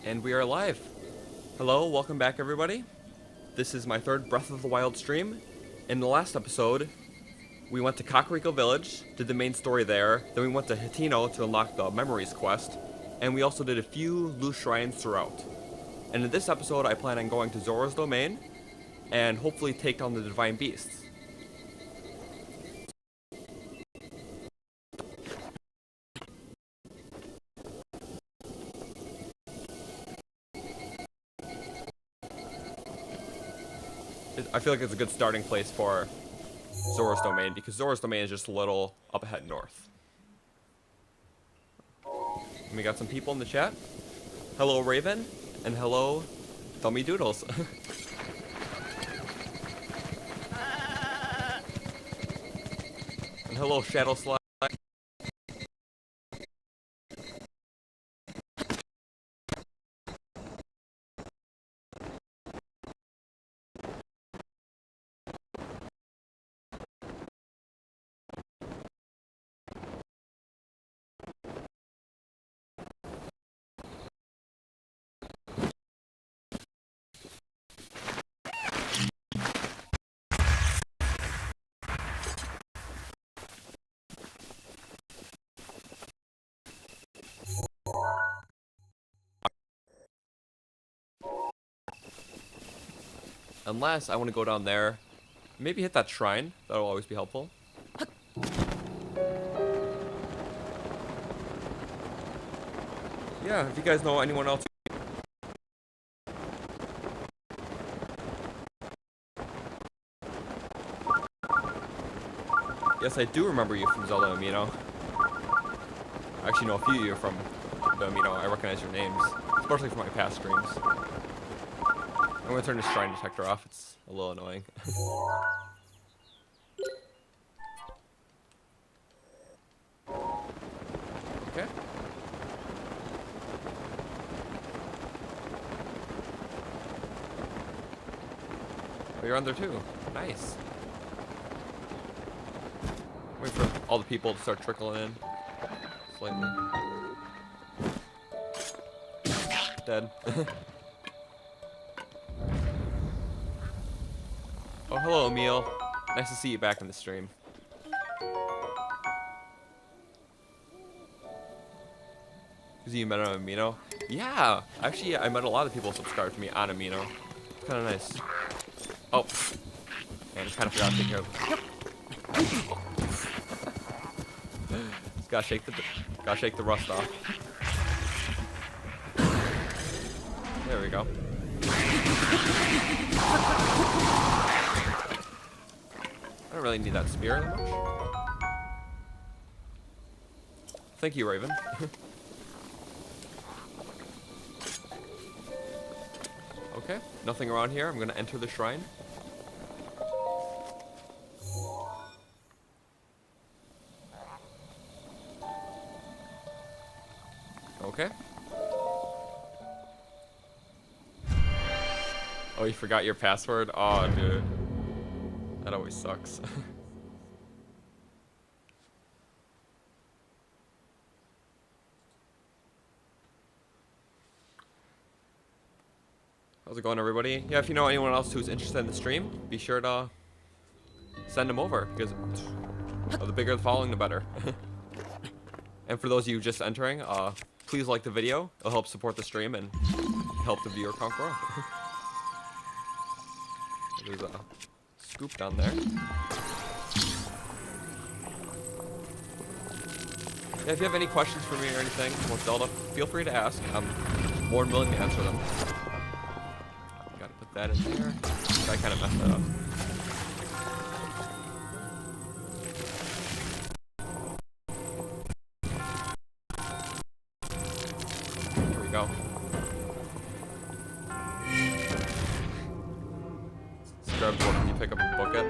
And we are live. Hello, welcome back everybody. This is my third Breath of the Wild stream. In the last episode, we went to Kakariko Village, did the main story there, then we went to Hitino to unlock the Memories quest, and we also did a few loose shrines throughout. And in this episode, I plan on going to Zora's domain, and hopefully take down the Divine Beasts. I feel like it's a good starting place for Zora's domain, because Zora's domain is just a little up ahead north. And we got some people in the chat. Hello Raven, and hello Dummy Doodles. And hello Shadow Slide. Unless I want to go down there, maybe hit that shrine. That'll always be helpful. Yeah, if you guys know anyone else. Yes, I do remember you from Zelda Amino. I actually know a few of you from the Amino. I recognize your names, especially from my past streams. I'm gonna turn this shrine detector off. It's a little annoying. Okay. Oh, you're on there too. Nice. Wait for all the people to start trickling in. Slightly. Dead. Oh, hello, Emil. Nice to see you back in the stream. Because you met on Amino? Yeah! Actually, I met a lot of people subscribed to me on Amino. It's kind of nice. Oh. Man, I kind of forgot to take care of Just gotta shake the rust off. There we go. I don't really need that spear that much. Thank you, Raven. Okay, nothing around here. I'm gonna enter the shrine. Okay. Oh, you forgot your password? Oh, dude. That always sucks. How's it going, everybody? Yeah, if you know anyone else who's interested in the stream, be sure to send them over, because the bigger the following, the better. And for those of you just entering, please like the video. It'll help support the stream and help the viewer count grow. There's a scoop down there. Yeah, if you have any questions for me or anything about Zelda, feel free to ask. I'm more than willing to answer them. Gotta put that in there. I kind of messed that up. Here we go. Scrubs, what can you pick up and book it?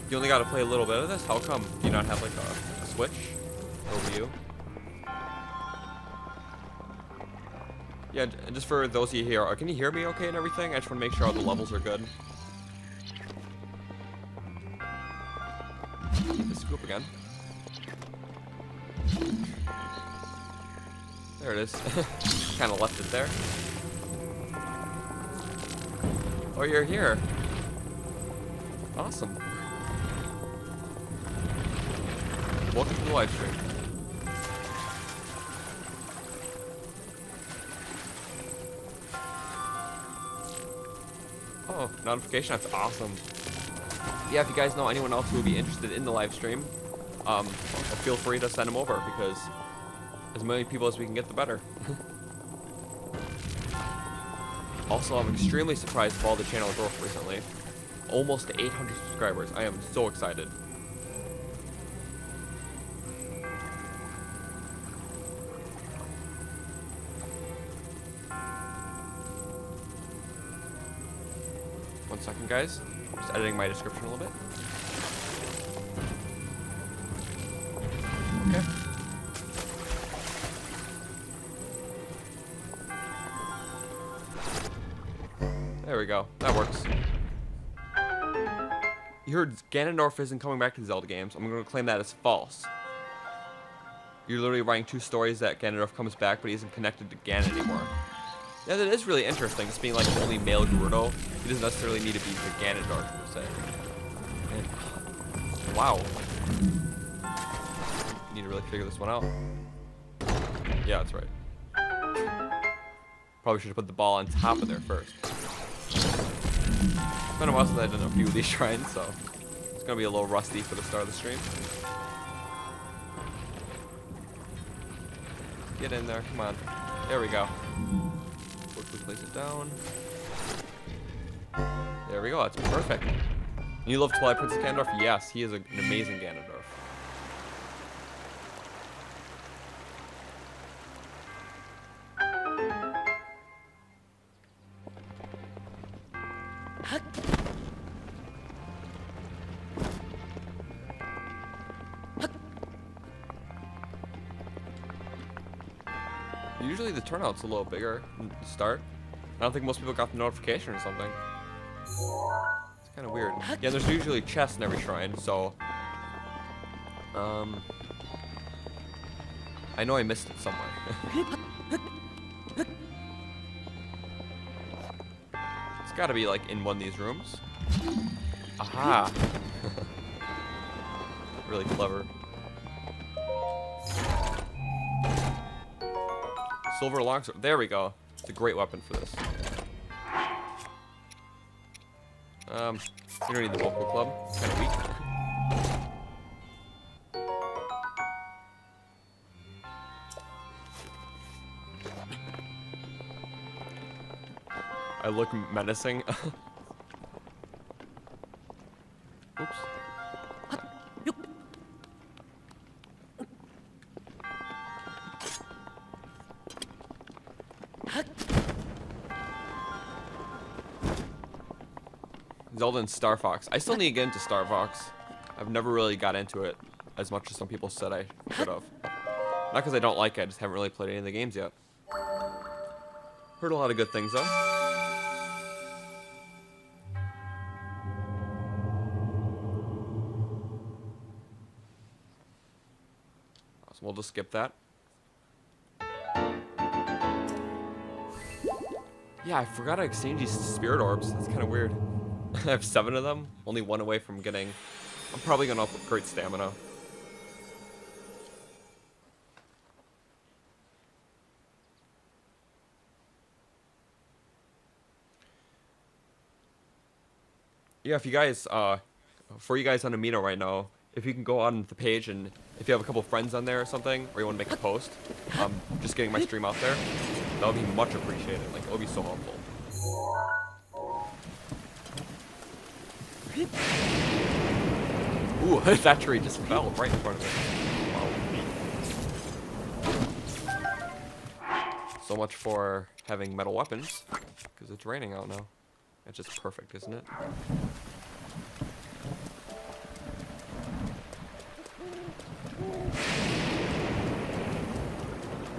You only gotta play a little bit of this? How come? Do you not have like a Switch? Or Wii U? Yeah, and just for those of you here, can you hear me okay and everything? I just want to make sure all the levels are good. Get the scoop again. There it is. Kind of left it there. Oh, you're here. Awesome. Welcome to the live stream. Oh, notification, that's awesome. Yeah, if you guys know anyone else who would be interested in the live stream, feel free to send them over, because as many people as we can get, the better. Also, I'm extremely surprised with all the channel growth recently. Almost to 800 subscribers. I am so excited. One second, guys. Just editing my description a little bit. Okay. There we go. That works. You heard Ganondorf isn't coming back to Zelda games. I'm going to claim that as false. You're literally writing two stories that Ganondorf comes back, but he isn't connected to Ganon anymore. Yeah, that is really interesting. Just being like the only male Gerudo. He doesn't necessarily need to be the Ganondorf, per se. And, wow. Need to really figure this one out. Yeah, that's right. Probably should have put the ball on top of there first. It's been a while since I've done a few of these shrines, so it's gonna be a little rusty for the start of the stream. Get in there, come on. There we go. Quickly place it down. There we go, that's perfect. You love Twilight Princess Ganondorf? Yes, he is an amazing Ganondorf. Usually the turnout's a little bigger at the start. I don't think most people got the notification or something. It's kind of weird. Yeah, there's usually chests in every shrine, so... I know I missed it somewhere. It's gotta be like in one of these rooms. Aha! Really clever. Silver longsword. There we go. It's a great weapon for this. You don't need the vocal club. It's kind of weak. I look menacing. Oops. Zelda and Star Fox. I still need to get into Star Fox. I've never really got into it as much as some people said I should have. Not because I don't like it, I just haven't really played any of the games yet. Heard a lot of good things though. So we'll just skip that. Yeah, I forgot to exchange these spirit orbs. That's kind of weird. I have 7 of them, only 1 away from getting... I'm probably going to upgrade stamina. Yeah, if you guys, for you guys on Amino right now, if you can go on the page and if you have a couple friends on there or something, or you want to make a post, just getting my stream out there, that would be much appreciated. Like, it would be so helpful. Ooh, that tree just fell right in front of me. Wow. So much for having metal weapons, because it's raining out now. It's just perfect, isn't it?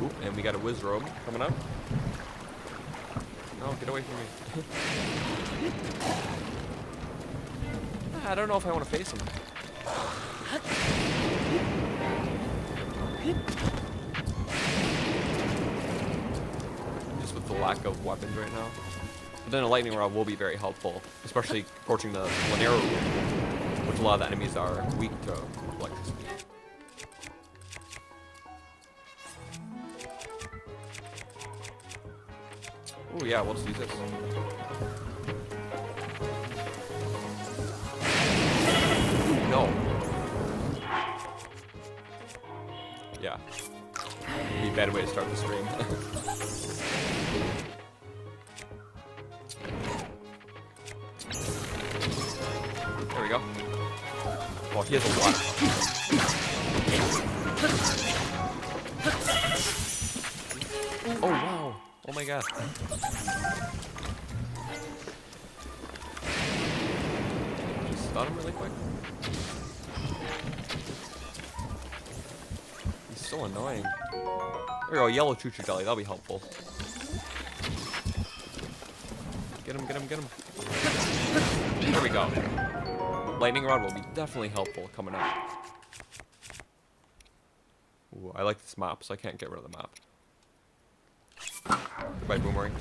Oop, and we got a whiz robe coming up. No, get away from me. I don't know if I want to face him. lack of weapons right now. But then a lightning rod will be very helpful, especially approaching the Lanero room, which a lot of the enemies are weak to electricity. Oh yeah, we'll just use this. No. Yeah. Be a bad way to start the stream. There we go. Well, he has a lot of. Oh wow. Oh my god. Just stun him really quick. He's so annoying. There we go, yellow choo-choo jelly, that'll be helpful. Get him, get him, get him. There we go. Lightning rod will be definitely helpful coming up. Ooh, I like this mop, so I can't get rid of the mop. Goodbye, boomerang.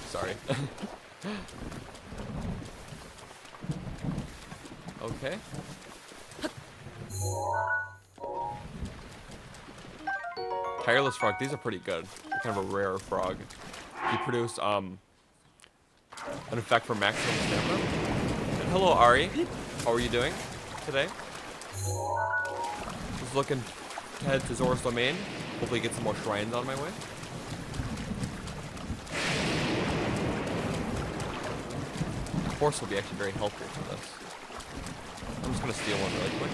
Sorry. Okay. Tireless frog, these are pretty good. They're kind of a rare frog. You produce an effect for maximum stamina. And hello Ari, how are you doing today? Just looking to head to Zoras domain. Hopefully get some more shrines on my way. Force will be actually very helpful for this. I'm just gonna steal one really quick.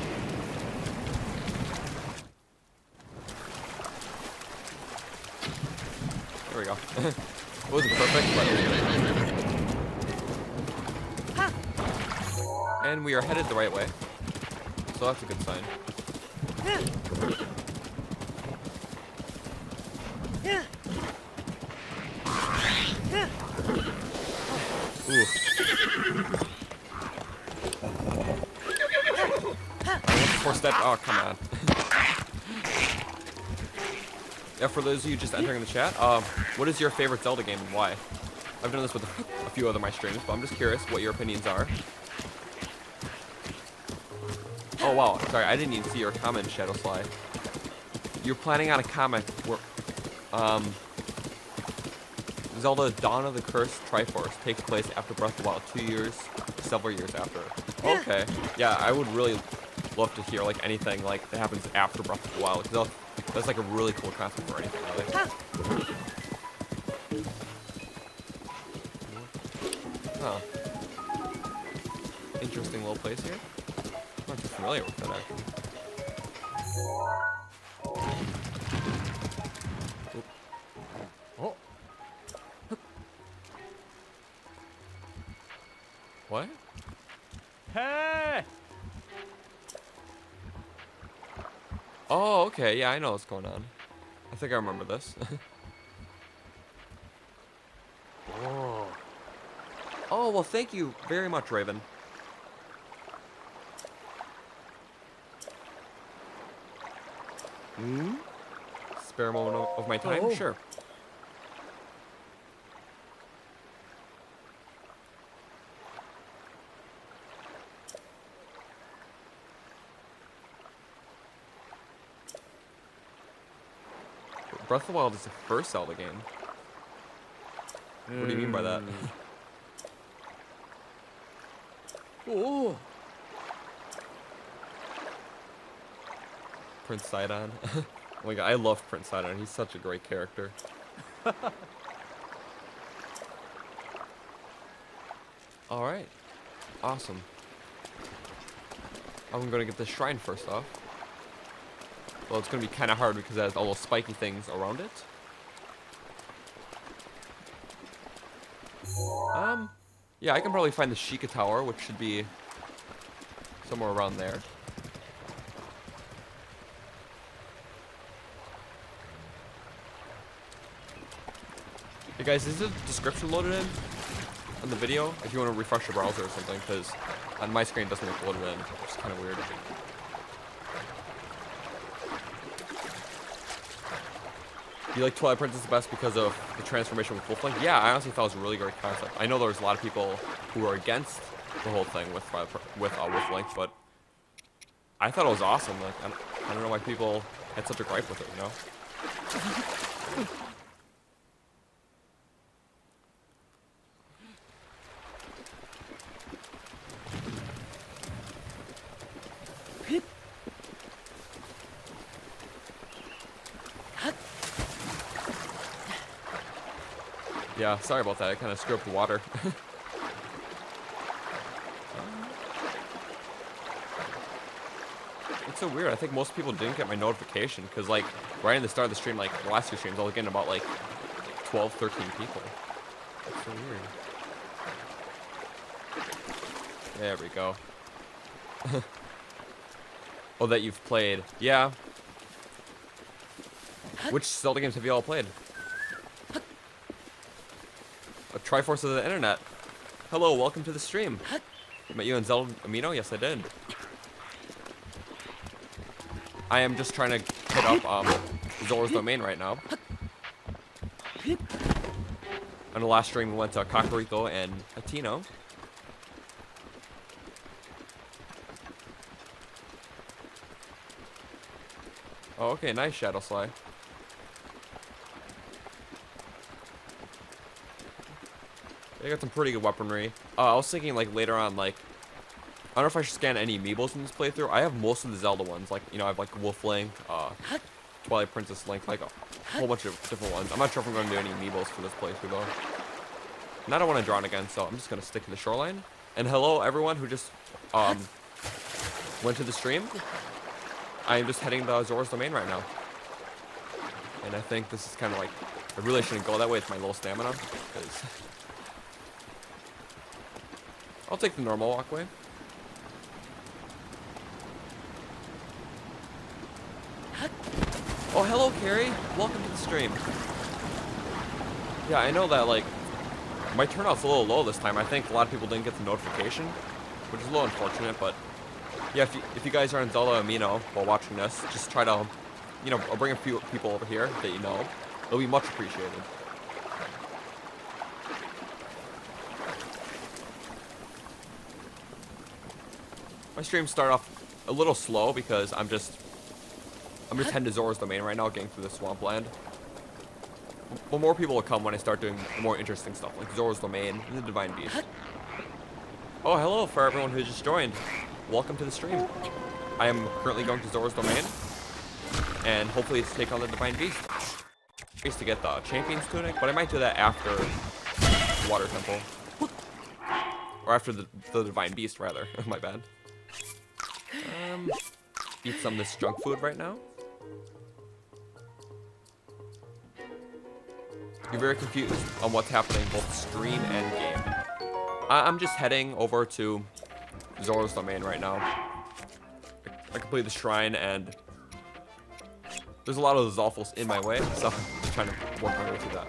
There we go. It wasn't perfect, but it was good. And we are headed the right way. So that's a good sign. Ooh. Four step. Oh, come on. Yeah, for those of you just entering the chat, what is your favorite Zelda game and why? I've done this with a few other my streams, but I'm just curious what your opinions are. Oh wow, sorry, I didn't even see your comment, Shadowfly. You're planning on a comic where, Zelda Dawn of the Cursed Triforce takes place after Breath of the Wild, several years after. Okay, yeah, I would really love to hear like anything like that happens after Breath of the Wild, because that's like a really cool concept for anything, really. Huh. Interesting little place here. I'm not too familiar with that actually. Oh. What? Hey! Oh, okay. Yeah, I know what's going on. I think I remember this. Oh. Oh, well, thank you very much, Raven. Hmm? Spare a moment of my time? Oh. Sure. Breath of the Wild is the first Zelda game. What do you mean by that? Oh. Prince Sidon. Oh my god, I love Prince Sidon. He's such a great character. Alright. Awesome. I'm gonna get this shrine first off. Well, it's gonna be kind of hard because it has all those spiky things around it. Yeah, I can probably find the Sheikah Tower, which should be somewhere around there. Hey guys, is the description loaded in on the video? If you want to refresh your browser or something, because on my screen it doesn't look loaded in, which is kind of weird. Do you like Twilight Princess the best because of the transformation with Wolf Link? Yeah, I honestly thought it was a really great concept. I know there's a lot of people who were against the whole thing with Wolf Link, but I thought it was awesome. Like, I don't know why people had such a gripe with it, you know? Yeah, sorry about that. I kind of screwed up the water. It's so weird. I think most people didn't get my notification because, like, right in the start of the stream, like, the last two streams, I was getting about, like, 12, 13 people. That's so weird. There we go. Oh, that you've played. Yeah. Which Zelda games have you all played? A Triforce of the Internet. Hello, welcome to the stream. Met you in Zelda Amino? Yes, I did. I am just trying to hit up Zora's Domain right now. On the last stream, we went to Kakariko and Hatino. Oh, okay, nice, Shadow Sly. They got some pretty good weaponry. I was thinking, like, later on, like, I don't know if I should scan any amiibos in this playthrough. I have most of the Zelda ones. Like, you know, I have, like, Wolf Link, Twilight Princess Link, like, a whole bunch of different ones. I'm not sure if I'm going to do any amiibos for this playthrough, though. And I don't want to drown again, so I'm just going to stick to the shoreline. And hello, everyone who just, went to the stream. I am just heading to Zora's Domain right now. And I think this is kind of like, I really shouldn't go that way with my low stamina, because I'll take the normal walkway. Oh, hello, Carrie. Welcome to the stream. Yeah, I know that, like, my turnout's a little low this time. I think a lot of people didn't get the notification, which is a little unfortunate, but yeah, if you guys are in Zelda Amino while watching this, just try to, you know, I'll bring a few people over here that you know. It'll be much appreciated. My streams start off a little slow because I'm just heading to Zora's Domain right now, getting through the swampland. Well, more people will come when I start doing more interesting stuff, like Zora's Domain and the Divine Beast. Oh, hello for everyone who just joined. Welcome to the stream. I am currently going to Zora's Domain, and hopefully to take on the Divine Beast. Just to get the Champion's Tunic, but I might do that after the Water Temple. Or after the Divine Beast, rather. My bad. Eat some of this junk food right now. You're very confused on what's happening both stream and game. I'm just heading over to Zora's Domain right now. I completed the shrine and there's a lot of Zolfos in my way, so I'm just trying to work my way through that.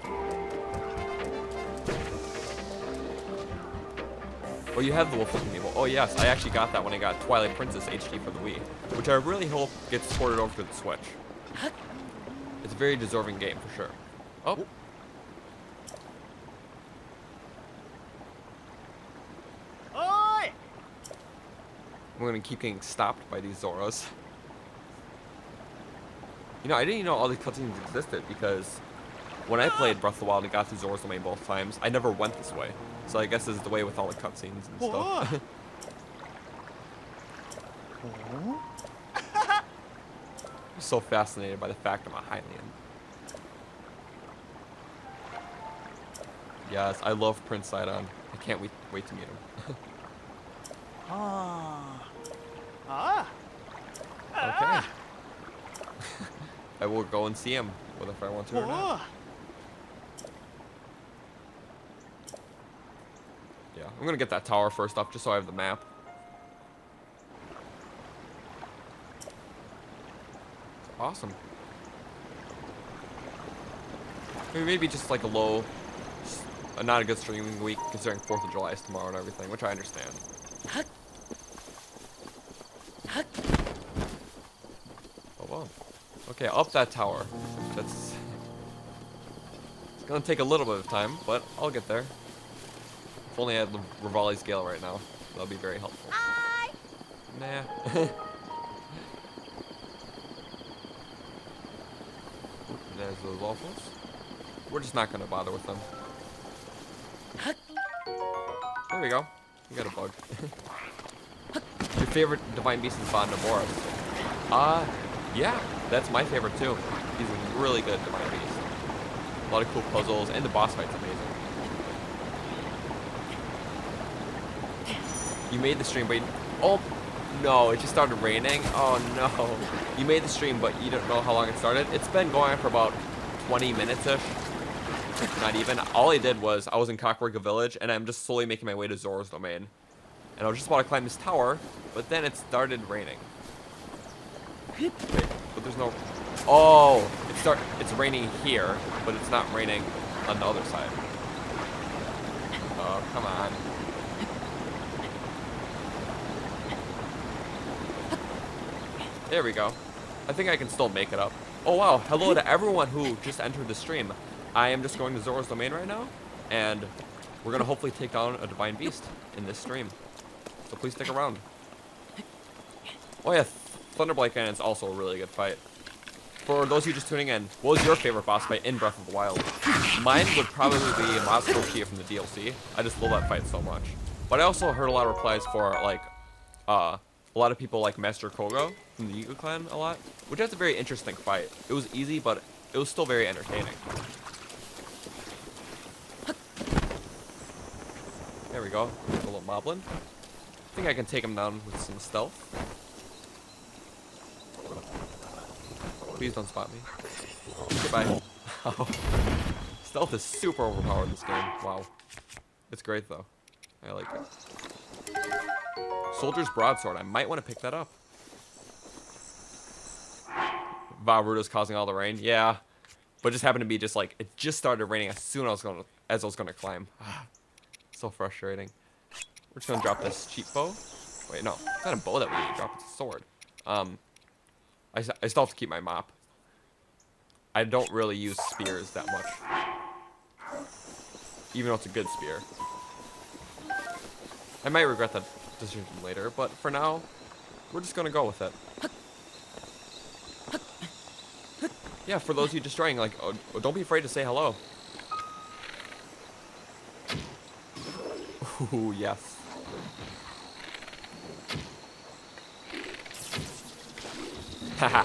Oh, you have the Wolf Link amiibo. Oh yes, I actually got that when I got Twilight Princess HD for the Wii, which I really hope gets ported over to the Switch. It's a very deserving game for sure. Oh. Oi! I'm gonna keep getting stopped by these Zoras. You know, I didn't even know all these cutscenes existed because when I played Breath of the Wild and got to Zora's Domain both times, I never went this way. So I guess this is the way with all the cutscenes and stuff. I'm so fascinated by the fact I'm a Hylian. Yes, I love Prince Sidon. I can't wait to meet him. Okay. I will go and see him, whether if I want to or not. Yeah, I'm gonna get that tower first off, just so I have the map. Awesome. Maybe just like a low, not a good streaming week, considering 4th of July is tomorrow and everything, which I understand. Oh, wow. Okay, up that tower. That's... gonna take a little bit of time, but I'll get there. If only I had Rivali's Gale right now. That'll be very helpful. Nah. There's those waffles. We're just not gonna bother with them. There we go. You got a bug. Your favorite Divine Beast is Zoras. Yeah, that's my favorite too. He's a really good Divine Beast. A lot of cool puzzles, and the boss fight's amazing. You made the stream, but oh no, it just started raining. Oh no. You made the stream, but you don't know how long it started. It's been going on for about 20 minutes-ish. Not even. All I did was, I was in Kakariko Village, and I'm just slowly making my way to Zora's domain. And I was just about to climb this tower, but then it started raining. Wait, but there's no... Oh! It's raining here, but it's not raining on the other side. Oh, come on. There we go. I think I can still make it up. Oh wow, hello to everyone who just entered the stream. I am just going to Zora's domain right now, and we're going to hopefully take down a Divine Beast in this stream. So please stick around. Oh yeah, Thunderblight Cannon is also a really good fight. For those of you just tuning in, what was your favorite boss fight in Breath of the Wild? Mine would probably be Moscow Chia from the DLC. I just love that fight so much. But I also heard a lot of replies for, like, a lot of people like Master Koga from the Yiga clan a lot, which has a very interesting fight. It was easy, but it was still very entertaining. There we go. A little moblin. I think I can take him down with some stealth. Please don't spot me. Goodbye. Stealth is super overpowered in this game. Wow. It's great though. I like it. Soldier's Broadsword. I might want to pick that up. Varuda's causing all the rain. Yeah. But it just happened to be just like, it just started raining as soon as I was gonna climb. So frustrating. We're just gonna drop this cheap bow. Wait, no. It's not a bow that we need to drop, it's a sword. I still have to keep my mop. I don't really use spears that much. Even though it's a good spear. I might regret that decision later, but for now, we're just gonna go with it. Yeah, for those of you just joining, like, oh, don't be afraid to say hello. Ooh, yes. Haha.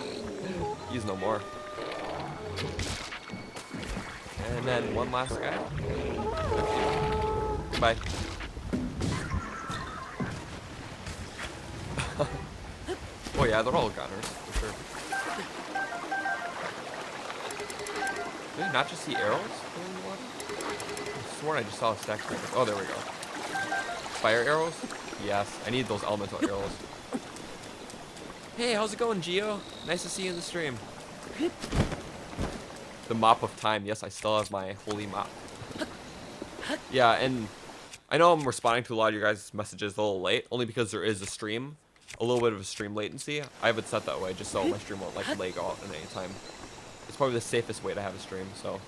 Use no more. And then one last guy. Goodbye. Oh yeah, they're all gunners, for sure. Did I not just see arrows in the water? I sworn I just saw a stack of arrows. Oh, there we go. Fire arrows? Yes, I need those elemental arrows. Hey, how's it going, Geo? Nice to see you in the stream. The mop of time. Yes, I still have my holy mop. Yeah, and I know I'm responding to a lot of your guys' messages a little late, only because there is a little bit of a stream latency. I have it set that way just so my stream won't like lag out at any time. It's probably the safest way to have a stream, so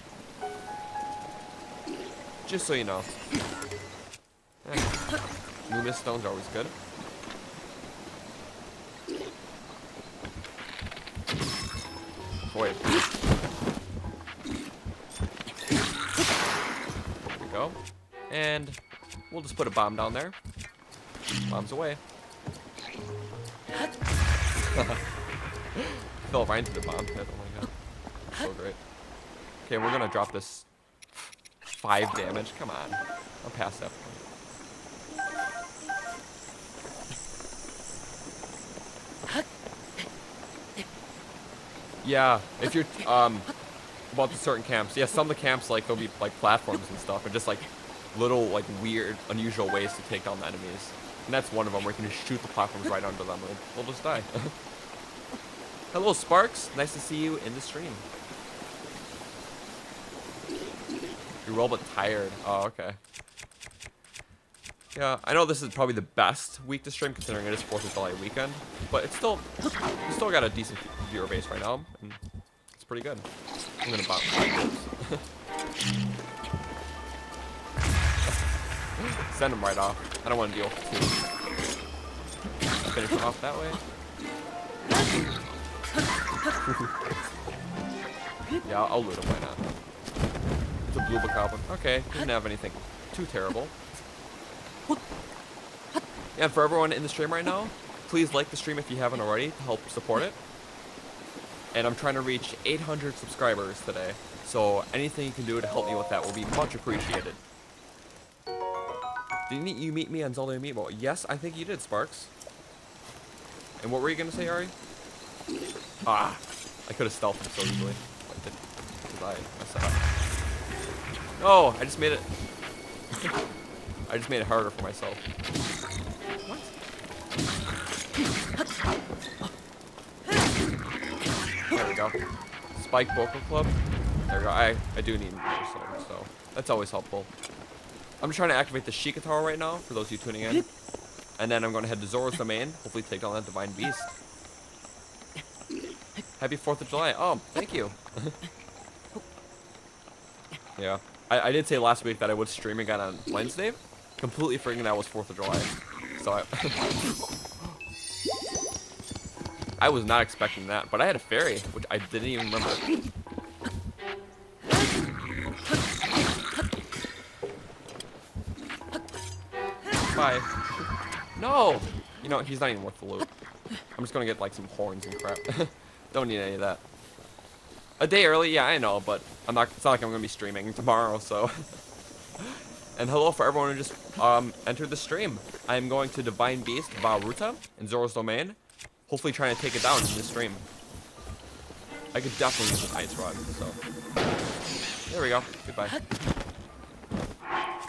just so you know. Luminous stones are always good. Wait. There we go. And we'll just put a bomb down there. Bombs away. Fell right into the bomb pit. Oh my god. So great. Okay, we're gonna drop this 5 damage. Come on. I'm past that point. Yeah, if you're about the certain camps, yeah, some of the camps like there'll be like platforms and stuff, and just like little like weird, unusual ways to take down the enemies. And that's one of them where you can just shoot the platforms right under them and they'll just die. Hello, Sparks. Nice to see you in the stream. You're all but tired. Oh, okay. Yeah, I know this is probably the best week to stream considering it is 4th of July weekend, but it's still, we still got a decent viewer base right now, and it's pretty good. I'm gonna bot. Send him right off. I don't want to deal with two. Finish him off that way. Yeah, I'll loot him. Why not? It's a blue bokoblin. Okay, didn't have anything too terrible. Yeah, and for everyone in the stream right now, please like the stream if you haven't already to help support it. And I'm trying to reach 800 subscribers today, so anything you can do to help me with that will be much appreciated. Didn't you meet me on Zelda Amiibo? Yes, I think you did, Sparks. And what were you gonna say, Ari? Ah, I could have stealthed him so easily. Did I mess that up? No, I just made it. I just made it harder for myself. What? There we go. Spike Vocal Club. There we go. I do need more souls, so that's always helpful. I'm just trying to activate the Sheikah Tower right now, for those of you tuning in. And then I'm going to head to Zoras domain, hopefully take down that Divine Beast. Happy 4th of July. Oh, thank you. Yeah. I did say last week that I would stream again on Wednesday. Completely forgetting that was 4th of July. So I was not expecting that, but I had a fairy, which I didn't even remember. Bye. No! You know, he's not even worth the loot. I'm just gonna get like some horns and crap. Don't need any of that. A day early, yeah, I know, but it's not like I'm gonna be streaming tomorrow, so. And hello for everyone who just entered the stream. I'm going to Divine Beast Varuta in Zora's domain. Hopefully trying to take it down in this stream. I could definitely use an ice rod, so. There we go. Goodbye.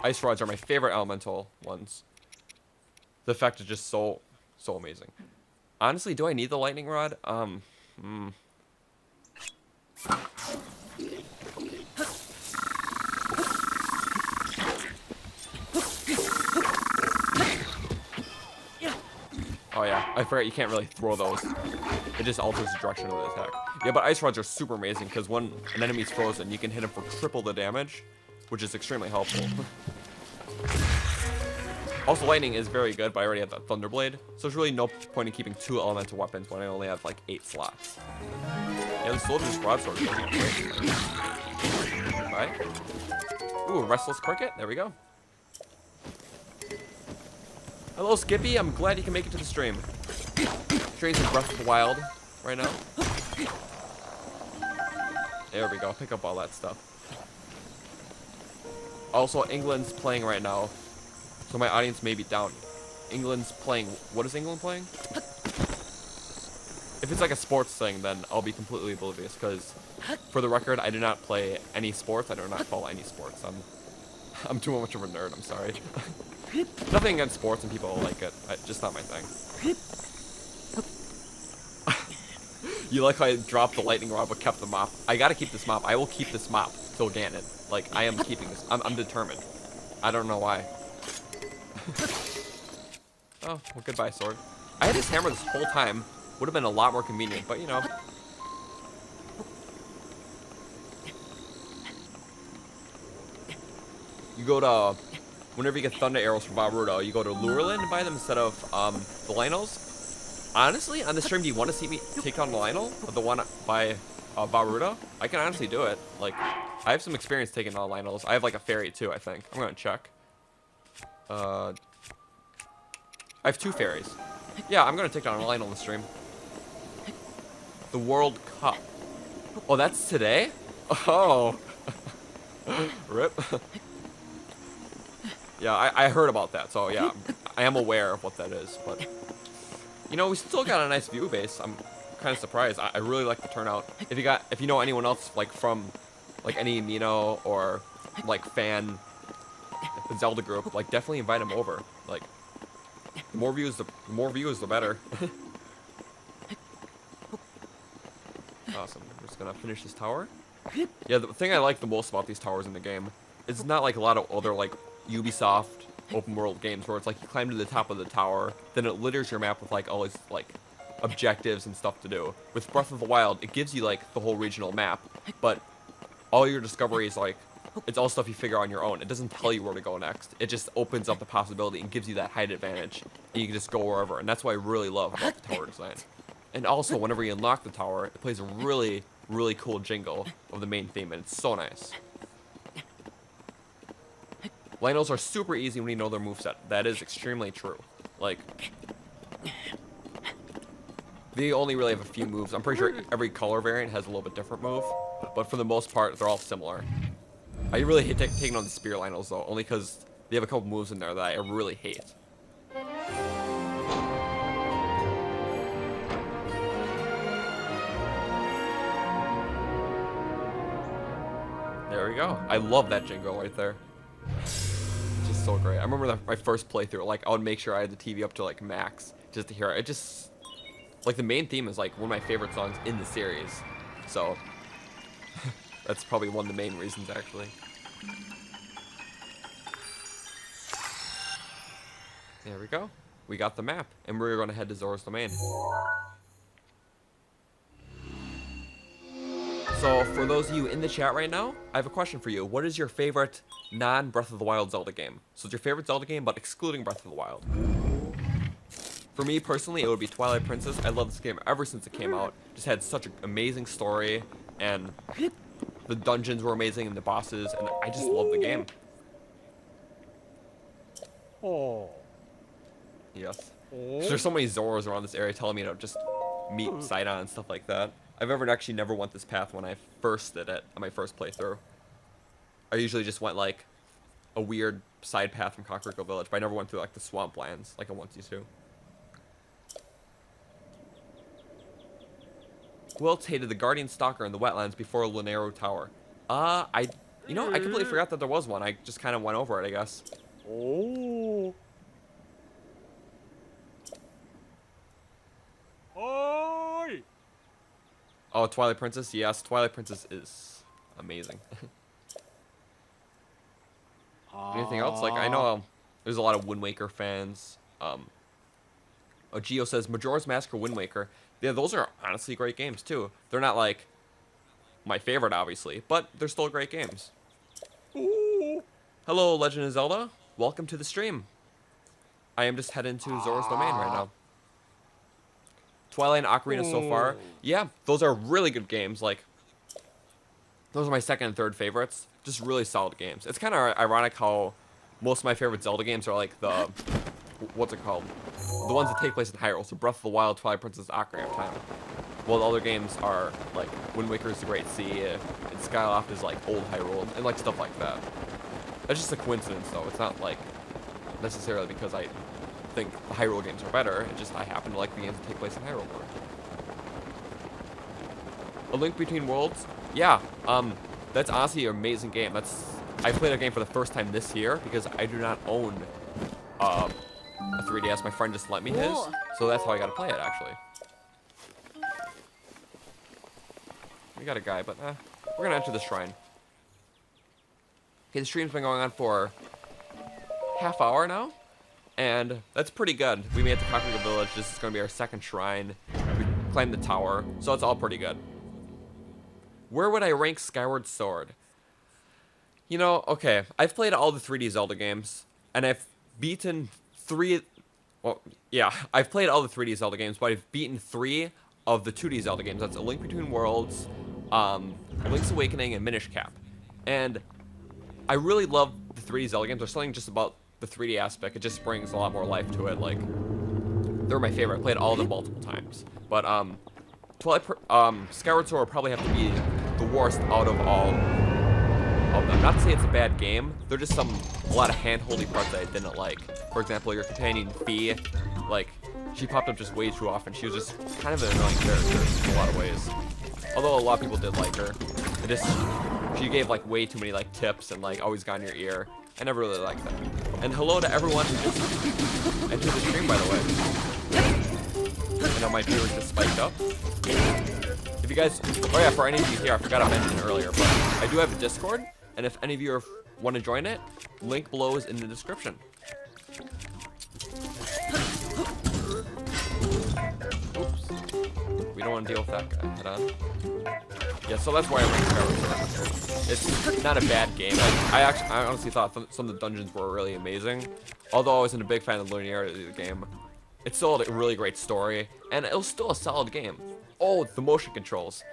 Ice rods are my favorite elemental ones. The effect is just so amazing. Honestly, do I need the lightning rod? Oh yeah, I forgot you can't really throw those. It just alters the direction of the attack. Yeah, but ice rods are super amazing because when an enemy's frozen, you can hit him for triple the damage, which is extremely helpful. Also, lightning is very good, but I already have that Thunderblade, so there's really no point in keeping 2 elemental weapons when I only have like 8 slots. Yeah, the soldier's broadsword is great. Bye. Ooh, Restless Cricket. There we go. Hello, Skippy. I'm glad you can make it to the stream. Streaming some Breath of the Wild right now. There we go. Pick up all that stuff. Also, England's playing right now. So my audience may be down. England's playing. What is England playing? If it's like a sports thing, then I'll be completely oblivious. Because, for the record, I do not play any sports. I do not follow any sports. I'm too much of a nerd. I'm sorry. Nothing against sports and people like it. Just not my thing. You like how I dropped the lightning rod but kept the mop? I gotta keep this mop. I will keep this mop till Ganon. Like I am keeping this. I'm determined. I don't know why. Oh, well, goodbye, sword. I had this hammer this whole time. Would have been a lot more convenient, but you know. You go to, whenever you get thunder arrows from Varuto, you go to Lurelin and buy them instead of the Lynels. Honestly, on the stream, do you want to see me take on the Lynel? The one by Varuto? I can honestly do it. Like, I have some experience taking on Lynels. I have like a fairy too, I think. I'm gonna check. I have 2 fairies. Yeah, I'm gonna take down a Lynel in the stream. The World Cup. Oh, that's today? Oh. Rip. Yeah, I heard about that, so yeah, I am aware of what that is, but you know, we still got a nice view base. I'm kind of surprised. I really like the turnout. If you know anyone else like from like any Mino or like fan the Zelda group, like definitely invite them over. Like the more views the better. Awesome. I'm just gonna finish this tower. Yeah, the thing I like the most about these towers in the game is it's not like a lot of other like Ubisoft open world games where it's like you climb to the top of the tower, then it litters your map with like all these like objectives and stuff to do. With Breath of the Wild, it gives you like the whole regional map, but all your discoveries like it's all stuff you figure out on your own. It doesn't tell you where to go next. It just opens up the possibility and gives you that height advantage, and you can just go wherever. And that's what I really love about the tower design. And also, whenever you unlock the tower, it plays a really, really cool jingle of the main theme, and it's so nice. Lynels are super easy when you know their moveset. That is extremely true. Like, they only really have a few moves. I'm pretty sure every color variant has a little bit different move, but for the most part, they're all similar. I really hate taking on the Spear Lynels, though, only because they have a couple moves in there that I really hate. There we go. I love that jingle right there. It's just so great. I remember my first playthrough, like, I would make sure I had the TV up to, like, max just to hear it. It just, like, the main theme is, like, one of my favorite songs in the series. So, that's probably one of the main reasons, actually. There we go. We got the map, and we're going to head to Zora's Domain. So, for those of you in the chat right now, I have a question for you. What is your favorite non-Breath of the Wild Zelda game? So, it's your favorite Zelda game, but excluding Breath of the Wild. For me, personally, it would be Twilight Princess. I love this game ever since it came out. Just had such an amazing story, and the dungeons were amazing, and the bosses, and I just love the game. Oh. Yes. There's so many Zoras around this area telling me to just meet Sidon and stuff like that. I've actually never went this path when I first did it on my first playthrough. I usually just went like a weird side path from Kakariko Village, but I never went through like the swamplands like I once used to. Who else hated the Guardian Stalker in the wetlands before Lanero Tower? I completely forgot that there was one. I just kind of went over it, I guess. Oh. Oi! Oh, Twilight Princess? Yes, Twilight Princess is amazing. Anything else? Like, I know there's a lot of Wind Waker fans. Geo says, Majora's Mask or Wind Waker. Yeah, those are honestly great games, too. They're not, like, my favorite, obviously, but they're still great games. Ooh. Hello, Legend of Zelda. Welcome to the stream. I am just heading to Zora's Domain right now. Twilight and Ocarina so far. Yeah, those are really good games. Like, those are my second and third favorites. Just really solid games. It's kind of ironic how most of my favorite Zelda games are like the, what's it called? The ones that take place in Hyrule. So Breath of the Wild, Twilight Princess, Ocarina of Time. While the other games are like Wind Waker is the Great Sea, and Skyloft is like Old Hyrule, and like stuff like that. That's just a coincidence, though. It's not like necessarily because I think the Hyrule games are better. It just I happen to like the games that take place in Hyrule more. A Link Between Worlds, yeah. That's honestly an amazing game. I played a game for the first time this year because I do not own a 3DS. My friend just lent me his, so that's how I got to play it actually. We got a guy, but we're gonna enter the shrine. Okay, the stream's been going on for half hour now. And that's pretty good. We made it to Kakariko Village. This is going to be our second shrine. We climbed the tower, so it's all pretty good. Where would I rank Skyward Sword? You know, okay, I've played all the 3D Zelda games, and I've beaten I've played all the 3D Zelda games, but I've beaten 3 of the 2D Zelda games. That's A Link Between Worlds, Link's Awakening, and Minish Cap. And I really love the 3D Zelda games. There's something just about the 3D aspect. It just brings a lot more life to it. Like, they're my favorite. I played all of them multiple times. But Skyward Sword will probably have to be the worst out of all of them. Not to say it's a bad game. There are just a lot of hand-holdy parts that I didn't like. For example, your companion Fee, like, she popped up just way too often. She was just kind of an annoying character in a lot of ways. Although a lot of people did like her. She gave like way too many like tips and like always got in your ear. I never really liked that. And hello to everyone who just entered the stream, by the way. I know my viewers just spiked up. If you guys, oh yeah, for any of you here, I forgot to mention earlier, but I do have a Discord, and if any of you want to join it, link below is in the description. Oops. We don't want to deal with that guy. Head on. Yeah, so that's why I ranked Skyrim. It's not a bad game. I honestly thought some of the dungeons were really amazing. Although I wasn't a big fan of the linearity of the game. It's still a really great story, and it was still a solid game. Oh, the motion controls.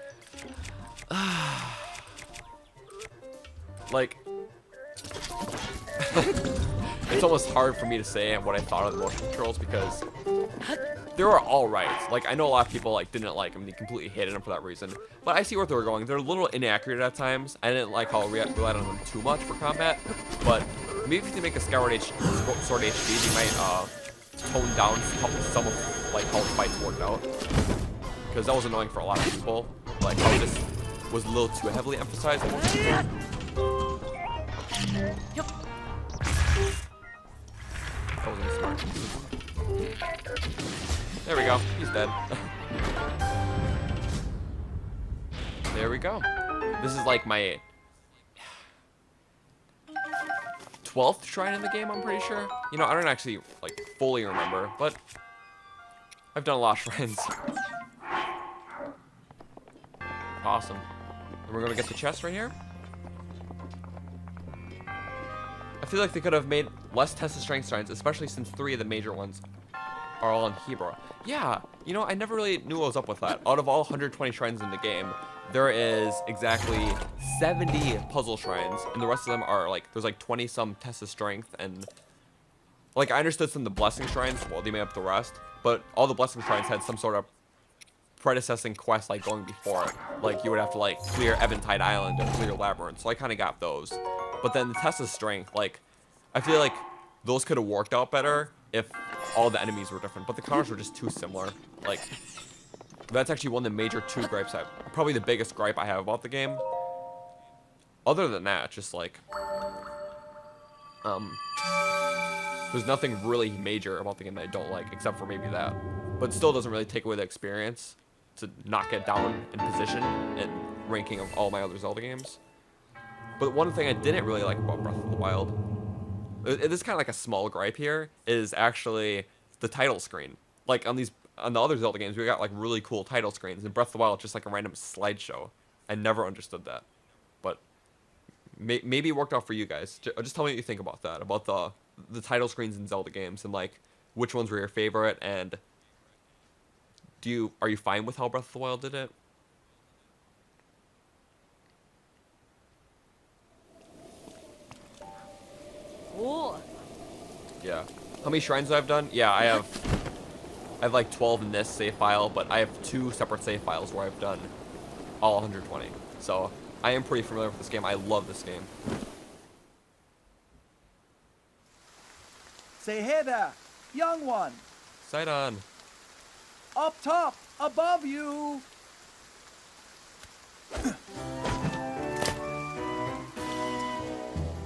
Like, it's almost hard for me to say what I thought of the motion controls because they were all right. Like, I know a lot of people like didn't like them; they completely hated them for that reason. But I see where they were going. They're a little inaccurate at times. I didn't like how I relied on them too much for combat. But maybe if they make a Sword HD, they might tone down some of like how the fights worked out. Because that was annoying for a lot of people. Like how this was a little too heavily emphasized. Yep. That wasn't smart. There we go. He's dead. There we go. This is like my 12th shrine in the game, I'm pretty sure. You know, I don't actually like fully remember, but I've done a lot of shrines. Awesome. And we're gonna get the chest right here. I feel like they could have made less tested strength shrines, especially since 3 of the major ones are all in Hebrew. Yeah, you know, I never really knew what was up with that. Out of all 120 shrines in the game, there is exactly 70 puzzle shrines, and the rest of them are like, there's like 20 some tested strength, and like I understood some of the blessing shrines, well, they made up the rest, but all the blessing shrines had some sort of predecessing quest like going before it. Like you would have to like clear Eventide Island or clear Labyrinth, so I kind of got those. But then the test of strength, like, I feel like those could have worked out better if all the enemies were different, but the counters were just too similar. Like, that's actually one of the major 2 gripes probably the biggest gripe I have about the game. Other than that, just like, there's nothing really major about the game that I don't like, except for maybe that. But it still doesn't really take away the experience to knock it down in position and ranking of all my other Zelda games. But one thing I didn't really like about Breath of the Wild, it is kind of like a small gripe here, is actually the title screen. Like on the other Zelda games, we got like really cool title screens, and Breath of the Wild just like a random slideshow. I never understood that, but maybe it worked out for you guys. Just tell me what you think about that, about the title screens in Zelda games, and like which ones were your favorite, and are you fine with how Breath of the Wild did it? Ooh. Yeah. How many shrines have I done? Yeah, I have like 12 in this save file, but I have 2 separate save files where I've done all 120. So I am pretty familiar with this game. I love this game. Say hey there, young one. Sight on. Up top, above you.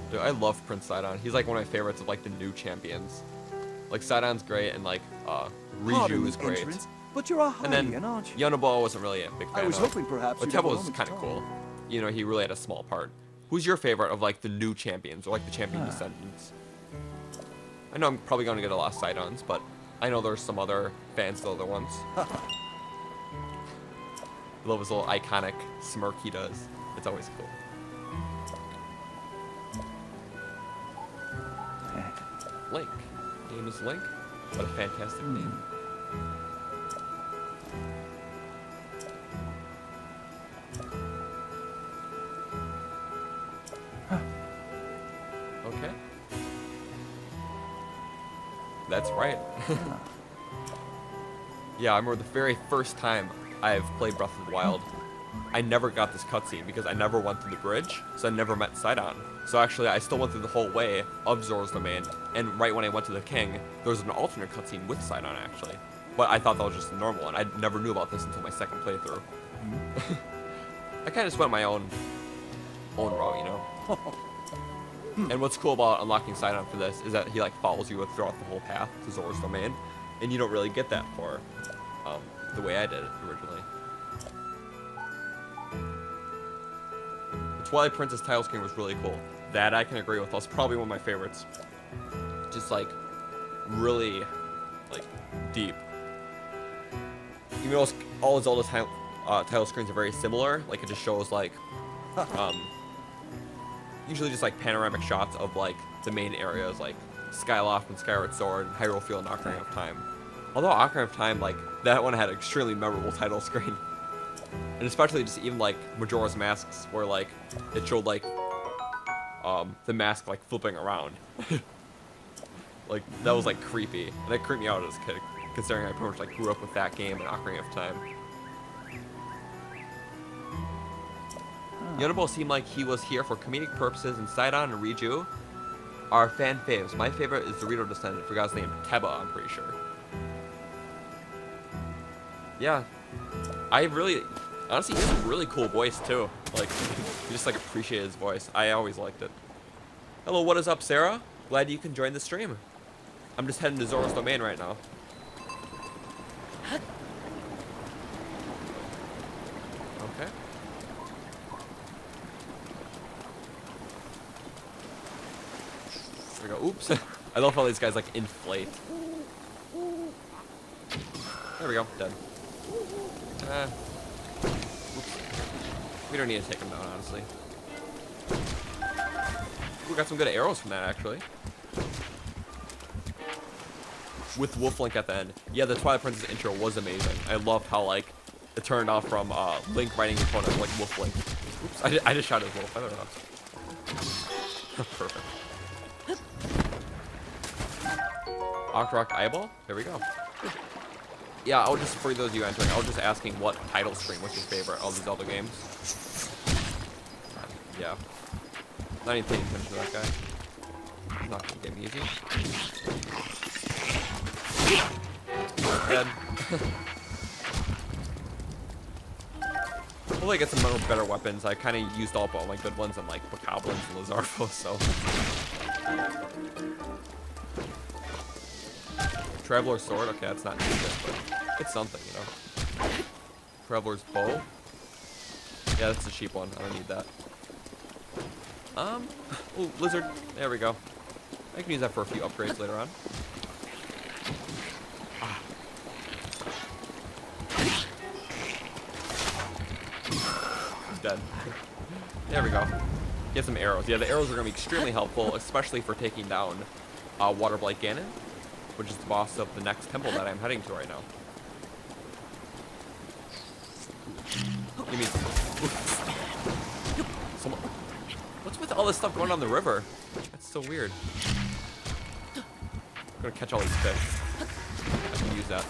Dude, I love Prince Sidon. He's like one of my favorites of like the new champions. Like Sidon's great, and like Riju is great. Entrance, but you're a And then Hylian, aren't you? Yonobo I wasn't really a big fan I was of. hoping perhaps But you'd have a Tebo was moment kind to of talk. cool. You know, he really had a small part. Who's your favorite of like the new champions or like the champion descendants? I know I'm probably going to get a lot of Sidons, but I know there's some other fans of the other ones. I love his little iconic smirk he does. It's always cool. Link. Name is Link. What a fantastic name. Okay. That's right. Yeah, I remember the very first time I've played Breath of the Wild, I never got this cutscene because I never went through the bridge, so I never met Sidon. So actually, I still went through the whole way of Zora's Domain, and right when I went to the King, there was an alternate cutscene with Sidon, actually. But I thought that was just a normal one. I never knew about this until my second playthrough. I kind of just went my own route, you know? And what's cool about unlocking Sidon for this is that he like follows you throughout the whole path to Zora's Domain, and you don't really get that for the way I did it originally. The Twilight Princess title screen was really cool. That I can agree with. That's probably one of my favorites. Just like really like deep. even though all Zelda title screens are very similar, like it just shows like, usually just like panoramic shots of like the main areas, like Skyloft and Skyward Sword, Hyrule Field, and Ocarina of Time. Although Ocarina of Time, like that one had an extremely memorable title screen, and especially just even like Majora's Masks, where like it showed like the mask like flipping around. Like that was like creepy, and it creeped me out as a kid, considering I pretty much like grew up with that game and Ocarina of Time. Yonobo seemed like he was here for comedic purposes, and Sidon and Riju are fan faves. My favorite is the Dorito descendant, forgot his name, Teba, I'm pretty sure. Yeah, I really, honestly, he has a really cool voice too. Like, you just like appreciate his voice. I always liked it. Hello, what is up, Sarah? Glad you can join the stream. I'm just heading to Zoras Domain right now. Okay. There we go. Oops. I love how these guys like inflate. There we go. Dead. Oops. We don't need to take him down, honestly. We got some good arrows from that, actually. With Wolf Link at the end. Yeah, the Twilight Princess intro was amazing. I loved how, like, it turned off from Link riding your opponent like Wolf Link. Oops, I just shot his wolf. I don't know. Perfect. Octorok Eyeball? There we go. Yeah, I'll just, for those of you entering, I was just asking what title screen was your favorite of these Zelda games. Yeah. Not even paying attention to that guy. He's not gonna get me easy. Dead. Hopefully I get some better weapons. I kind of used all my good ones on like Bokoblins and Lizarfos, so. Traveler's Sword? Okay, that's not too good, but it's something, you know. Traveler's Bow? Yeah, that's a cheap one. I don't need that. Ooh, Lizard. There we go. I can use that for a few upgrades later on. Ah. I'm dead. There we go. Get some arrows. Yeah, the arrows are going to be extremely helpful, especially for taking down Water Blight Ganon, which is the boss of the next temple that I'm heading to right now. Give me some. What's with all this stuff going on the river? That's so weird. I'm gonna catch all these fish. I can use that.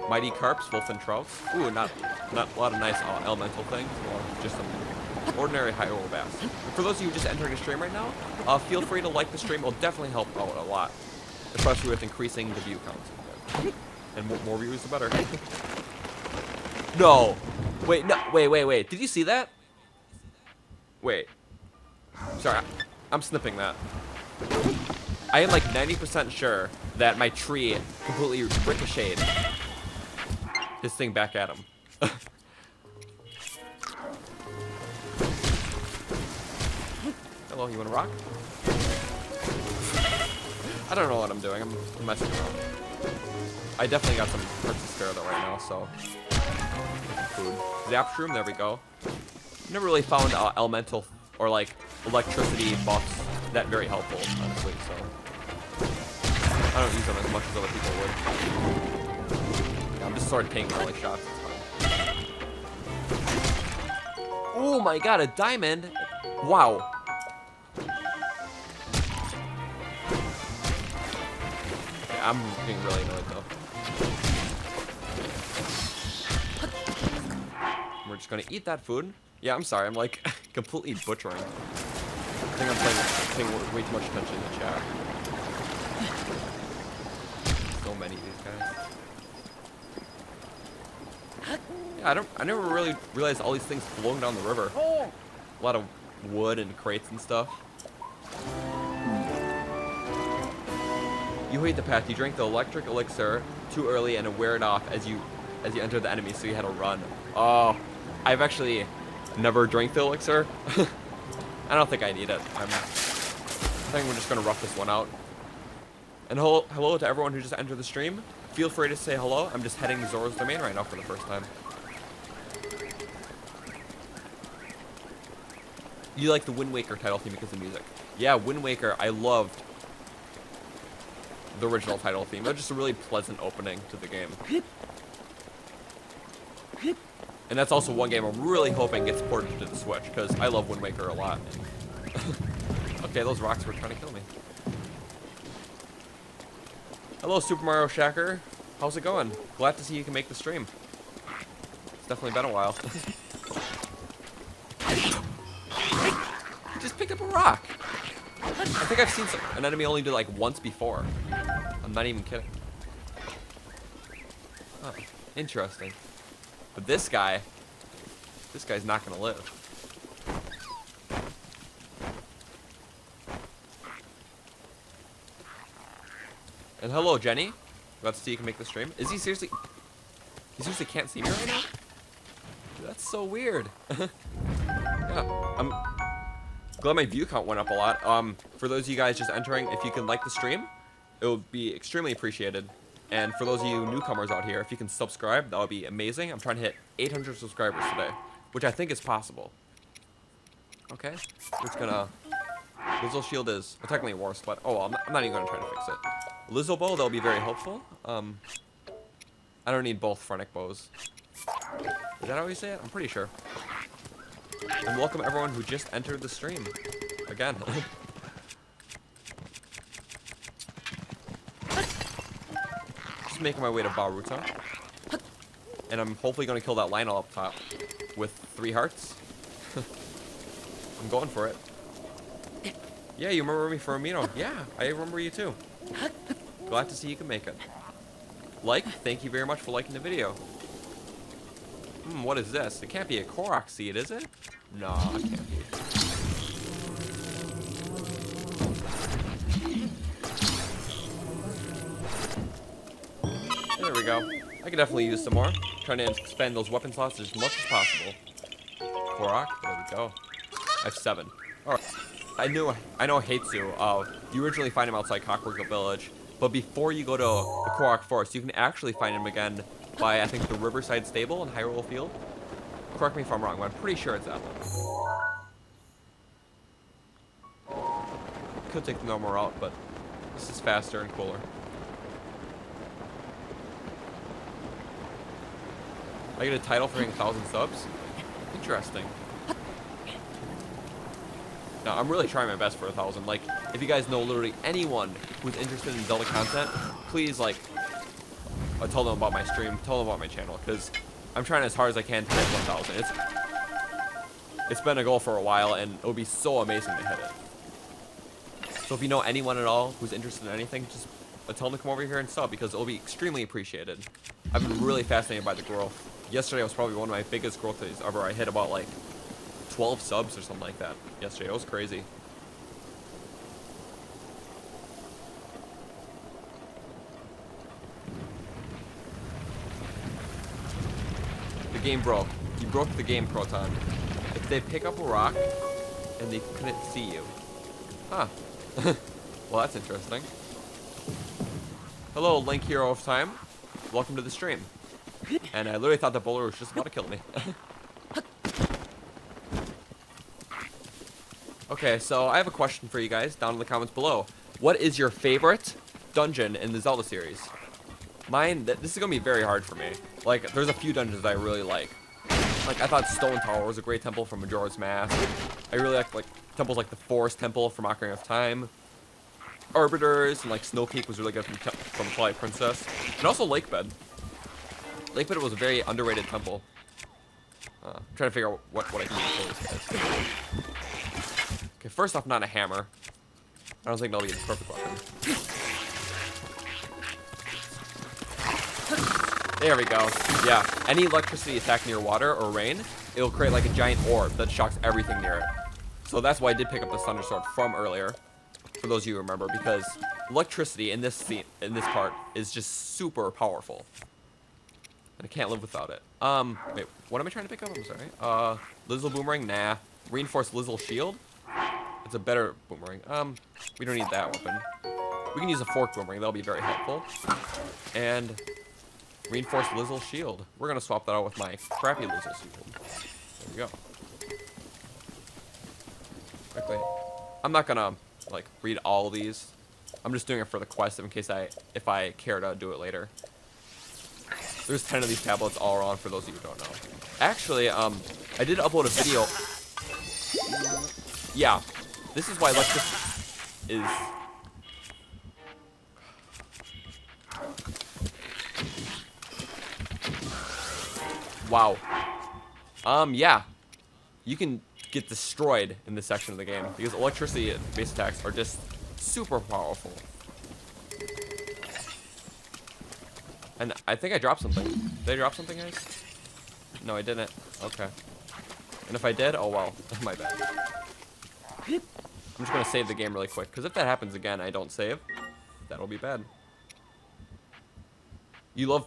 Mighty Carps, Wolf and Trouts. Ooh, not a lot of nice elemental things, or just some ordinary Hyrule bass. For those of you just entering a stream right now, feel free to like the stream. It'll definitely help out a lot, especially with increasing the view count. And more views, the better. No, wait. Did you see that? Wait. Sorry, I'm snipping that. I am like 90% sure that my tree completely ricocheted his thing back at him. Hello, you want to rock? I don't know what I'm doing. I'm messing around. I definitely got some parts to spare though right now, so. Food. Zapshroom, there we go. Never really found elemental or like electricity buffs that very helpful, honestly, so. I don't use them as much as other people would. Yeah, I'm just sort of taking early shots, it's fine. Oh my god, a diamond! Wow. Yeah, I'm getting really annoyed though. We're just gonna eat that food. Yeah, I'm sorry, I'm like completely butchering. I think I'm paying way too much attention to chat. So many of these guys. Yeah, I never really realized all these things flowing down the river. A lot of wood and crates and stuff. You hate the path. You drank the electric elixir too early and it wear it off as you entered the enemy, so you had to run. Oh, I've actually never drank the elixir. I don't think I need it. I think we're just gonna rough this one out. And hello to everyone who just entered the stream. feel free to say hello. I'm just heading to Zora's domain right now for the first time. You like the Wind Waker title theme because of the music. Yeah, Wind Waker, I loved the original title theme. It was just a really pleasant opening to the game. And that's also one game I'm really hoping gets ported to the Switch, because I love Wind Waker a lot. Okay, those rocks were trying to kill me. Hello, Super Mario Shacker. How's it going? Glad to see you can make the stream. It's definitely been a while. He just picked up a rock. I think I've seen an enemy only do like once before. I'm not even kidding. Oh, interesting. But this guy's not gonna live. And hello, Jenny. Glad to see you can make the stream. Is he seriously? He seriously can't see me right now? That's so weird. Yeah, I'm glad my view count went up a lot. For those of you guys just entering, if you can like the stream, it would be extremely appreciated. And for those of you newcomers out here, if you can subscribe, that would be amazing. I'm trying to hit 800 subscribers today, which I think is possible. Okay, it's gonna... Lizzo Shield is technically worse, but oh well, I'm not even gonna try to fix it. Lizzo Bow, that'll be very helpful. I don't need both Phrenic bows. Is that how you say it? I'm pretty sure. And welcome everyone who just entered the stream. Again. Just making my way to Baruta. And I'm hopefully going to kill that Lionel up top with 3 hearts. I'm going for it. Yeah, you remember me from Amino? Yeah, I remember you too. Glad to see you can make it. Thank you very much for liking the video. What is this? It can't be a Korok seed, is it? No, it can't be. There we go. I could definitely use some more. Trying to expand those weapon slots as much as possible. Korok, there we go. I have 7. Alright. I know Heitsu, you originally find him outside Cockrickle Village, but before you go to the Korok Forest, you can actually find him again by, I think, the Riverside Stable in Hyrule Field. Correct me if I'm wrong, but I'm pretty sure it's that one. Could take the normal route, but this is faster and cooler. I get a title for getting 1,000 subs? Interesting. Now, I'm really trying my best for 1,000. Like, if you guys know literally anyone who's interested in Zelda content, please, like, tell them about my stream, tell them about my channel, because I'm trying as hard as I can to hit 1,000. It's been a goal for a while, and it would be so amazing to hit it. So if you know anyone at all who's interested in anything, just tell them to come over here and sub, because it will be extremely appreciated. I've been really fascinated by the growth. Yesterday was probably one of my biggest growth days ever. I hit about, like, 12 subs or something like that yesterday. It was crazy. The game broke. You broke the game, Proton. If they pick up a rock and they couldn't see you. Huh. Well, that's interesting. Hello, Link Hero of Time. Welcome to the stream. And I literally thought the bowler was just about to kill me. Okay, so I have a question for you guys down in the comments below. What is your favorite dungeon in the Zelda series? Mine, this is going to be very hard for me. Like, there's a few dungeons that I really like. Like, I thought Stone Tower was a great temple from Majora's Mask. I really like temples like the Forest Temple from Ocarina of Time. Arbiters and, like, Snow Peak was really good from Twilight Princess. And also Lake Bed. Lake Bed was a very underrated temple. I'm trying to figure out what I can use for this guys. Okay, first off, not a hammer. I don't think that'll be the perfect weapon. There we go. Yeah, any electricity attack near water or rain, it'll create like a giant orb that shocks everything near it. So that's why I did pick up this Thunder Sword from earlier, for those of you who remember, because electricity in this scene, in this part, is just super powerful. And I can't live without it. Wait, what am I trying to pick up? I'm sorry. Lizzle Boomerang? Nah. Reinforced Lizzle Shield? It's a better boomerang. We don't need that weapon. We can use a fork boomerang. That'll be very helpful. And reinforced Lizzle shield. We're gonna swap that out with my crappy Lizzle shield. There we go. Quickly. I'm not gonna like read all these. I'm just doing it for the quest in case if I care to do it later. There's 10 of these tablets all around for those of you who don't know. Actually, I did upload a video. Yeah, this is why electricity is. Wow. Yeah. You can get destroyed in this section of the game because electricity-based attacks are just super powerful. And I think I dropped something. Did I drop something, guys? No, I didn't. Okay. And if I did, oh well. My bad. I'm just gonna save the game really quick, because if that happens again, I don't save. That'll be bad. You love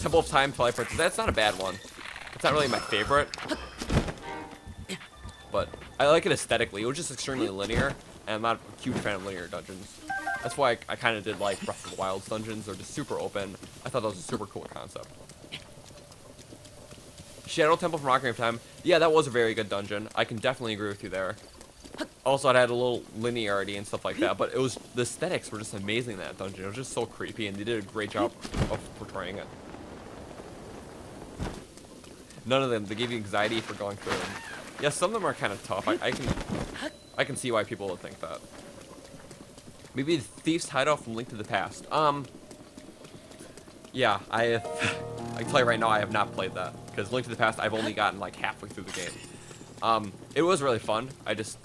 Temple of Time, Twilight Princess. That's not a bad one. It's not really my favorite. But I like it aesthetically. It was just extremely linear, and I'm not a huge fan of linear dungeons. That's why I kind of did like Breath of the Wild's dungeons. They're just super open. I thought that was a super cool concept. Shadow Temple from Ocarina of Time. Yeah, that was a very good dungeon. I can definitely agree with you there. Also, it had a little linearity and stuff like that, but it was the aesthetics were just amazing in that dungeon. It was just so creepy, and they did a great job of portraying it. None of them, they gave you anxiety for going through them. Yeah, some of them are kind of tough. I can see why people would think that. Maybe the Thief's Hideout from Link to the Past. Yeah, I can tell you right now, I have not played that because Link to the Past, I've only gotten like halfway through the game. It was really fun. I just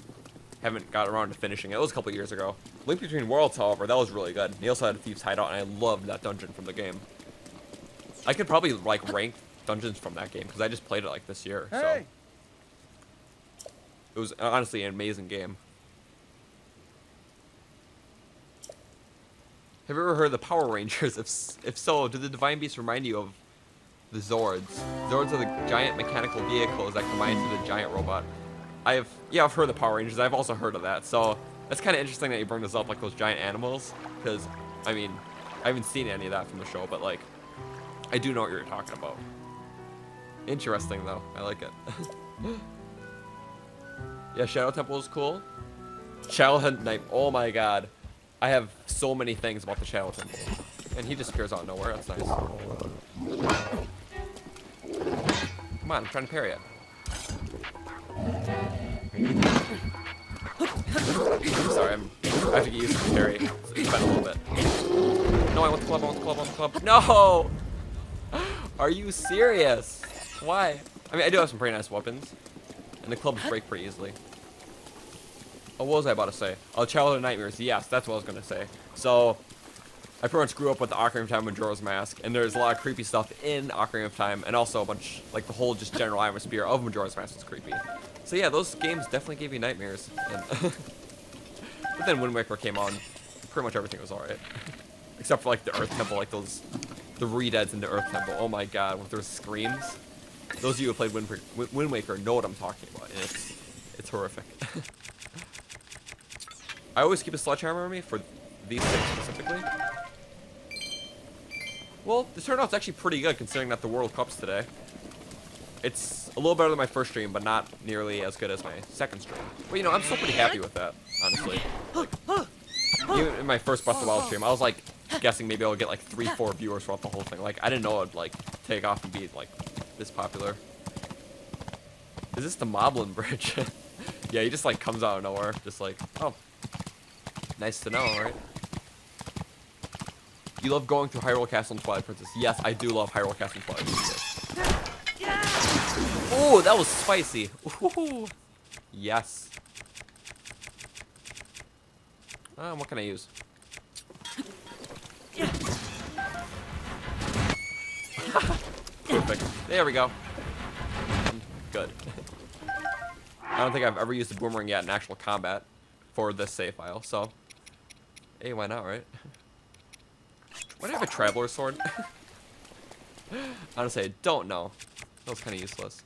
haven't got around to finishing it. It was a couple years ago. Link Between Worlds, however, that was really good. He also had a Thief's Hideout, and I loved that dungeon from the game. I could probably like rank dungeons from that game because I just played it like this year. Hey. So it was honestly an amazing game. Have you ever heard of the Power Rangers? If so, do the Divine Beasts remind you of the Zoras? Zoras are the giant mechanical vehicles that combine into the giant robot. I've heard of the Power Rangers. I've also heard of that. So that's kind of interesting that you bring this up, like those giant animals, because I mean, I haven't seen any of that from the show, but like, I do know what you're talking about. Interesting though. I like it. Yeah, Shadow Temple is cool. Childhood Night. Oh my god. I have so many things about the Shadow Temple. And he disappears out of nowhere. That's nice. Come on, I'm trying to parry it. Sorry, I have to get used to the parry. It's been a little bit. No, I want the club, I want the club, I want the club. No! Are you serious? Why? I mean, I do have some pretty nice weapons. And the clubs break pretty easily. Oh, what was I about to say? Oh, Childhood Nightmares. Yes, that's what I was going to say. So, I pretty much grew up with the Ocarina of Time Majora's Mask, and there's a lot of creepy stuff in Ocarina of Time, and also a bunch, like the whole just general atmosphere of Majora's Mask is creepy. So yeah, those games definitely gave you nightmares. And but then Wind Waker came on, pretty much everything was alright. Except for like the Earth Temple, like the re-deads in the Earth Temple. Oh my god, with those screams. Those of you who played Wind Waker know what I'm talking about, and it's horrific. I always keep a sledgehammer on me for these things specifically. Well, the turnout's actually pretty good considering that the World Cup's today. It's a little better than my first stream, but not nearly as good as my second stream. But you know, I'm still pretty happy with that, honestly. Like, even in my first Breath of the Wild stream, I was like guessing maybe I'll get like 3-4 viewers throughout the whole thing. Like, I didn't know it'd like take off and be like this popular. Is this the Moblin Bridge? Yeah, he just like comes out of nowhere, just like, oh. Nice to know, right? You love going through Hyrule Castle and Twilight Princess. Yes, I do love Hyrule Castle and Twilight Princess. Oh, that was spicy. Ooh. Yes. What can I use? Perfect. There we go. Good. I don't think I've ever used a boomerang yet in actual combat for this save file, so hey, why not, right? Why do I have a Traveler Sword? Honestly, I don't know. That was kind of useless.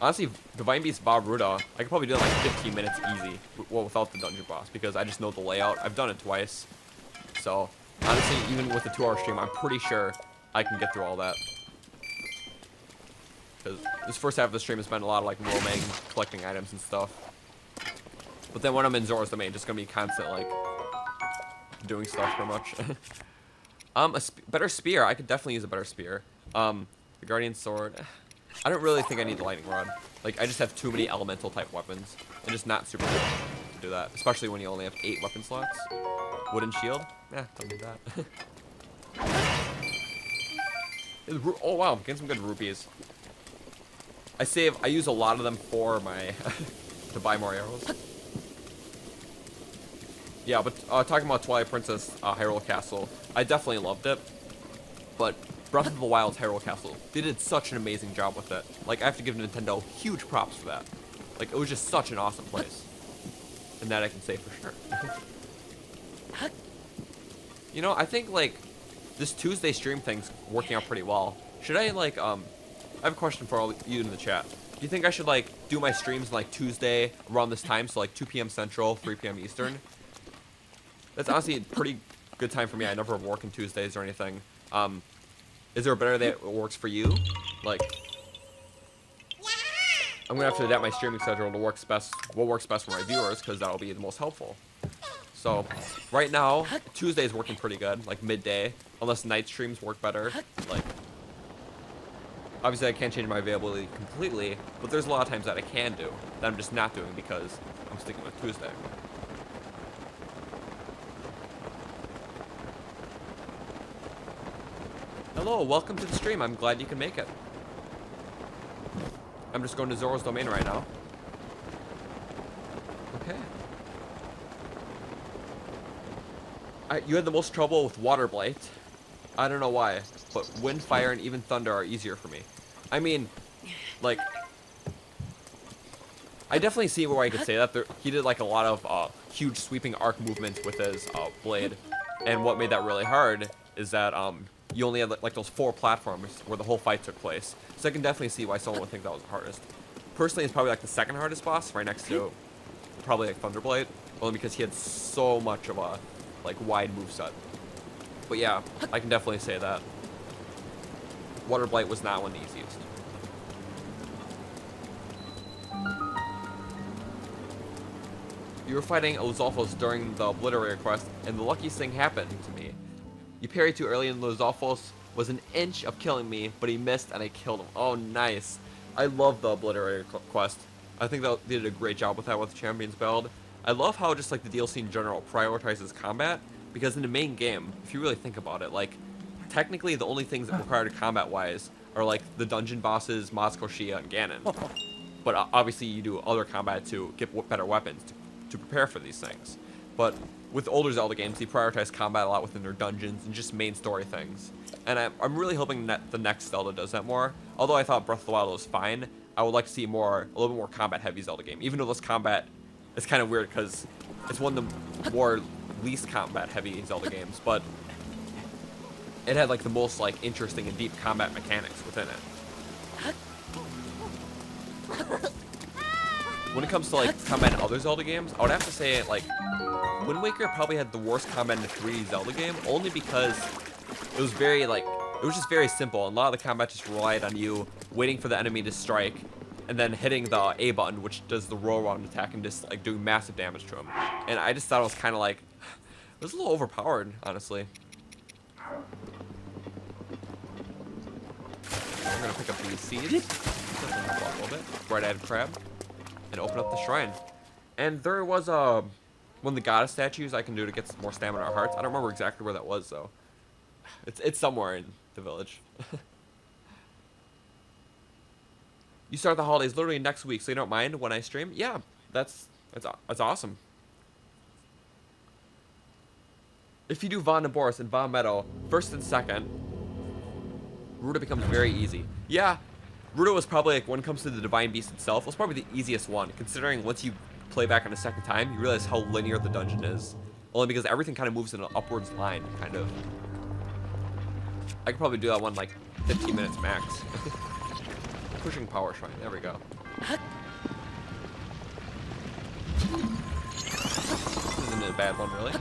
Honestly, Divine Beast Bob Ruda, I could probably do that in like 15 minutes easy. Well, without the dungeon boss, because I just know the layout. I've done it twice. So, honestly, even with a 2-hour stream, I'm pretty sure I can get through all that. Because this first half of the stream has been a lot of like roaming, collecting items and stuff. But then when I'm in Zora's domain, just gonna be constant like doing stuff pretty much. Better spear. I could definitely use a better spear. The Guardian Sword. I don't really think I need the Lightning Rod. Like, I just have too many elemental type weapons. And just not super good to do that. Especially when you only have 8 weapon slots. Wooden Shield? Don't need that. Oh wow, I'm getting some good rupees. I use a lot of them for my, to buy more arrows. Yeah, but talking about Twilight Princess Hyrule Castle, I definitely loved it. But Breath of the Wild's Hyrule Castle, they did such an amazing job with it. Like, I have to give Nintendo huge props for that. Like, it was just such an awesome place. And that I can say for sure. You know, I think, like, this Tuesday stream thing's working out pretty well. Should I, like, I have a question for all you in the chat. Do you think I should, like, do my streams, like, Tuesday around this time, so, like, 2 p.m. Central, 3 p.m. Eastern? That's honestly a pretty good time for me. I never work on Tuesdays or anything. Is there a better day that works for you? Like, I'm gonna have to adapt my streaming schedule to what works best for my viewers, because that'll be the most helpful. So, right now, Tuesday's working pretty good, like midday, unless night streams work better. Like, obviously I can't change my availability completely, but there's a lot of times that I can do, that I'm just not doing because I'm sticking with Tuesday. Hello, welcome to the stream. I'm glad you can make it. I'm just going to Zora's domain right now. Okay. You had the most trouble with Water Blight. I don't know why, but Wind, Fire, and even Thunder are easier for me. I mean, like, I definitely see why you could say that. He did like a lot of huge sweeping arc movements with his blade, and what made that really hard is that you only had like those 4 platforms where the whole fight took place. So I can definitely see why someone would think that was the hardest. Personally, it's probably like the second hardest boss, right next to probably like Thunderblade, only because he had so much of a like wide moveset. But yeah, I can definitely say that Water Blight was not one of the easiest. You were fighting Lizalfos during the Obliterator quest, and the luckiest thing happened to me. You parried too early, and Lizalfos was an inch of killing me, but he missed, and I killed him. Oh, nice. I love the Obliterator quest. I think they did a great job with that with the Champions build. I love how just like the DLC in general prioritizes combat, because in the main game, if you really think about it, like, technically the only things that require to combat-wise are like the dungeon bosses, Moscow Shia, and Ganon. But obviously you do other combat to get better weapons to prepare for these things. But with older Zelda games, they prioritize combat a lot within their dungeons and just main story things. And I'm really hoping that the next Zelda does that more. Although I thought Breath of the Wild was fine, I would like to see a little bit more combat-heavy Zelda game. Even though this combat is kind of weird because it's one of the more least combat-heavy Zelda games, but it had like the most like interesting and deep combat mechanics within it. When it comes to like combat in other Zelda games, I would have to say like Wind Waker probably had the worst combat in a 3D Zelda game, only because it was just very simple, and a lot of the combat just relied on you waiting for the enemy to strike and then hitting the A button, which does the roll around attack, and just like doing massive damage to him. And I just thought it was kind of like, it was a little overpowered, honestly. I'm gonna pick up these seeds, a little bit, bright-eyed crab, and open up the shrine. And there was one of the goddess statues I can do to get some more stamina or hearts. I don't remember exactly where that was though. It's somewhere in the village. You start the holidays literally next week, so you don't mind when I stream? Yeah, that's awesome. If you do Vaughn and Boris and Vaughn Meadow, first and second, Ruta becomes very easy. Yeah, Ruta was probably, like, when it comes to the Divine Beast itself, was probably the easiest one, considering once you play back on a second time, you realize how linear the dungeon is. Only because everything kind of moves in an upwards line, kind of. I could probably do that one, like, 15 minutes max. Pushing Power Shrine, there we go. This isn't a bad one, really.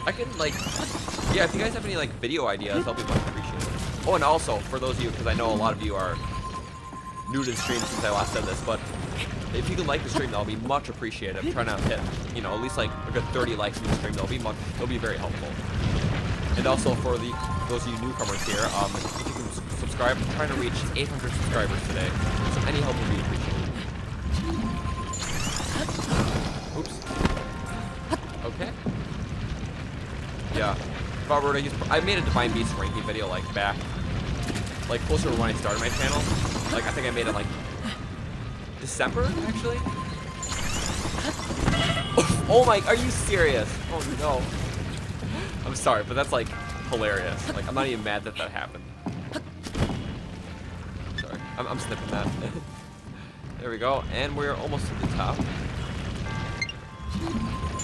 I can, like, yeah, if you guys have any, like, video ideas, I'll be much appreciated. Oh, and also, for those of you, because I know a lot of you are new to the stream since I last said this, but if you can like the stream, that'll be much appreciated. I'm trying to hit, you know, at least, like, a good 30 likes in the stream. That'll be very helpful. And also, for those of you newcomers here, if you can subscribe, I'm trying to reach 800 subscribers today, so any help would be appreciated. Oops. Okay. Yeah. About Ruda, I made a Divine Beast ranking video, like, back, like, closer to when I started my channel. Like, I think I made it, like, December, actually? Oh my, are you serious? Oh no. I'm sorry, but that's, like, hilarious. Like, I'm not even mad that that happened. Sorry, I'm snipping that. There we go, and we're almost to the top.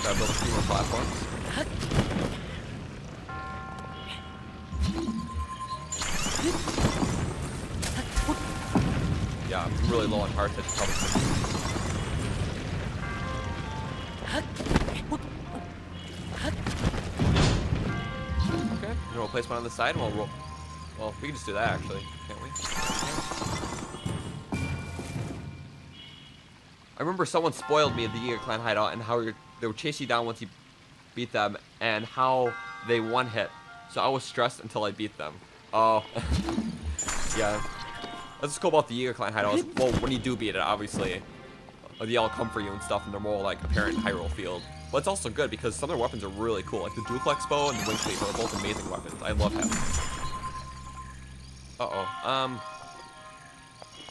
Gotta build a few more platforms. Yeah, I'm really low on hearts. I should probably okay, and we'll place one on the side and we'll roll. Well, we can just do that actually, can't we? I remember someone spoiled me at the Yiga Clan hideout and how they would chase you down once you beat them and how they one-hit. So I was stressed until I beat them. Oh. Yeah. That's what's cool about the Yiga Clan hideout is, well, when you do beat it, obviously, they all come for you and stuff, and they're more, like, apparent in Hyrule Field. But it's also good because some of their weapons are really cool. Like, the Duplex Bow and the Wing Cleaver are both amazing weapons. I love having them. Uh-oh.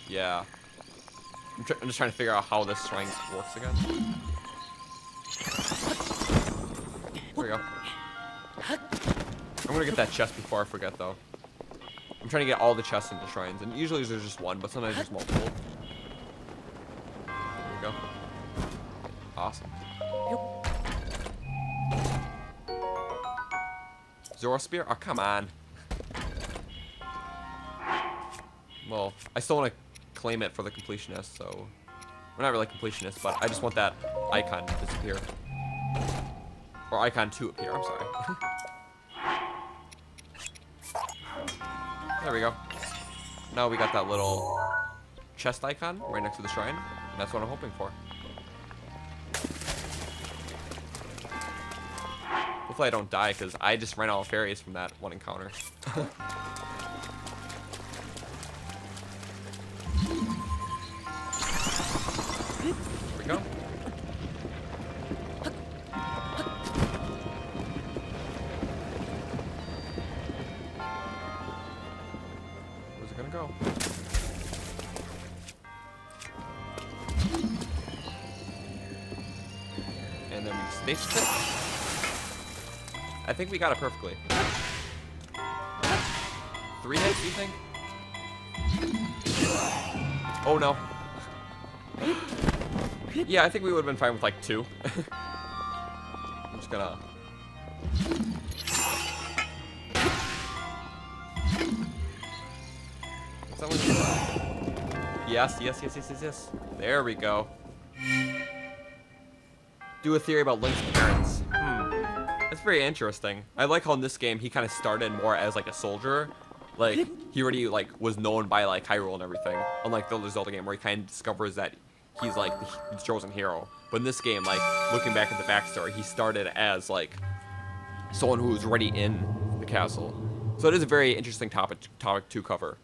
Yeah. I'm just trying to figure out how this shrine works again. There we go. I'm gonna get that chest before I forget, though. I'm trying to get all the chests into shrines, and usually there's just one, but sometimes there's multiple. There we go. Awesome. Zoras Spear? Oh, come on. Well, I still want to claim it for the completionist, so... Well, not really completionist, but I just want that icon to disappear. Or icon to appear, I'm sorry. There we go. Now we got that little chest icon right next to the shrine. And that's what I'm hoping for. Hopefully I don't die, because I just ran out of fairies from that one encounter. There we go. Where's it gonna go? And then we stage it. I think we got it perfectly. 3 hits, you think? Oh no. Yeah, I think we would have been fine with like 2. I'm just gonna... Is that what... Yes, yes, yes, yes, yes, yes. There we go. Do a theory about Link's parents. That's very interesting. I like how in this game he kind of started more as like a soldier. Like, he already like was known by like Hyrule and everything. Unlike the Zelda game where he kind of discovers that he's like the chosen hero. But in this game, like, looking back at the backstory, he started as like someone who was already in the castle. So it is a very interesting topic to cover.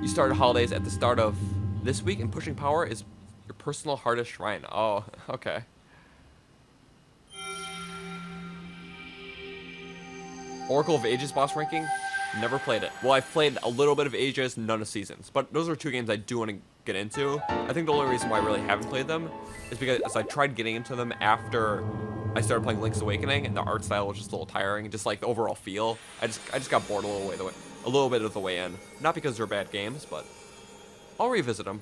You started holidays at the start of this week, and pushing power is your personal hardest shrine. Oh, okay. Oracle of Ages boss ranking? Never played it. Well, I've played a little bit of Ages, none of Seasons. But those are 2 games I do want to get into. I think the only reason why I really haven't played them is because I tried getting into them after I started playing Link's Awakening, and the art style was just a little tiring. Just like the overall feel. I just got bored a little bit of the way in. Not because they're bad games, but I'll revisit them.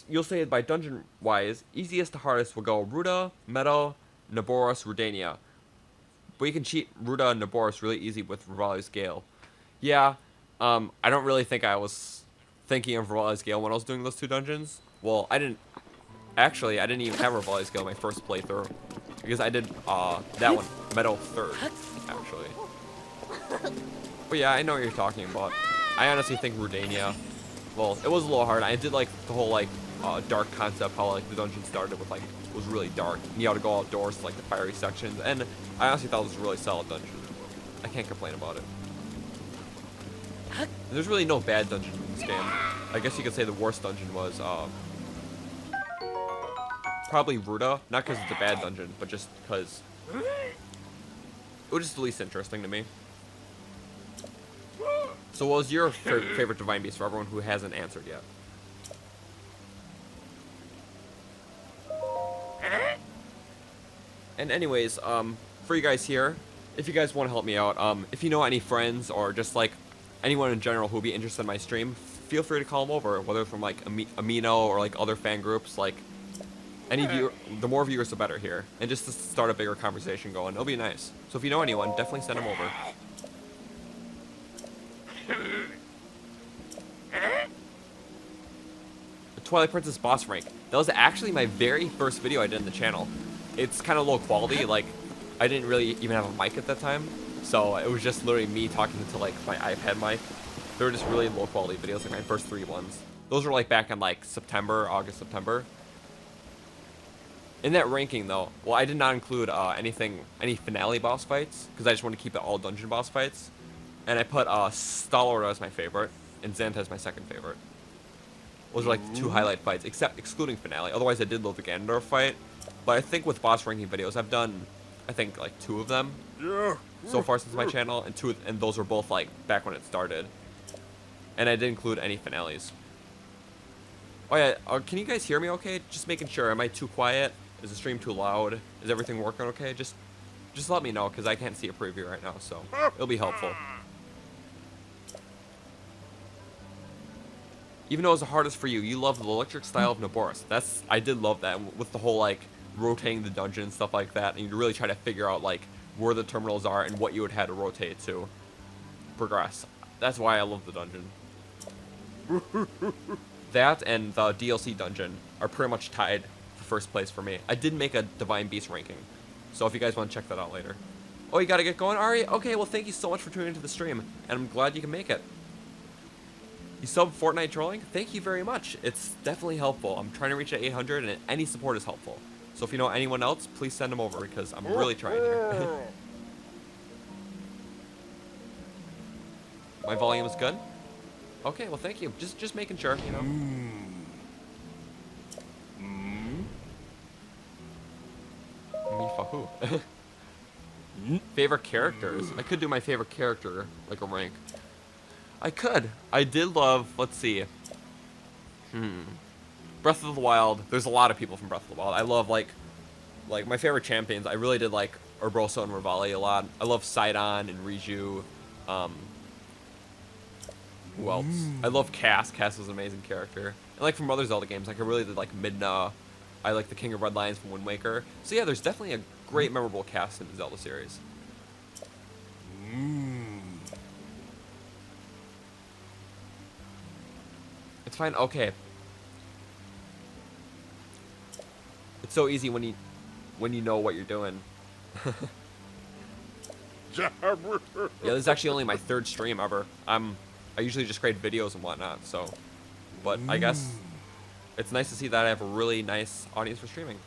You'll say it by dungeon-wise, easiest to hardest will go Ruda, Meadow, Naboris, Rudania. But you can cheat Ruda and Naboris really easy with Revali's Gale. Yeah, I don't really think I was thinking of Revali's Gale when I was doing those 2 dungeons. Well, I didn't even have Revali's Gale my first playthrough because I did that one Meadow 3rd actually. But yeah, I know what you're talking about. I honestly think Rudania. Well, it was a little hard. I did like the whole like dark concept, how like the dungeon started with like it was really dark. And you had to go outdoors to like the fiery sections, and I honestly thought it was a really solid dungeon. I can't complain about it. And there's really no bad dungeon in this game. I guess you could say the worst dungeon was probably Ruda, not because it's a bad dungeon, but just because it was just the least interesting to me. So what was your favorite Divine Beast for everyone who hasn't answered yet? And anyways, for you guys here, if you guys want to help me out, if you know any friends or just like anyone in general who would be interested in my stream, feel free to call them over, whether from like Amino or like other fan groups, like any viewer, the more viewers the better here, and just to start a bigger conversation going, it'll be nice. So if you know anyone, definitely send them over. The Twilight Princess boss rank. That was actually my very first video I did on the channel. It's kind of low quality, like I didn't really even have a mic at that time, so it was just literally me talking to like my iPad mic. They were just really low quality videos, like my first 3 ones. Those were like back in like August, September. In that ranking though, well, I did not include any finale boss fights, because I just want to keep it all dungeon boss fights. And I put Stalwart as my favorite, and Xanta as my second favorite. Those are like the 2 highlight fights, excluding finale. Otherwise, I did love the Ganondorf fight. But I think with boss ranking videos, I've done, I think, like 2 of them so far since my channel, and those were both like back when it started. And I didn't include any finales. Oh yeah, can you guys hear me okay? Just making sure. Am I too quiet? Is the stream too loud? Is everything working okay? Just let me know, because I can't see a preview right now, so it'll be helpful. Even though it was the hardest for you, you love the electric style of Naboris. I did love that, with the whole like rotating the dungeon and stuff like that, and you really try to figure out like where the terminals are and what you would have to rotate to progress. That's why I love the dungeon. That and the DLC dungeon are pretty much tied for first place for me. I did make a Divine Beast ranking, so if you guys want to check that out later. Oh, you gotta get going, Ari? Okay, well thank you so much for tuning into the stream, and I'm glad you can make it. You sub Fortnite trolling? Thank you very much. It's definitely helpful. I'm trying to reach at 800, and any support is helpful. So if you know anyone else, please send them over, because I'm really trying here. My volume is good? Okay, well thank you. Just making sure, you know. Me fuck who? Favorite characters? I could do my favorite character, like a rank. I could. I did love, let's see. Breath of the Wild. There's a lot of people from Breath of the Wild. I love like my favorite champions. I really did like Urbosa and Revali a lot. I love Sidon and Riju. Who else? I love Cass. Cass was an amazing character. And like from other Zelda games, like I really did like Midna. I like the King of Red Lions from Wind Waker. So yeah, there's definitely a great memorable cast in the Zelda series. It's fine. Okay. It's so easy when you know what you're doing. Yeah, this is actually only my 3rd stream ever. I usually just create videos and whatnot, so. But I guess it's nice to see that I have a really nice audience for streaming.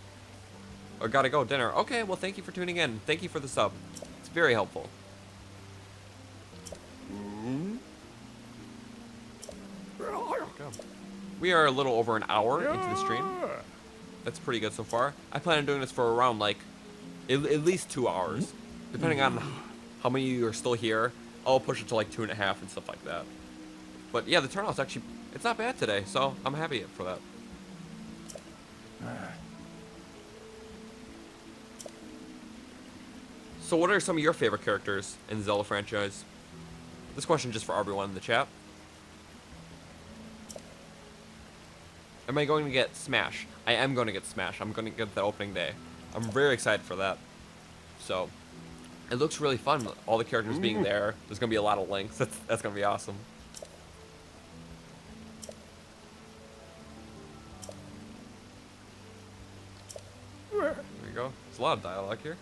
I gotta go, dinner. Okay, well thank you for tuning in. Thank you for the sub. It's very helpful. We are a little over an hour into the stream. That's pretty good so far. I plan on doing this for around like at least 2 hours, depending on how many of you are still here. I'll push it to like 2.5 and stuff like that. But yeah, the turnout's actually, it's not bad today, so I'm happy for that. So what are some of your favorite characters in the Zelda franchise? This question just for everyone in the chat. Am I going to get Smash? I am going to get Smash. I'm going to get the opening day. I'm very excited for that. So, it looks really fun. All the characters being there. There's going to be a lot of links. That's going to be awesome. you go. There's a lot of dialogue here.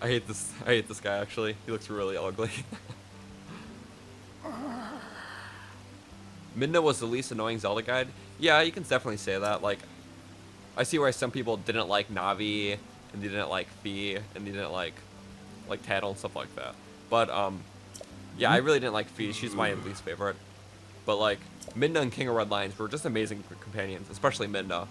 I hate this. I hate this guy actually. He looks really ugly. Midna was the least annoying Zelda guide. Yeah, you can definitely say that. Like, I see why some people didn't like Navi, and they didn't like Fee, and they didn't like Tattle and stuff like that. But yeah, I really didn't like Fee. She's my least favorite. But like Midna and King of Red Lions were just amazing companions, especially Midna.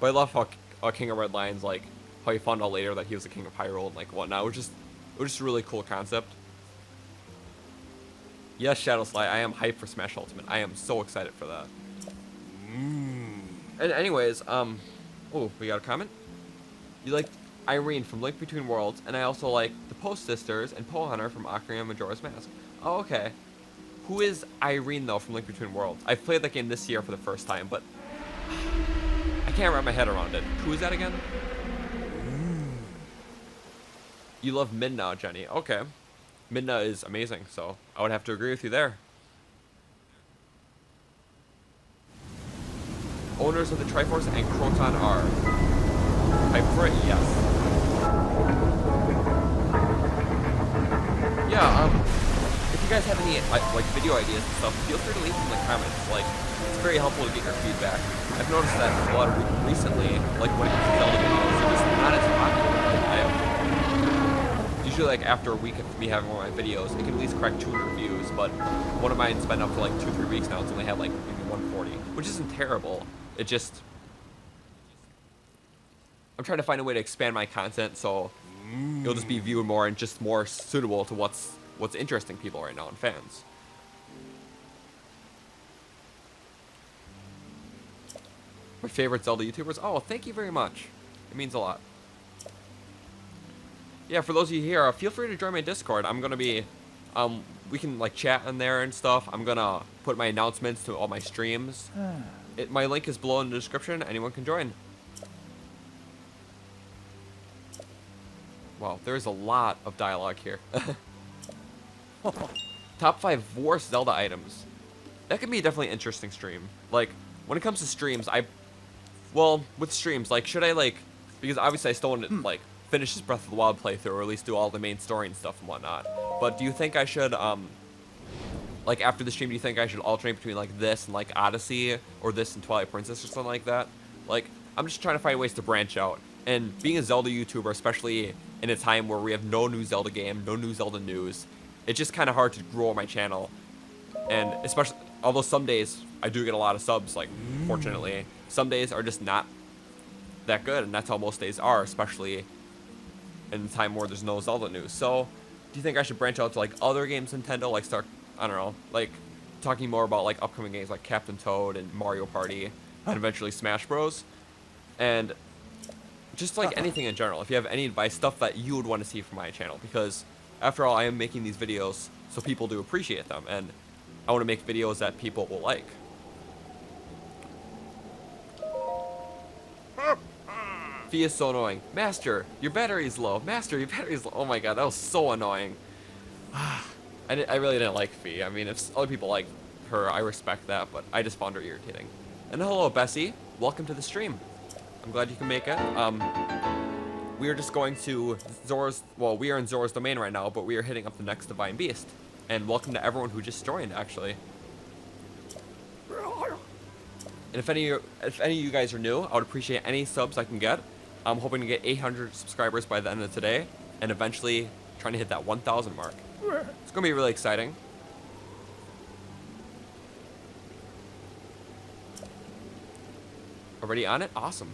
But I love how King of Red Lions, like how you found out later that he was the King of Hyrule and like whatnot. It was just a really cool concept. Yes, Shadow Sly, I am hyped for Smash Ultimate. I am so excited for that. And anyways, oh, we got a comment. You like Irene from Link Between Worlds, and I also like the Post Sisters and Pole Hunter from Ocarina of Majora's Mask. Oh, okay. Who is Irene though from Link Between Worlds? I've played that game this year for the first time, but I can't wrap my head around it. Who is that again? You love Midna, Jenny. Okay. Midna is amazing, so I would have to agree with you there. Owners of the Triforce and Croton are. Hype for it? Yes. Yeah, if you guys have any like video ideas and stuff, feel free to leave them in the comments. Like, it's very helpful to get your feedback. I've noticed that a lot of recently, like when it comes to Zelda videos, they're just not as popular. Usually, like after a week of me having one of my videos, it can at least crack 200 views. But one of mine's been up for like 2-3 weeks now. It's only had like maybe 140, which isn't terrible. It just, I'm trying to find a way to expand my content so it'll just be viewed more and just more suitable to what's interesting people right now and fans. My favorite Zelda YouTubers. Oh, thank you very much. It means a lot. Yeah, for those of you here, feel free to join my Discord. I'm gonna be, we can like chat in there and stuff. I'm gonna put my announcements to all my streams. My link is below in the description. Anyone can join. Wow, there's a lot of dialogue here. Top 5 worst Zelda items. That could be definitely an interesting stream. Like, when it comes to streams, well, with streams, like, should I, like, because obviously I still want to, like, finish this Breath of the Wild playthrough, or at least do all the main story and stuff and whatnot. But do you think I should, like, after the stream, do you think I should alternate between, like, this and, like, Odyssey, or this and Twilight Princess or something like that? Like, I'm just trying to find ways to branch out. And being a Zelda YouTuber, especially in a time where we have no new Zelda game, no new Zelda news, it's just kind of hard to grow my channel. And especially, although some days I do get a lot of subs, like, fortunately, some days are just not that good, and that's how most days are, especially in a time where there's no Zelda news. So, do you think I should branch out to, like, other games Nintendo, like, start, I don't know, like, talking more about, like, upcoming games like Captain Toad and Mario Party, and eventually Smash Bros. And just, like, anything in general. If you have any advice, stuff that you would want to see from my channel, because, after all, I am making these videos so people do appreciate them, and I want to make videos that people will like. Fee is so annoying. Master, your battery's low. Master, your battery's low. Oh my god, that was so annoying. I really didn't like Fee. I mean, if other people like her, I respect that, but I just found her irritating. And hello, Bessie. Welcome to the stream. I'm glad you can make it. We are just going to Zora's, well, we are in Zora's domain right now, but we are hitting up the next Divine Beast. And welcome to everyone who just joined, actually. And if any of you guys are new, I would appreciate any subs I can get. I'm hoping to get 800 subscribers by the end of today, and eventually trying to hit that 1,000 mark. It's going to be really exciting. Already on it? Awesome.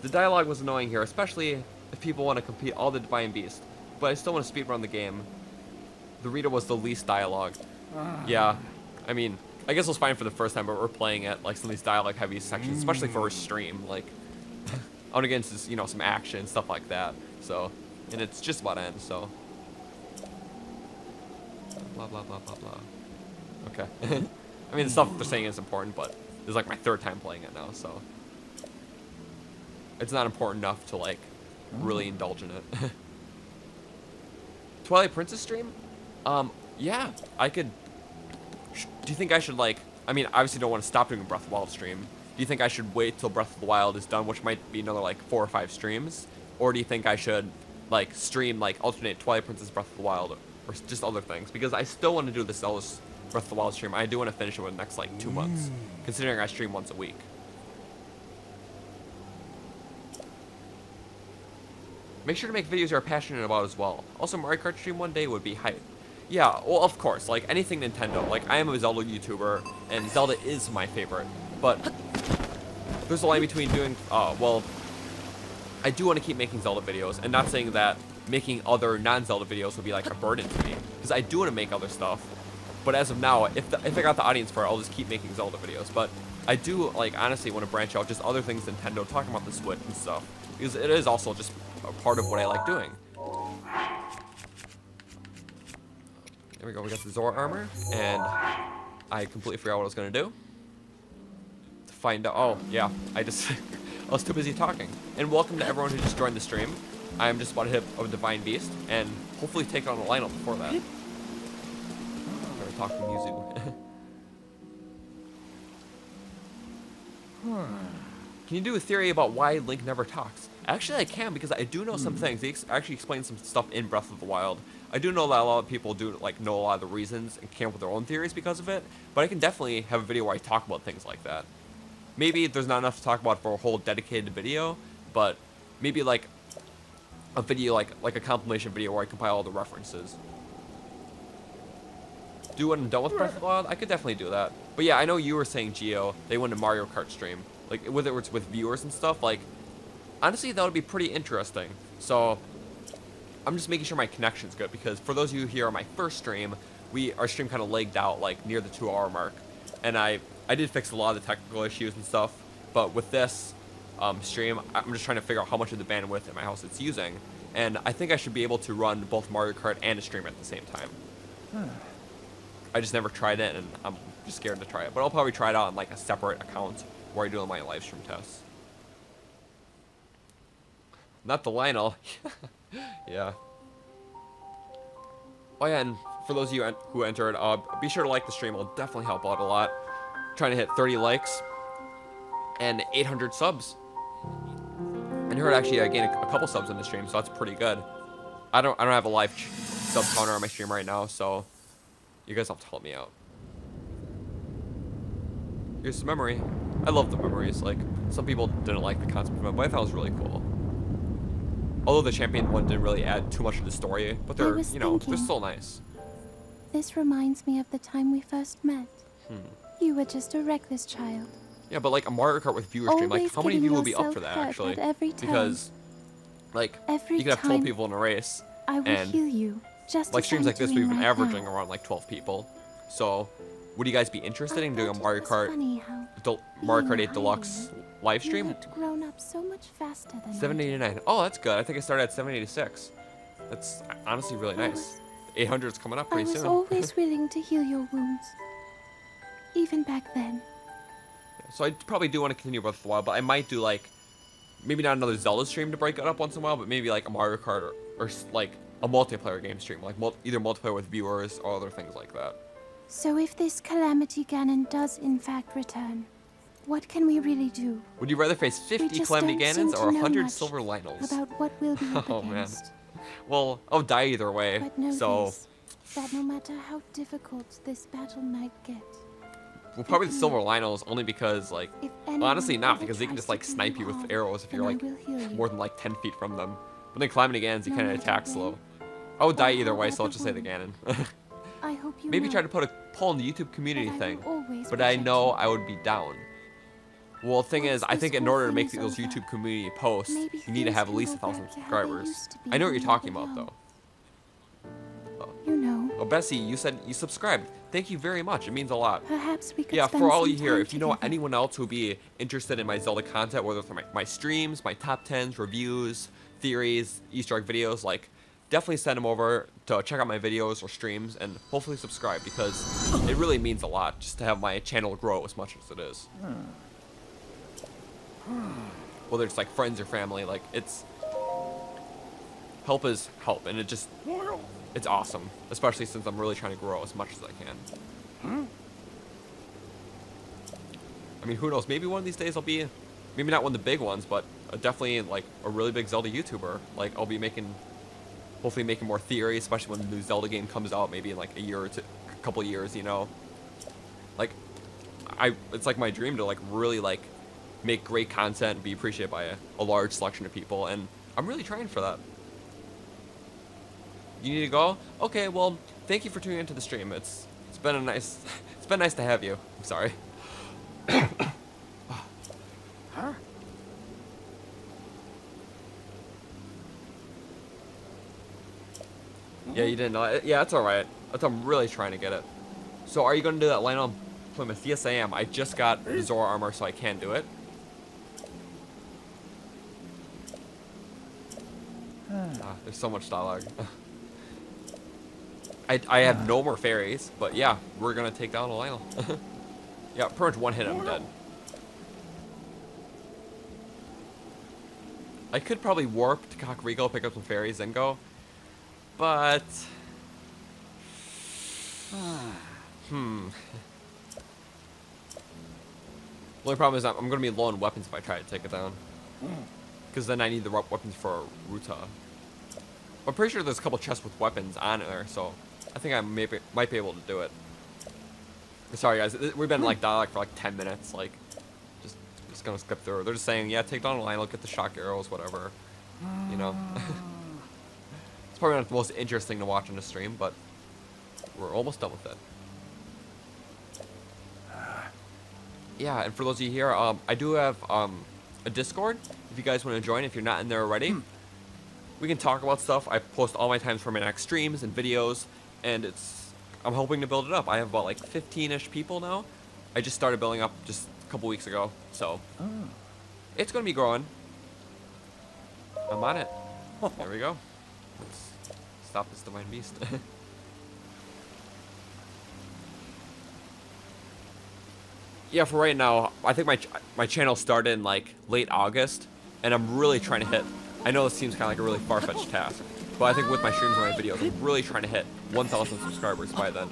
The dialogue was annoying here, especially if people want to complete all the Divine Beast, but I still want to speedrun the game. The Rita was the least dialogue. Yeah, I mean, I guess it was fine for the first time, but we're playing at like some of these dialogue-heavy sections, especially for a stream. Like, I want to get into, you know, some action, stuff like that. So, and it's just about to end, so. Blah, blah, blah, blah, blah. Okay. I mean, the stuff they're saying is important, but this is like my 3rd time playing it now, so. It's not important enough to, like, really indulge in it. Twilight Princess stream? Yeah, I could do you think I should like? I mean, obviously don't want to stop doing a Breath of the Wild stream. Do you think I should wait till Breath of the Wild is done, which might be another like 4 or 5 streams, or do you think I should like stream like alternate Twilight Princess, Breath of the Wild, or just other things? Because I still want to do the Zelda Breath of the Wild stream. I do want to finish it within the next like 2 months, considering I stream once a week. Make sure to make videos you're passionate about as well. Also, Mario Kart stream one day would be hype. Yeah, well, of course, like anything Nintendo. Like, I am a Zelda YouTuber, and Zelda is my favorite. But there's a line between doing, well, I do want to keep making Zelda videos, and not saying that making other non-Zelda videos would be like a burden to me, because I do want to make other stuff. But as of now, if I got the audience for it, I'll just keep making Zelda videos. But I do, like, honestly want to branch out just other things Nintendo, talking about the Switch and stuff, because it is also just a part of what I like doing. There we go, we got the Zora armor, and I completely forgot what I was going to do. To find out, oh, yeah, I was too busy talking. And welcome to everyone who just joined the stream. I'm just about to hit a Divine Beast, and hopefully take on a Lionel before that. We're talking Yuzu. Can you do a theory about why Link never talks? Actually, I can, because I do know some things. They actually explain some stuff in Breath of the Wild. I do know that a lot of people do like know a lot of the reasons and came up with their own theories because of it, but I can definitely have a video where I talk about things like that. Maybe there's not enough to talk about for a whole dedicated video, but maybe like a video like a compilation video where I compile all the references. Do when I'm done with Breath of the Wild, I could definitely do that. But yeah, I know you were saying, Gio, they want a Mario Kart stream, like whether it's with viewers and stuff. Like, honestly, that would be pretty interesting. So I'm just making sure my connection's good, because for those of you here on my first stream, our stream kind of lagged out like near the 2-hour mark, and I did fix a lot of the technical issues and stuff. But with this stream, I'm just trying to figure out how much of the bandwidth in my house it's using, and I think I should be able to run both Mario Kart and a stream at the same time. I just never tried it, and I'm just scared to try it. But I'll probably try it out on like a separate account where I do my live stream tests. Not the Lionel. Yeah. Oh yeah, and for those of you who entered, be sure to like the stream. It'll definitely help out a lot. Trying to hit 30 likes and 800 subs. And you heard actually I gained a couple subs in the stream, so that's pretty good. I don't have a live sub counter on my stream right now, so you guys have to help me out. Here's some memory. I love the memories. Like, some people didn't like the concept of it, but I thought it was really cool. Although the champion one didn't really add too much to the story, but they're, you know, they're still nice. This reminds me of the time we first met. You were just a reckless child. Yeah, but like a Mario Kart with viewer stream, like how many of you would be up for that actually? Because, like, you could have 12 people in a race, and heal you, just like streams like this, we've been averaging around like 12 people. So, would you guys be interested in doing a Mario Kart 8 Deluxe live stream? You looked grown up so much faster than 789. Oh, that's good. I think I started at 786. That's honestly really nice. 800's coming up pretty soon. I was always willing to heal your wounds, even back then. So I probably do want to continue Breath of the Wild, but I might do like, maybe not another Zelda stream to break it up once in a while, but maybe like a Mario Kart or like a multiplayer game stream, like either multiplayer with viewers or other things like that. So if this Calamity Ganon does in fact return, what can we really do? Would you rather face 50 Calamity Ganons or 100 Silver Lionels? About what we'll be up Oh against. man. Well, I'll die either way. But know so this, that no matter how difficult this battle might get, well, probably the Silver Lionels only because like, if well, honestly not, ever because they can tries just like to do snipe you with harm, arrows if then you're I like will heal you. more than like 10 feet from them. But then Calamity Ganons, you No kind of matter attack when slow. I would die or either way, so I'll however just say the long. Ganon. I hope you Maybe know try to put a poll in the YouTube community that I thing, will always but I protect know you. I would be down. Well, the thing Once is, I this think in whole order to thing make is those over, YouTube community posts, maybe you need to things have at can least go 1,000 back to how they subscribers. used to be I know what when you're we talking were about, young. though. You know, Oh, Bessie, you said you subscribed. Thank you very much. It means a lot. perhaps we could Yeah, spend for all some you here, time if you know together. anyone else who'd be interested in my Zelda content, whether it's my streams, my top 10s, reviews, theories, Easter egg videos, like, definitely send them over to check out my videos or streams, and hopefully subscribe, because it really means a lot just to have my channel grow as much as it is. Whether it's like friends or family, like, it's... help is help, and it's awesome, especially since I'm really trying to grow as much as I can. I mean, who knows? Maybe one of these days I'll be, maybe not one of the big ones, but definitely like a really big Zelda YouTuber. Like I'll be making, hopefully making more theories, especially when the new Zelda game comes out, maybe in like a year or two, a couple years, you know. Like, it's like my dream to like really like make great content and be appreciated by a large selection of people, and I'm really trying for that. You need to go? Okay, well, thank you for tuning into the stream. It's been a nice, it's been nice to have you. I'm sorry. Huh? Yeah, you didn't know it. Yeah, that's alright. I'm really trying to get it. So are you going to do that Lionel Plymouth? Yes, I am. I just got the Zora armor, so I can do it. There's so much dialogue. I have no more fairies, but yeah, we're going to take down a Lionel. Yeah, pretty much one hit, I'm dead. I could probably warp to Kakariko, pick up some fairies, and go. But... The only problem is I'm going to be low on weapons if I try to take it down. Because then I need the weapons for Ruta. I'm pretty sure there's a couple chests with weapons on there, so I think I might be able to do it. Sorry guys, we've been like dialogue for like 10 minutes, like just gonna skip through. They're just saying, yeah, take down a Lionel, get the shock arrows, whatever. You know. It's probably not the most interesting to watch on the stream, but we're almost done with it. Yeah, and for those of you here, I do have a Discord. If you guys want to join, if you're not in there already, we can talk about stuff. I post all my times for my next streams and videos, and I'm hoping to build it up. I have about like 15-ish people now. I just started building up just a couple weeks ago, so it's gonna be growing. I'm on it. There we go. Let's stop this divine beast. Yeah, for right now, I think my channel started in like late August, and I'm really trying to hit. I know this seems kind of like a really far-fetched task, but I think with my streams and my videos, I'm really trying to hit 1,000 subscribers by then.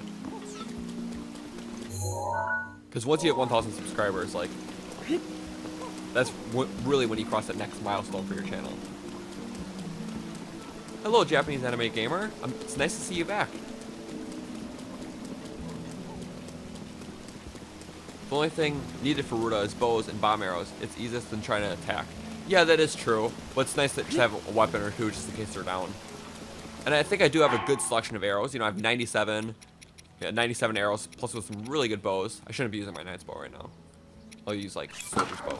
Because once you hit 1,000 subscribers, like, that's really when you cross that next milestone for your channel. Hello, Japanese anime gamer. It's nice to see you back. The only thing needed for Ruta is bows and bomb arrows. It's easiest than trying to attack. Yeah, that is true, but it's nice to just have a weapon or two just in case they're down. And I think I do have a good selection of arrows. You know, I have 97 arrows, plus with some really good bows. I shouldn't be using my knight's bow right now. I'll use, like, soldier's bow.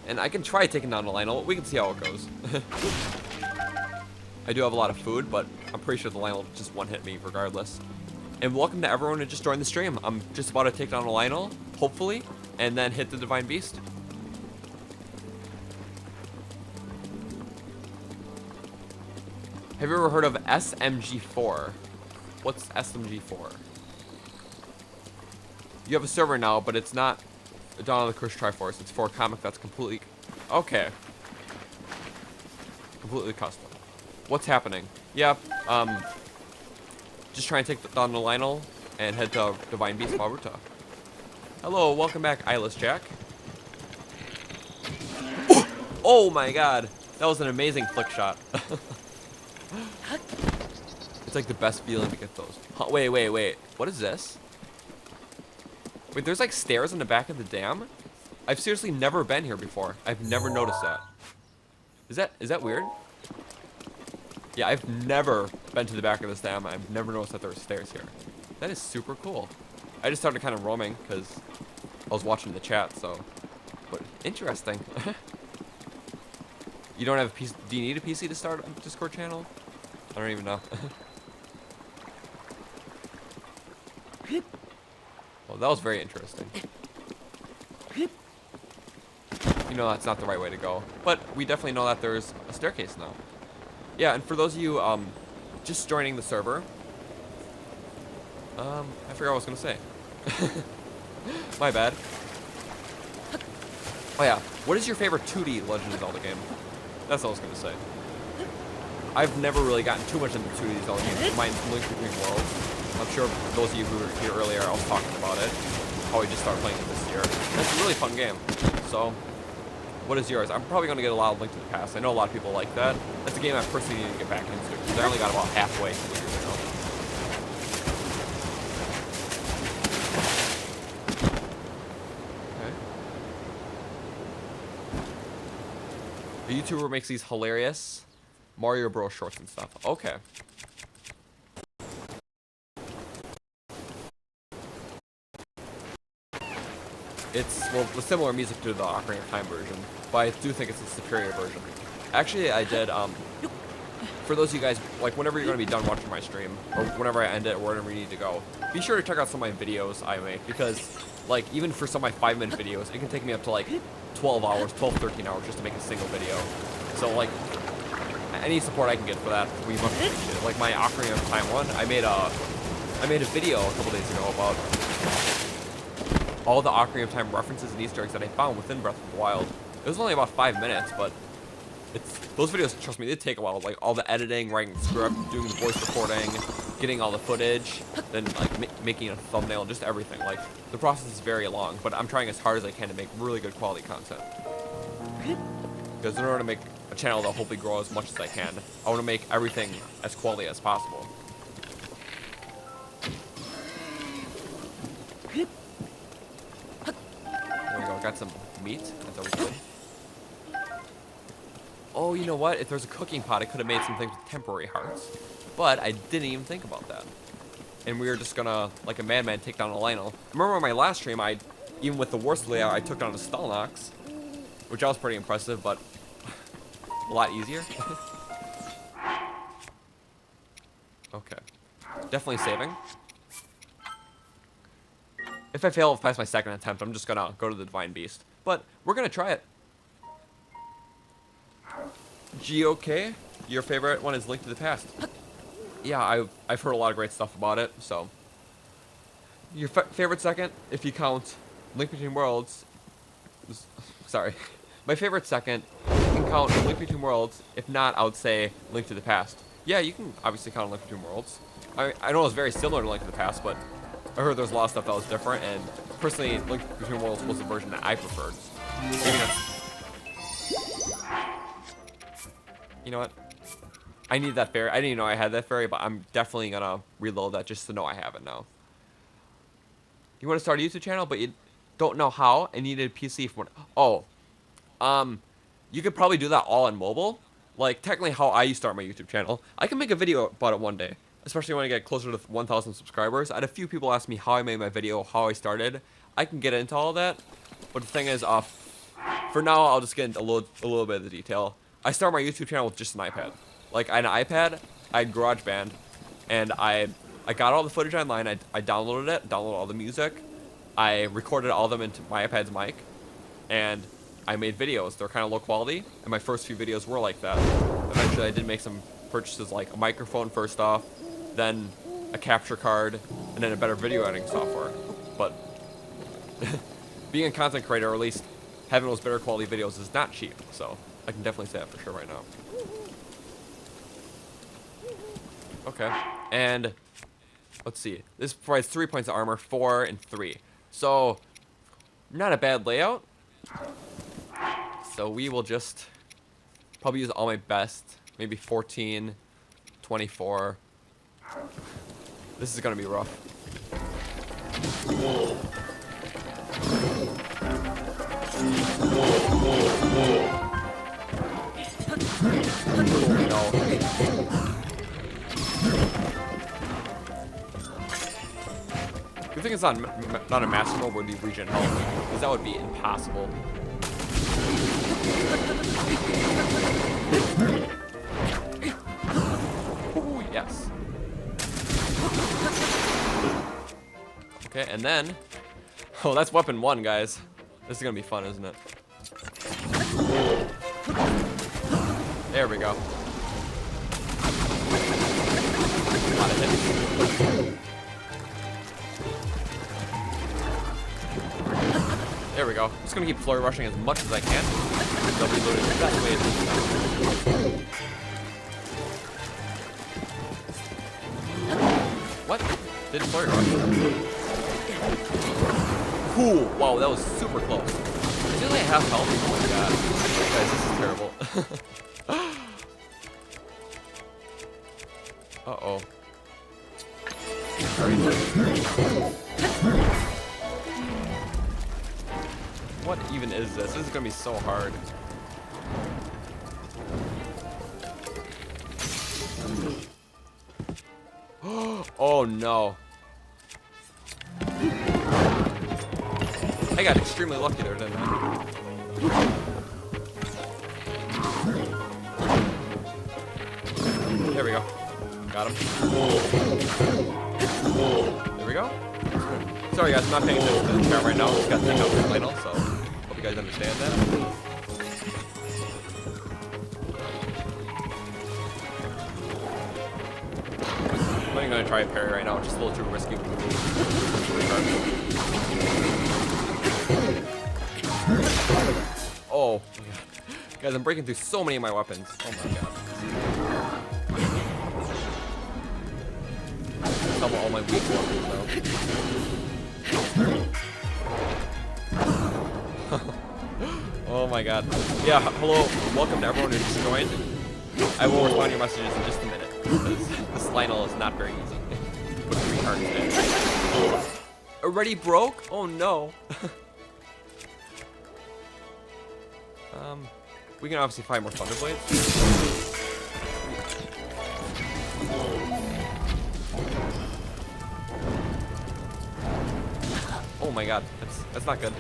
And I can try taking down a Lionel. We can see how it goes. I do have a lot of food, but I'm pretty sure the Lionel just one-hit me regardless. And welcome to everyone who just joined the stream. I'm just about to take down a Lionel, hopefully, and then hit the Divine Beast. Have you ever heard of SMG4? What's SMG4? You have a server now, but it's not Dawn of the Cursed Triforce. It's for a comic that's completely... Okay. Completely custom. What's happening? Yep, just trying to take down the Lionel and head to Divine Beast Ruta. Hello, welcome back, Eyeless Jack. Oh my god, that was an amazing flick shot. It's like the best feeling to get those. Huh, wait. What is this? Wait, there's like stairs in the back of the dam? I've seriously never been here before. I've never noticed that. Is that weird? Yeah, I've never been to the back of this dam. I've never noticed that there were stairs here. That is super cool. I just started kind of roaming because I was watching the chat, so. But interesting. You don't have a PC? Do you need a PC to start a Discord channel? I don't even know. Well, that was very interesting. You know that's not the right way to go. But we definitely know that there's a staircase now. Yeah, and for those of you just joining the server, I forgot what I was going to say. My bad. Oh yeah, what is your favorite 2D Legend of Zelda game? That's what I was going to say. I've never really gotten too much into 2D Zelda games. Mine's Link Between Worlds. I'm sure those of you who were here earlier, I was talking about it. how I just started playing it this year. And it's a really fun game. So, what is yours? I'm probably going to get a lot of Link to the Past. I know a lot of people like that. That's a game I personally need to get back into because I only got about halfway a couple years ago. Okay. A YouTuber makes these hilarious Mario Bros. Shorts and stuff. Okay. It's, well, with similar music to the Ocarina of Time version, but I do think it's a superior version. Actually, I did, for those of you guys, like, whenever you're going to be done watching my stream, or whenever I end it, or whenever you need to go, be sure to check out some of my videos I make, because, like, even for some of my 5-minute videos, it can take me up to, like, 12 hours, 12, 13 hours just to make a single video. So, like, any support I can get for that, we must appreciate it. Like, my Ocarina of Time one, I made a video a couple days ago about all the Ocarina of Time references and Easter eggs that I found within Breath of the Wild. It was only about 5 minutes, but those videos, trust me, they take a while. Like all the editing, writing the script, doing the voice recording, getting all the footage, then like making a thumbnail, just everything. Like the process is very long, but I'm trying as hard as I can to make really good quality content. Because in order to make a channel that'll hopefully grow as much as I can, I want to make everything as quality as possible. There we go, got some meat. That's always good. Oh, you know what? If there's a cooking pot, I could have made some things with temporary hearts. But I didn't even think about that. And we were just gonna, like a madman, take down a Lionel. Remember on my last stream, even with the worst layout, I took down a Stalnox, which I was pretty impressive, but a lot easier. Okay. Definitely saving. If I fail past my second attempt, I'm just gonna go to the Divine Beast. But we're gonna try it. GOK, your favorite one is Link to the Past. Yeah, I've heard a lot of great stuff about it, so. Your favorite second, if you count Link Between Worlds, sorry. My favorite second, you can count Link Between Worlds. If not, I would say Link to the Past. Yeah, you can obviously count Link Between Worlds. I know it's very similar to Link to the Past, but I heard there's a lot of stuff that was different, and personally, Link Between Worlds was the version that I preferred. Maybe that's... You know what? I need that fairy. I didn't even know I had that fairy, but I'm definitely gonna reload that just to know I have it now. You want to start a YouTube channel, but you don't know how, and you need a PC for one. Oh, you could probably do that all on mobile. Like, technically how I used to start my YouTube channel. I can make a video about it one day, especially when I get closer to 1,000 subscribers. I had a few people ask me how I made my video, how I started. I can get into all that, but the thing is, for now, I'll just get into a little bit of the detail. I started my YouTube channel with just an iPad. Like, I had an iPad, I had GarageBand, and I got all the footage online, I downloaded it, downloaded all the music, I recorded all of them into my iPad's mic, and I made videos. They're kind of low quality, and my first few videos were like that. Eventually, I did make some purchases, like a microphone first off, then a capture card, and then a better video editing software. But being a content creator, or at least having those better quality videos, is not cheap, so I can definitely say that for sure right now. Okay, and let's see. This provides 3 points of armor, 4 and 3. So, not a bad layout. So we will just probably use all my best. Maybe 14, 24. This is gonna be rough. Good thing it's not a master mode where you regen health, because that would be impossible. Ooh, yes. Okay, and then... Oh, that's weapon 1, guys. This is gonna be fun, isn't it? There we go. A lot of hits. There we go. I'm just gonna keep flurry rushing as much as I can. They'll be loaded the best way to do that. What? Didn't flurry rush. Ooh, wow, that was super close. Is he only at half health? Oh my god. Guys, this is terrible. Uh-oh. What even is this? This is gonna be so hard. Oh no. I got extremely lucky there, didn't I? There we go. Got him. There we go. Sorry guys, I'm not paying attention to the chat right now. Just got taken out the final, so hope you guys understand that. I'm gonna try a parry right now, just a little too risky. Oh, my God. Guys, I'm breaking through so many of my weapons. Oh my god. Double all my weak weapons though. Oh my god. Yeah, hello, welcome to everyone who just joined. I will respond to your messages in just a minute, because this Lionel is not very easy. Put 3 hearts in. Already broke? Oh no. We can obviously find more Thunder Blades. Oh my god, that's not good.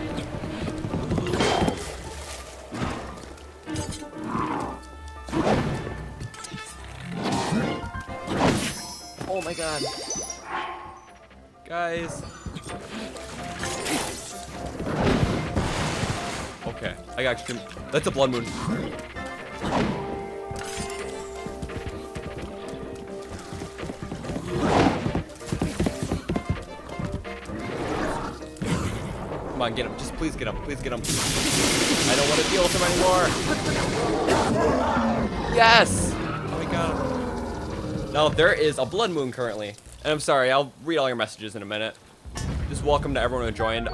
Oh my god. Guys. Okay, I got extreme. That's a blood moon. Come on, get him. Just please get him. Please get him. I don't want to deal with him anymore. Yes! Oh, we got him. Now, there is a blood moon currently. And I'm sorry, I'll read all your messages in a minute. Just welcome to everyone who joined.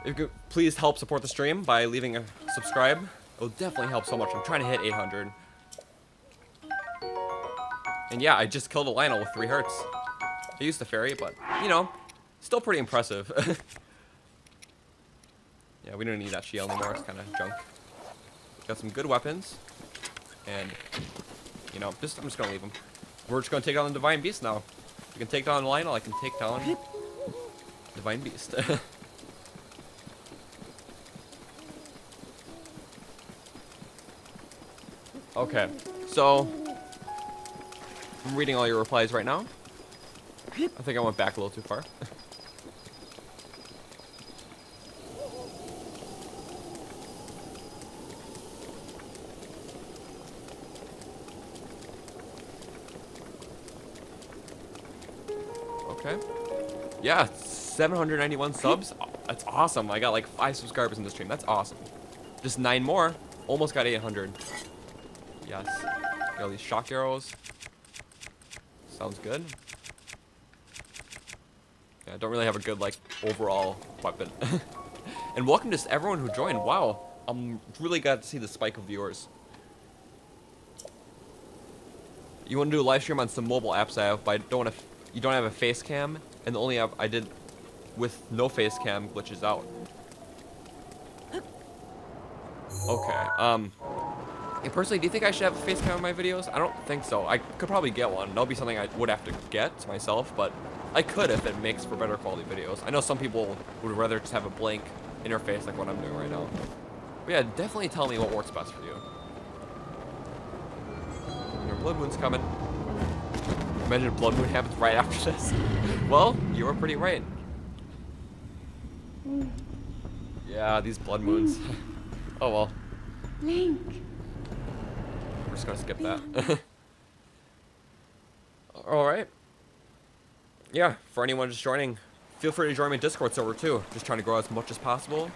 If you could please help support the stream by leaving a subscribe. It will definitely help so much. I'm trying to hit 800. And yeah, I just killed a Lionel with 3 hearts. I used the fairy, but, you know, still pretty impressive. Yeah, we don't need that shield anymore. It's kind of junk. Got some good weapons. And, you know, I'm just going to leave them. We're just going to take down the Divine Beast now. We can take down Lionel. I can take down Divine Beast. Okay, so I'm reading all your replies right now. I think I went back a little too far. Okay. Yeah, 791 subs. That's awesome. I got like 5 subscribers in the stream. That's awesome. Just 9 more. Almost got 800. Yes. Got all these shock arrows. Sounds good. Yeah, I don't really have a good, like, overall weapon. And welcome to everyone who joined. Wow. I'm really glad to see the spike of viewers. You want to do a live stream on some mobile apps I have, but you don't have a face cam, and the only app I did with no face cam glitches out. Okay, hey, personally, do you think I should have a face cam in my videos? I don't think so. I could probably get one. That'll be something I would have to get myself, but I could if it makes for better quality videos. I know some people would rather just have a blank interface like what I'm doing right now. But yeah, definitely tell me what works best for you. Your blood moon's coming. Imagine a blood moon happens right after this. Well, you were pretty right. Yeah, these blood moons. Oh well. Link. We're just gonna skip that. Alright. Yeah, for anyone just joining, feel free to join my Discord server too. Just trying to grow as much as possible.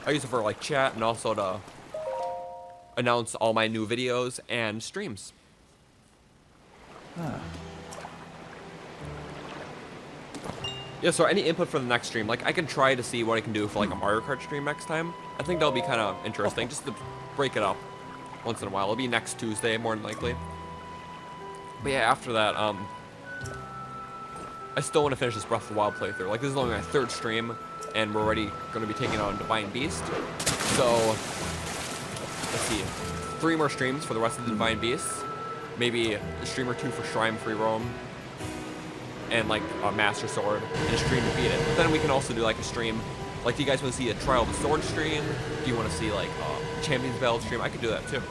I use it for like chat and also to announce all my new videos and streams. Yeah, so any input for the next stream, like I can try to see what I can do for like a Mario Kart stream next time. I think that'll be kind of interesting, just to break it up once in a while. It'll be next Tuesday, more than likely. But yeah, after that, I still want to finish this Breath of the Wild playthrough. Like, this is only my 3rd stream, and we're already going to be taking on Divine Beast. So, let's see, 3 more streams for the rest of the Divine Beasts. Maybe a stream or 2 for Shrine Free Roam, and like a Master Sword, and a stream to beat it. But then we can also do like a stream, like, do you guys want to see a Trial of the Sword stream? Do you want to see like a Champions Battle stream? I could do that too.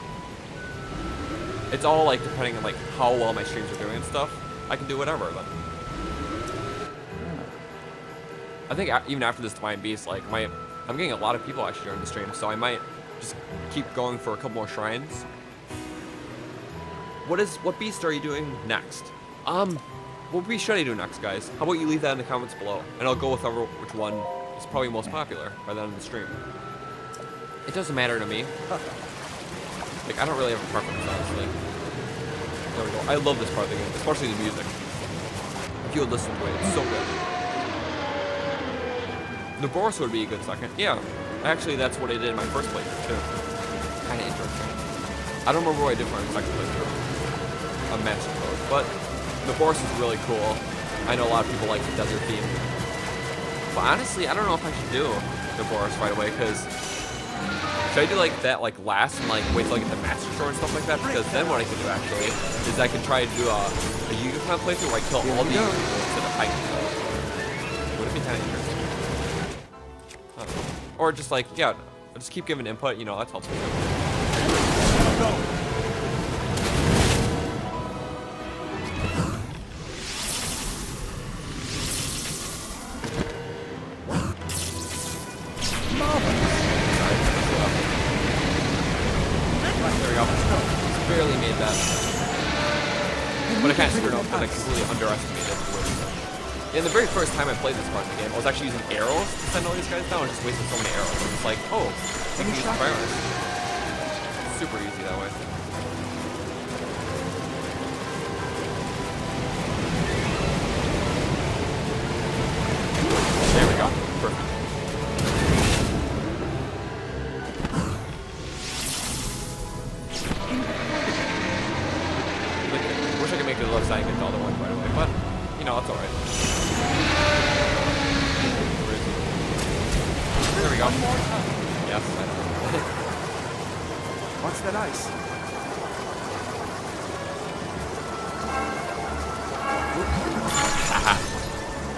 It's all like depending on like how well my streams are doing and stuff. I can do whatever, but I think even after this Divine Beast, like I'm getting a lot of people actually during the stream, so I might just keep going for a couple more shrines. What beast are you doing next? What beast should I do next, guys? How about you leave that in the comments below, and I'll go with which one is probably most popular by the end of the stream. It doesn't matter to me. Like, I don't really have a preference, honestly. There we go. I love this part of the game, especially the music. If you would listen to it, it's so good. The Zoras would be a good second. Yeah, actually, that's what I did in my first playthrough, too. Kind of interesting. I don't remember what I did for my second playthrough. A Master Code, but the Zoras is really cool. I know a lot of people like the desert theme. But honestly, I don't know if I should do the Zoras right away, because should I do like that like last and like wait till I get the Master Sword and stuff like that? Because then what I could do actually is I can try to do a Yuga playthrough where I kill all the Yuga instead of fighting them. Would it be kind of interesting? Or just like, yeah, just keep giving input, you know, that's helpful too. Go. Barely made that. But I kind of screwed up because I completely underestimated the way. Yeah, the very first time I played this part of the game, I was actually using arrows to send all these guys down. I was just wasting so many arrows. And it's like, oh, I can use the priors. Super easy that way. There we go. Perfect. Wish I could make the left side and get the other one right away, but you know, it's alright. There we go. Yes, I know. What's that ice?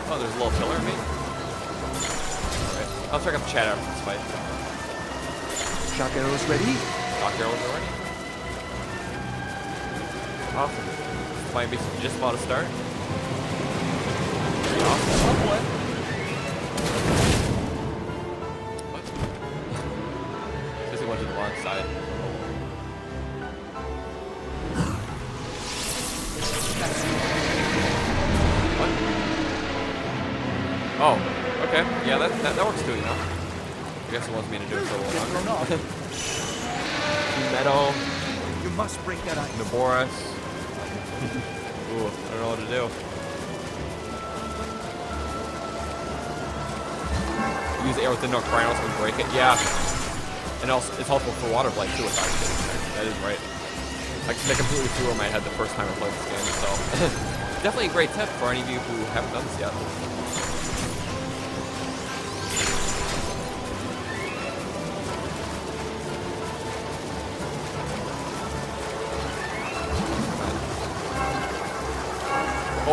Oh, there's a little pillar of me. Alright, I'll check out the chat after this fight. Shock arrows ready? Shock arrows already? Awesome. This might be just about to start. Pretty awesome. What? Says he went to the wrong side. What? Oh, okay. Yeah, that works too, you know. I guess it wants me to do it for a little longer. Meadow. You must break that ice. Zoras. Ooh, I don't know what to do. Use air with the no cryonos to break it. Yeah. And also, it's helpful for water blade too. That is right. That completely flew over my head the first time I played this game. So definitely a great tip for any of you who haven't done this yet.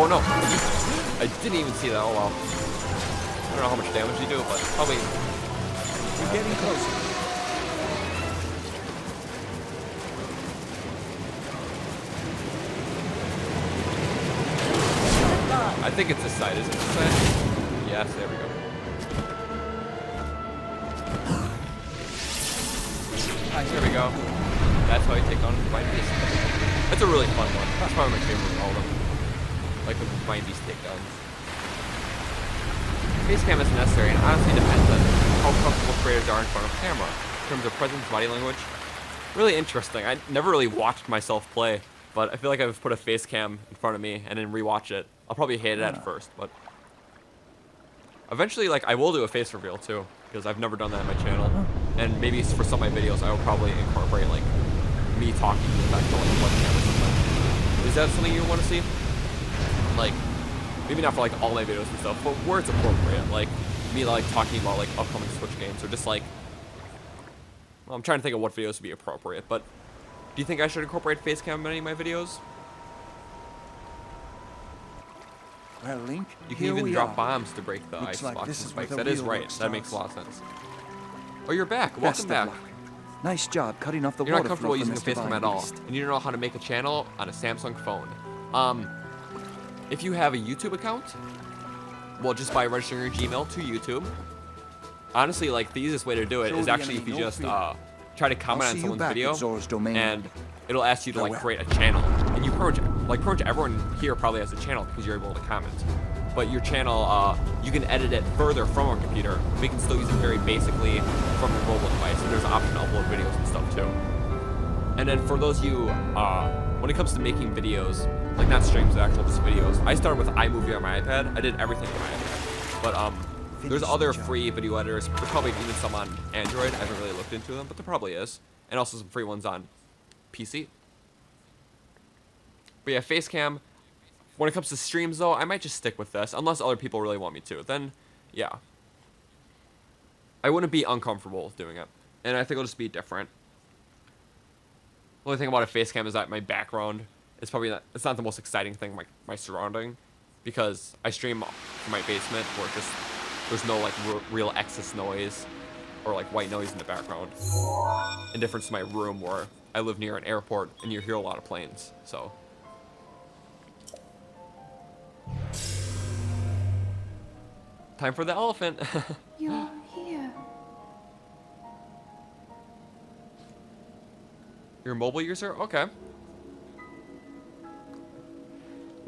Oh no! I didn't even see that. Oh wow. I don't know how much damage you do, but probably. We're getting closer. I think it's this side. Is it this side? Yes, there we go. There we go. That's how you take on Divine Beast. That's a really fun one. That's probably my favorite of all of them. Like the Divine Beast takedown. Face cam isn't necessary, and honestly depends on how comfortable creators are in front of camera. In terms of presence, body language. Really interesting. I never really watched myself play, but I feel like I've put a face cam in front of me and then rewatch it. I'll probably hate it at first, but Eventually, like, I will do a face reveal too, because I've never done that on my channel. And maybe for some of my videos, I will probably incorporate, like, me talking back to, like, webcam or something. Is that something you want to see? Like, maybe not for, like, all my videos and stuff, but where it's appropriate. Like, me, like, talking about, like, upcoming Switch games, or just, like... Well, I'm trying to think of what videos would be appropriate, but... Do you think I should incorporate face cam in any of my videos? Well, Link, You can here even we drop are. bombs to break the Looks ice like this boxes is where spikes. the That is real right. work That makes a starts. lot of sense. Oh, you're back. Best Welcome of back. luck. Nice job cutting off the You're not water comfortable flow from using a this face cam divine at all, beast. and you don't know how to make a channel on a Samsung phone. If you have a YouTube account, well, just by registering your Gmail to YouTube. Honestly, like, the easiest way to do it Show is the actually enemy if you no just fear. try to comment I'll on see you someone's back video, at Zora's domain. and it'll ask you to like Farewell. create a channel, and you pretty much everyone here probably has a channel because you're able to comment. But your channel, you can edit it further from a computer. We can still use it very basically from your mobile device, and there's an option to upload videos and stuff too. And then for those of you, when it comes to making videos, like not streams, actual just videos, I started with iMovie on my iPad. I did everything on my iPad. But there's Finish other the job. free video editors. There's probably even some on Android. I haven't really looked into them, but there probably is. And also some free ones on PC. But yeah, Facecam. When it comes to streams, though, I might just stick with this, unless other people really want me to. Then, yeah. I wouldn't be uncomfortable with doing it. And I think it'll just be different. The only thing about a Facecam is that my background is probably not, it's not the most exciting thing, my surrounding. Because I stream from my basement, where just, there's no, like, real excess noise, or, like, white noise in the background. In difference to my room, where I live near an airport, and you hear a lot of planes, so... Time for the elephant. You're here. You're a mobile user? Okay.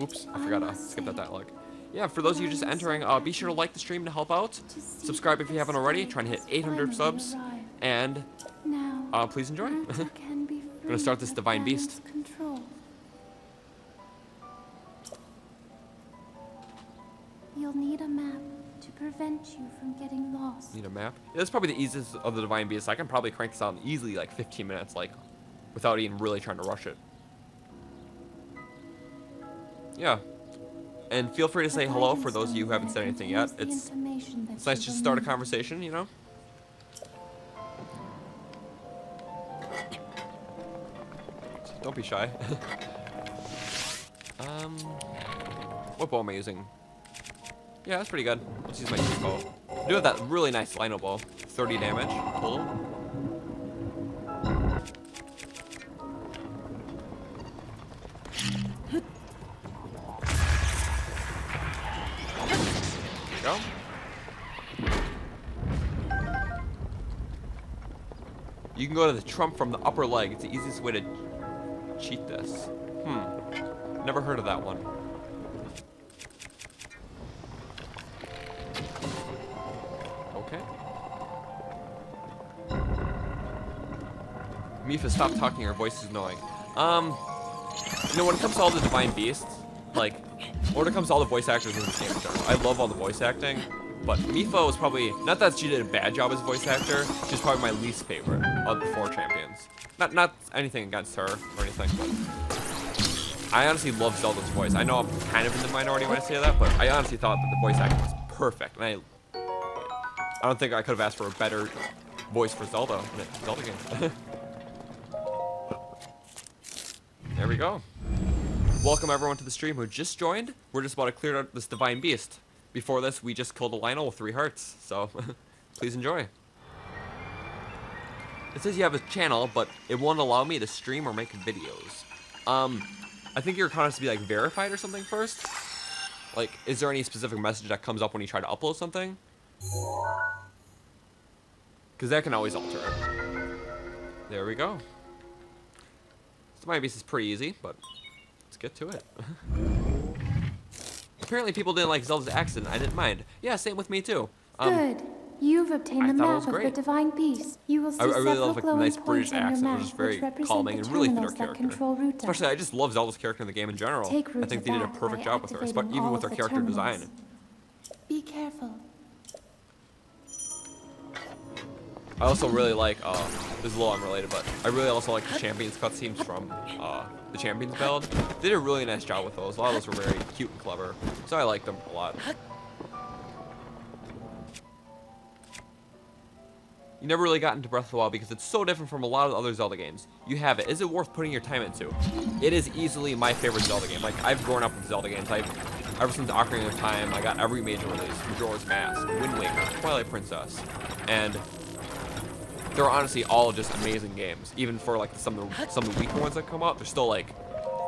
Oops, I forgot to skip that dialogue. Yeah, for those of you just entering, be sure to like the stream to help out. Subscribe if you haven't already. Trying to hit 800 subs. And Now, please enjoy. Matter can be Gonna start free this of divine Ganon's beast. Control. You'll need a map to prevent you from getting lost. Need a map? Yeah, that's probably the easiest of the divine beasts. I can probably crank this out in easily like 15 minutes, like, without even really trying to rush it. Yeah. And feel free to say hello for those of you who haven't said anything yet. It's nice to just start a conversation, you know? Don't be shy. What bow am I using? Yeah, that's pretty good. Let's use my cheap bow. I do have that really nice lino bow. 30 damage total. Go. You can go to the trump from the upper leg. It's the easiest way to cheat this. Never heard of that one. Okay. Mifa, stop talking. Her voice is annoying. You know, when it comes to all the divine beasts, like, when it comes to all the voice actors in this game in general, I love all the voice acting, but Mifa was probably, not that she did a bad job as a voice actor, she's probably my least favorite of the 4 champions. Not anything against her or anything, but I honestly love Zelda's voice. I know I'm kind of in the minority when I say that, but I honestly thought that the voice acting was perfect, and I don't think I could have asked for a better voice for Zelda in a Zelda game. There we go. Welcome everyone to the stream who just joined. We're just about to clear out this divine beast. Before this, we just killed a Lionel with 3 hearts, so please enjoy. It says you have a channel, but it won't allow me to stream or make videos. I think your account has to be like verified or something first. Like, is there any specific message that comes up when you try to upload something? Because that can always alter it. There we go. So my beast is pretty easy, but let's get to it. Apparently people didn't like Zelda's accent. I didn't mind. Yeah, same with me too. Good. You've obtained I the thought it map was of the great. divine beast. You will see I really several love like the glowing nice British points on your accent, map, which is very which represent calming the and really fit terminals our that character. control Ruta. Especially, I just love Zelda's character in the game in general. Take I Ruta think they did a back perfect by job with her, activating even all with her of the character terminals. design. Be careful. I also really like, this is a little unrelated, but I really also like the Champions cutscenes from the Champions build. They did a really nice job with those. A lot of those were very cute and clever, so I liked them a lot. You never really got into Breath of the Wild because it's so different from a lot of other Zelda games. You have it. Is it worth putting your time into? It is easily my favorite Zelda game. Like, I've grown up with Zelda games. Ever since Ocarina of Time, I got every major release. Majora's Mask, Wind Waker, Twilight Princess. And they're honestly all just amazing games. Even for like some of the weaker ones that come out, they're still like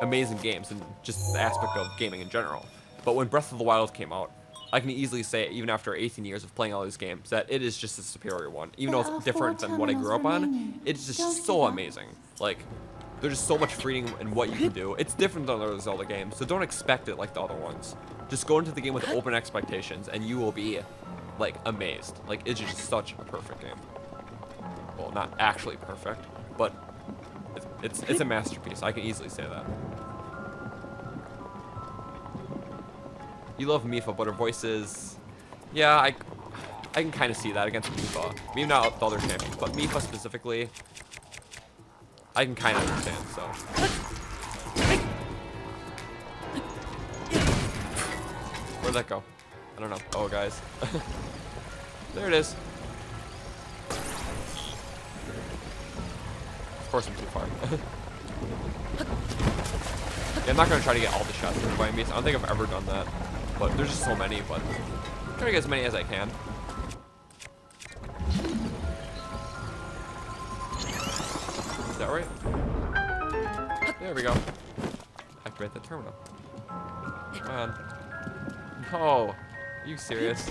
amazing games and just the aspect of gaming in general. But when Breath of the Wild came out, I can easily say, even after 18 years of playing all these games, that it is just a superior one. Even though it's different than what I grew up on, it's just so amazing. Like, there's just so much freedom in what you can do. It's different than other Zelda games, so don't expect it like the other ones. Just go into the game with open expectations, and you will be, like, amazed. Like, it's just such a perfect game. Well, not actually perfect, but it's a masterpiece. I can easily say that. You love Mipha, but her voice is... Yeah, I can kind of see that against Mipha. Maybe not the other champions, but Mipha specifically, I can kind of understand, so. Where'd that go? I don't know. Oh, guys. There it is. Of course I'm too far. Yeah, I'm not going to try to get all the shots by me. I don't think I've ever done that. But there's just so many, but I'm trying to get as many as I can. Is that right? There we go. Activate the terminal. Come on. No. Are you serious?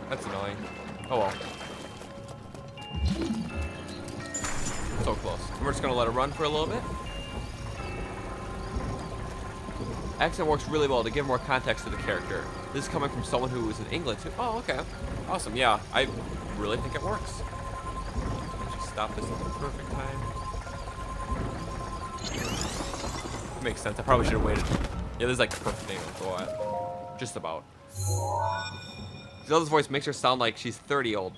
That's annoying. Oh well. So close. We're just gonna let it run for a little bit. Accent works really well to give more context to the character. This is coming from someone who is in England too. Oh, okay. Awesome. Yeah, I really think it works. Just stop this at the perfect time. Makes sense. I probably should have waited. Yeah, this is like the perfect angle to go at. Just about. Zelda's voice makes her sound like she's 30 old.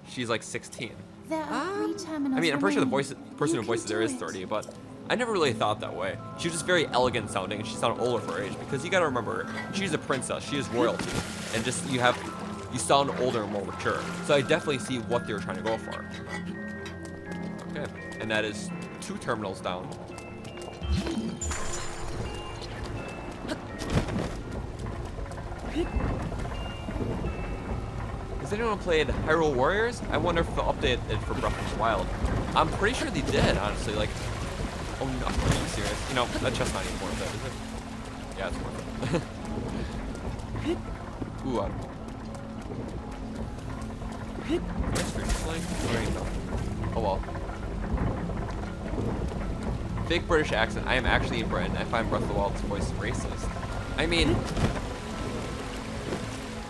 She's like 16. There are 3 terminals. I mean, I'm pretty sure the remaining. person You who voices can her do is it. 30, but I never really thought that way. She was just very elegant sounding, and she sounded older for her age. Because you gotta remember, she's a princess. She is royalty, and just you sound older and more mature. So I definitely see what they were trying to go for. Okay, and that is 2 terminals down. Has anyone played Hyrule Warriors? I wonder if they'll update it for Breath of the Wild. I'm pretty sure they did, honestly. Like, oh no, are you serious? You know, that chest's not even worth it, is it? Yeah, it's worth it. Ooh, oh well. Fake British accent. I am actually in Britain. I find Breath of the Wild's voice racist. I mean,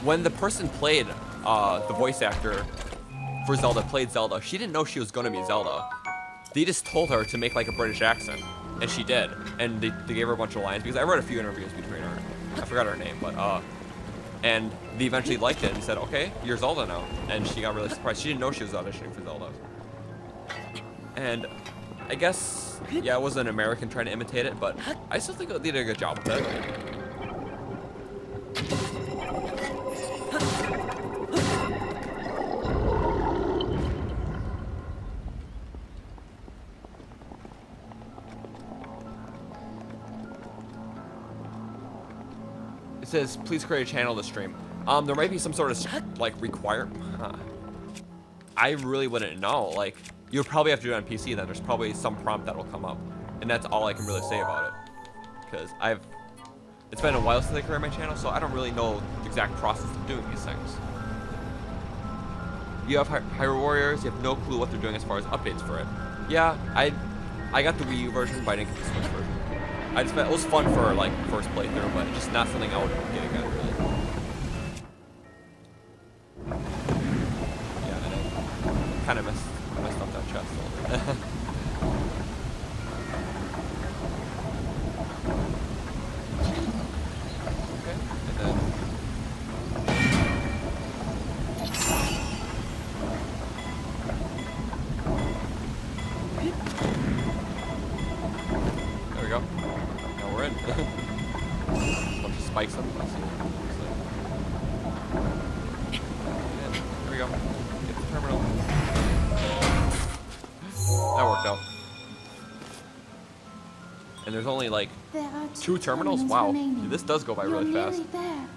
when the person played, the voice actor for Zelda played Zelda, she didn't know she was gonna be Zelda. They just told her to make like a British accent, and she did. And they gave her a bunch of lines, because I read a few interviews between her. I forgot her name, but and they eventually liked it and said, okay, you're Zelda now. And she got really surprised. She didn't know she was auditioning for Zelda. And I guess, yeah, it was an American trying to imitate it, but I still think they did a good job with it. It says, please create a channel to stream. There might be some sort of, like, I really wouldn't know. Like, you would probably have to do it on PC, then there's probably some prompt that'll come up. And that's all I can really say about it. Because it's been a while since I created my channel, so I don't really know the exact process of doing these things. You have Hyrule Warriors, you have no clue what they're doing as far as updates for it. Yeah, I got the Wii U version, but I didn't get the Switch version. It was fun for like first playthrough, but just not something I would get again really. Yeah, and I kind of messed up that chest a little bit. Okay, and then spikes up the ceiling. Here we go. Get the terminal. That worked out. And there's only like There are 2 terminals? Wow. remaining. Dude, this does go by You're really fast. nearly there.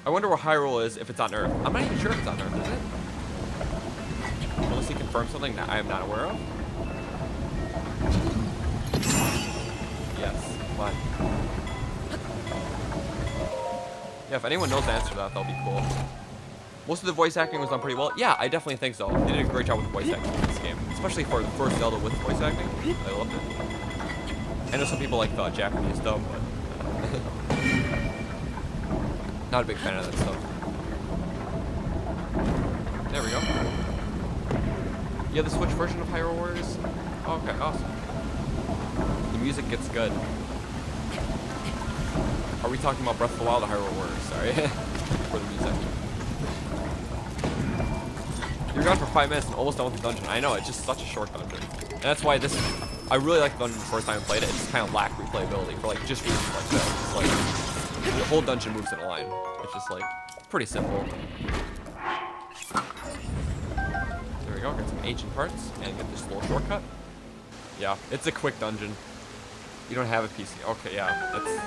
I wonder where Hyrule is if it's on Earth. I'm not even sure if it's on Earth, is it? Unless he confirms something that I am not aware of. Yes, come on. Yeah, if anyone knows the answer to that, that'll be cool. Most of the voice acting was done pretty well. Yeah, I definitely think so. They did a great job with voice acting in this game. Especially for the first Zelda with voice acting. I loved it. I know some people like the Japanese dub, but not a big fan of that stuff. There we go. Yeah, the Switch version of Hyrule Warriors. Oh, okay, awesome. The music gets good. Are we talking about Breath of the Wild or Hyrule Warriors? Sorry. For the music. You're gone for 5 minutes and almost done with the dungeon. I know, it's just such a short dungeon. And that's why this, I really liked the dungeon the first time I played it. It just kind of lacked replayability for like just reasons like this. It's like, the whole dungeon moves in a line. It's just like, pretty simple. There we go, get some ancient parts and get this little shortcut. Yeah, it's a quick dungeon. You don't have a PC. Okay, yeah, that's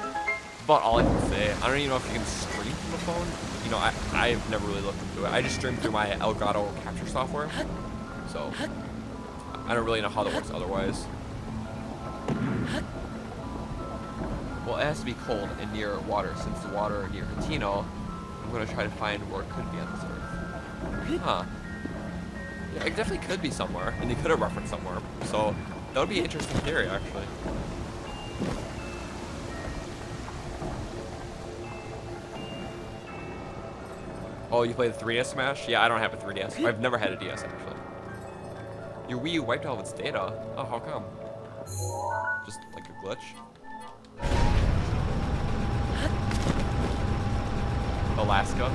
about all I can say. I don't even know if you can stream from the phone. You know, I've never really looked into it. I just stream through my Elgato capture software. So, I don't really know how that works otherwise. Well, it has to be cold and near water. Since the water near Hatino, I'm going to try to find where it could be on this earth. Huh. Yeah, it definitely could be somewhere, and you could have referenced somewhere. So, that would be an interesting theory, actually. Oh, you play the 3DS Smash? Yeah, I don't have a 3DS. I've never had a DS, actually. Your Wii U wiped all of its data? Oh, how come? Just like a glitch? Alaska?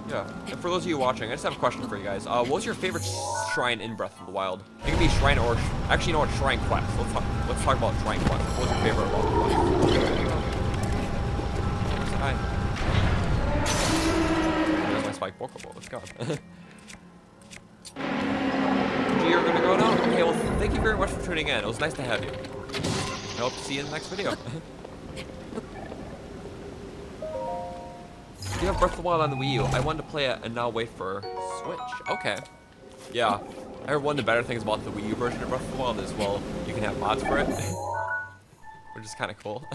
Yeah, and for those of you watching, I just have a question for you guys. What was your favorite shrine in Breath of the Wild? It can be shrine or, actually, you know what, shrine quest. Let's talk about shrine quest. What was your favorite one? Hi. There's my spike Pokeball. Let's go. You're gonna go now? Okay, well, thank you very much for tuning in. It was nice to have you. I hope to see you in the next video. Do you have Breath of the Wild on the Wii U? I wanted to play it and now wait for Switch. Okay. Yeah. I heard one of the better things about the Wii U version of Breath of the Wild is, well, you can have mods for it. Which is kind of cool.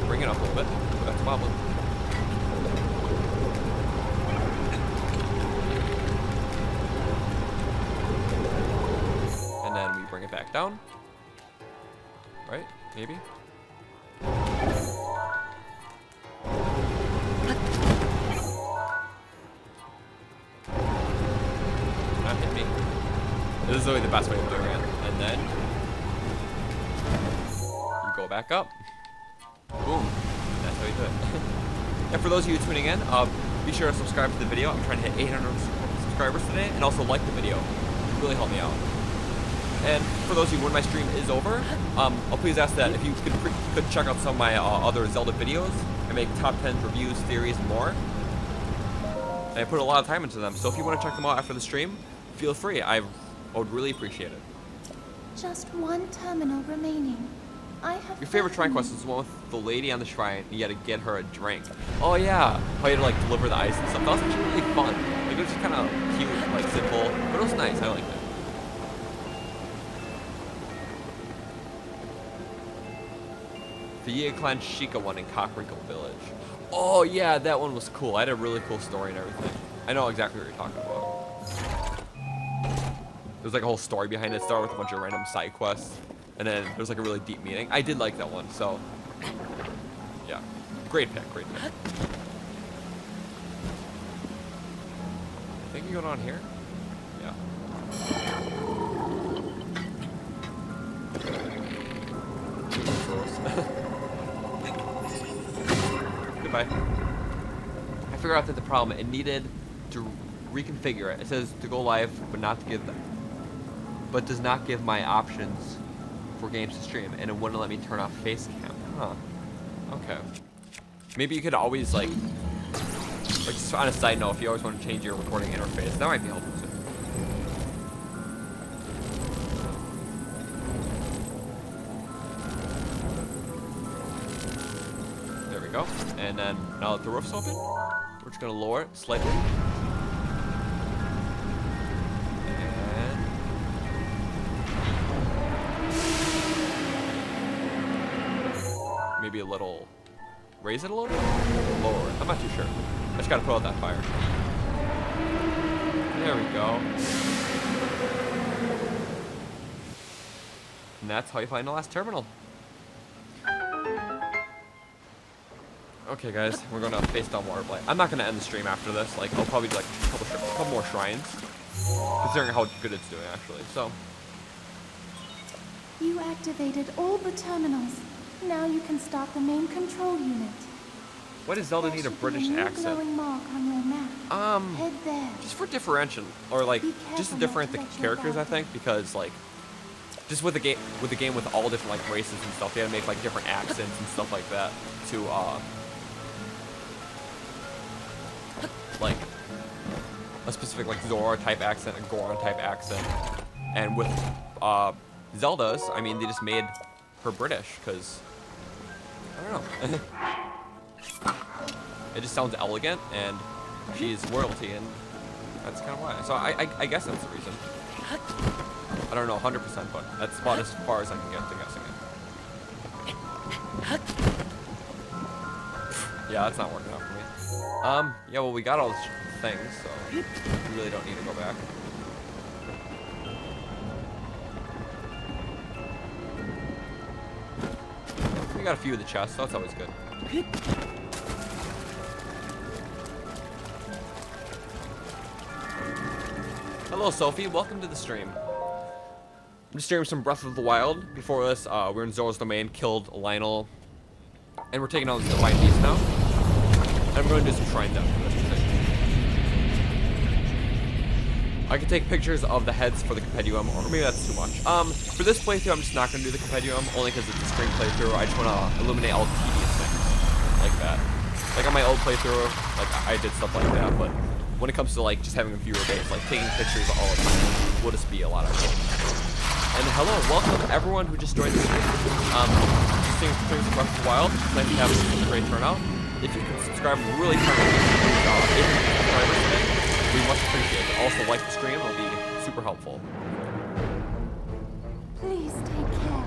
Bring it up a little bit. That's wobbling. And then we bring it back down. Right? Maybe? Not hit me. This is really the best way of doing it. And then you go back up. Boom. That's how you do it. And for those of you tuning in, be sure to subscribe to the video. I'm trying to hit 800 subscribers today, and also like the video. It really helped me out. And for those of you, when my stream is over, I'll please ask that if you could check out some of my other Zelda videos. I make top 10 reviews, theories, and more. And I put a lot of time into them, so if you want to check them out after the stream, feel free. I would really appreciate it. Just one terminal remaining. I have Your favorite shrine quest is the one with the lady on the shrine, and you had to get her a drink. Oh yeah, how you had to like deliver the ice and stuff. That was actually really fun. Like, it was just kind of cute, like simple, but it was nice. I liked it. The Ye Clan Sheikah one in Cockrinkle Village. Oh yeah, that one was cool. I had a really cool story and everything. I know exactly what you're talking about. There's like a whole story behind it. It started with a bunch of random side quests, and then there's like a really deep meaning. I did like that one, so yeah. Great pick, great pick. I think you go down here? Yeah. Goodbye. I figured out that the problem, it needed to reconfigure it. It says to go live, but not to give them, but does not give my options for games to stream, and it wouldn't let me turn off face cam. Huh. Okay. Maybe you could always like just on a side note, if you always want to change your recording interface, that might be helpful too. There we go. And then now that the roof's open, we're just gonna lower it slightly. And maybe a little, raise it a little bit? Lower it. I'm not too sure. I just gotta put out that fire. There we go. And that's how you find the last terminal. Okay, guys, we're gonna face down water blight. I'm not gonna end the stream after this. Like, I'll probably do like a couple more shrines, considering how good it's doing actually. So. You activated all the terminals. Now you can start the main control unit. Why does Zelda need a British accent? Glowing mark on your map. Head there. Just for differentiation, or like just to differentiate the characters, I think, because like, just with the game with all different like races and stuff, they had to make like different accents and stuff like that to like a specific like Zora type accent, a Goron type accent, and with Zelda's, I mean, they just made her British because I don't know. It just sounds elegant, and she's royalty, and that's kind of why. So I guess that's the reason. I don't know 100%, but that's about as far as I can get to guessing it. Yeah, that's not working out for me. Yeah, well, we got all these things, so we really don't need to go back. We got a few of the chests, so that's always good. Hello, Sophie. Welcome to the stream. I'm just streaming some Breath of the Wild. Before this, we're in Zora's domain, killed Lionel, and we're taking on the Divine Beast now. And I'm going to do some shrines after this. I can take pictures of the heads for the compendium, or maybe that's too much. For this playthrough, I'm just not going to do the compendium, only because it's a stream playthrough. I just want to eliminate all tedious things like that. Like on my old playthrough, like I did stuff like that, but when it comes to like just having a viewer base, like taking pictures all the time will just be a lot of fun. And hello, welcome everyone who just joined the stream. Just seeing pictures of Breath of the Wild. It's nice to have a great turnout. If you can subscribe, really turn it on. If you can subscribe today, we much appreciate it. Also, like the stream, it'll be super helpful. Please take care.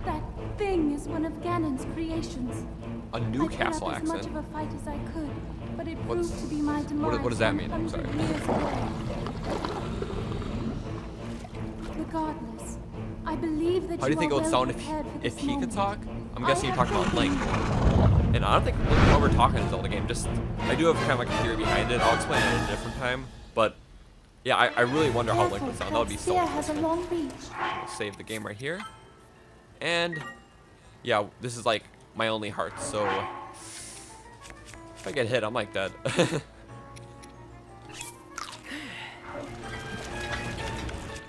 That thing is one of Ganon's creations. A new castle I put up accent. as much of a fight as I could, but it proved to be my demise. What does that mean? I'm sorry. 100 years away. Regardless, I believe that How do you think it are would well sound prepared for if this he could moment. talk? I'm I guessing you're have talking about faith in Link. And I don't think Link will ever talk in a Zelda game. Just, I do have kind of like a theory behind it. I'll explain it at a different time. But yeah, I really wonder how Link would sound. That would be so has a interesting. long reach. I'll save the game right here. And yeah, this is like my only heart. So if I get hit, I'm like dead.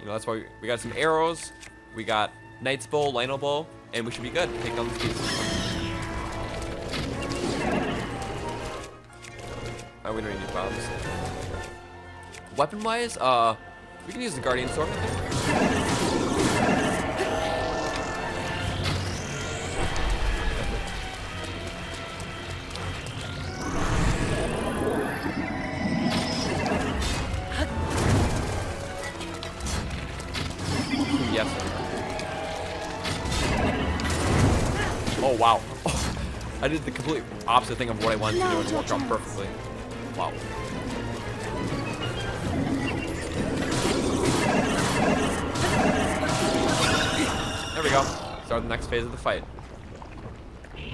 You know, that's why we got some arrows. We got Knight's Bow, Lionel Bow, and we should be good. Take down these pieces. We don't need any bombs. Weapon-wise, we can use the Guardian Sword. Yes. Oh wow. I did the complete opposite thing of what I wanted to do and it worked out perfectly. Wow. There we go. Start the next phase of the fight.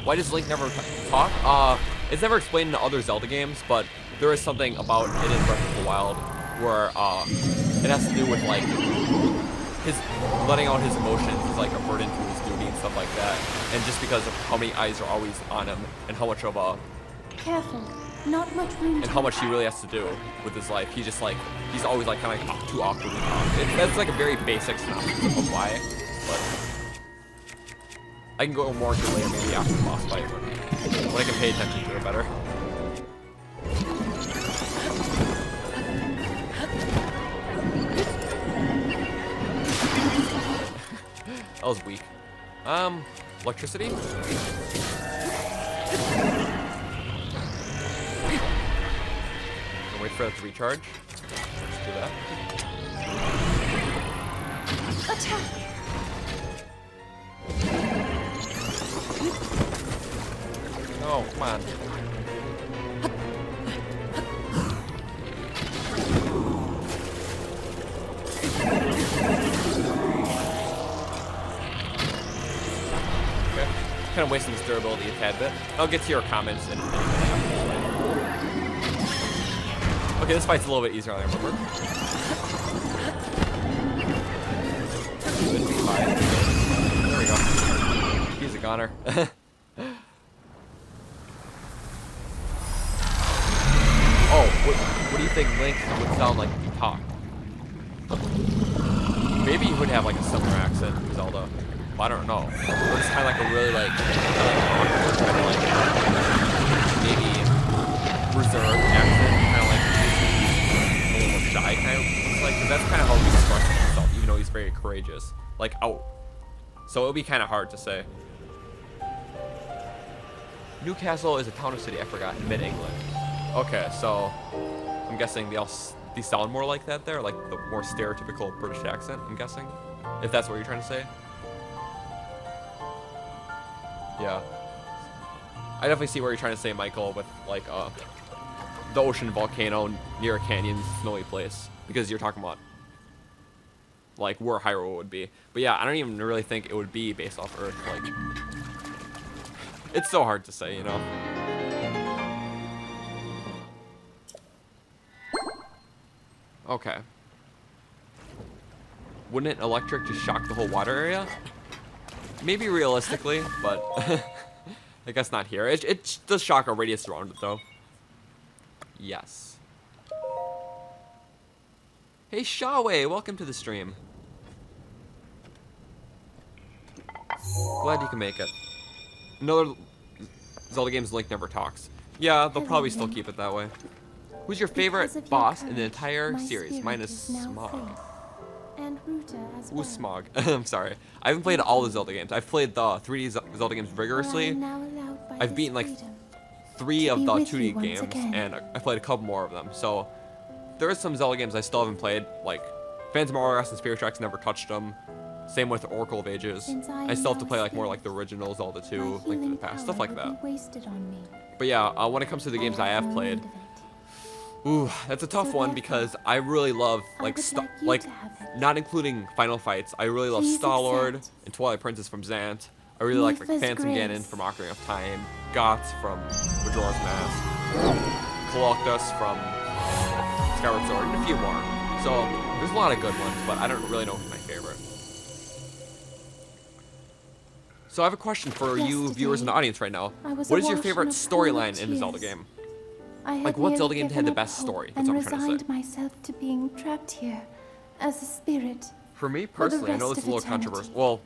Why does Link never talk? It's never explained in other Zelda games, but there is something about it in Breath of the Wild where it has to do with like his letting out his emotions is like a burden to his duty and stuff like that. And just because of how many eyes are always on him and how much of a Careful. Not much room and to how much he really has to do with his life. He's just like, he's always like kind of like too awkwardly talk. That's like a very basic synopsis of why, but I can go more into it later, maybe after the boss fight when I can pay attention to it better. That was weak. Electricity? And wait for it to recharge. Let's do that. attack. No, come on. Kind of wasting this durability a tad bit. I'll get to your comments in a minute. Okay, this fight's a little bit easier than I remember. Good, fine. There we go. He's a goner. Oh, what do you think Link would sound like if he talked? Maybe he would have like a similar accent to Zelda. I don't know. Or just kind of like a really like, kind of like maybe reserved accent, kind of like a little more shy, kind of. It's like, 'cause that's kind of how he expresses himself, even though he's very courageous. Like, out. So it would be kind of hard to say. Newcastle is a town or city, I forgot, in mid-England. Okay, so I'm guessing they sound more like that there, like the more stereotypical British accent, I'm guessing. If that's what you're trying to say. Yeah. I definitely see what you're trying to say, Michael, with like the ocean volcano near a canyon, snowy place. Because you're talking about like where Hyrule would be. But yeah, I don't even really think it would be based off Earth. Like, it's so hard to say, you know? Okay. Wouldn't electric just shock the whole water area? Maybe realistically, but I guess not here. It does shock a radius around it, though. Yes. Hey, Shawway, welcome to the stream. Glad you can make it. Another Zelda game's Link never talks. Yeah, they'll probably still keep it that way. Who's your favorite boss in the entire series? Mine is Smog. And Ruta as Who's well. Smog? I'm sorry. I haven't played all the Zelda games. I've played the 3D Zelda games rigorously. I've beaten like 3 of the 2D games, and I played a couple more of them. So there are some Zelda games I still haven't played, like Phantom Hourglass and Spirit Tracks. Never touched them. Same with Oracle of Ages. I still have to play like more like the original Zelda 2, Link to the Past, stuff like that. But yeah, when it comes to the games I have played, ooh, that's a tough one because I really love like not including Final Fights. I really love Star-Lord and Twilight Princess from Zant. I really like Phantom Ganon from Ocarina of Time, Gots from Majora's Mask, Coloctus from Skyward Sword, and a few more. So there's a lot of good ones, but I don't really know who's my favorite. So I have a question for you viewers in the audience right now. What is your favorite storyline in the Zelda game? Like, what Zelda game had the best story? That's what I'm trying to say. Resigned myself to being trapped here as a spirit. For me personally, I know this is a little controversial. Well,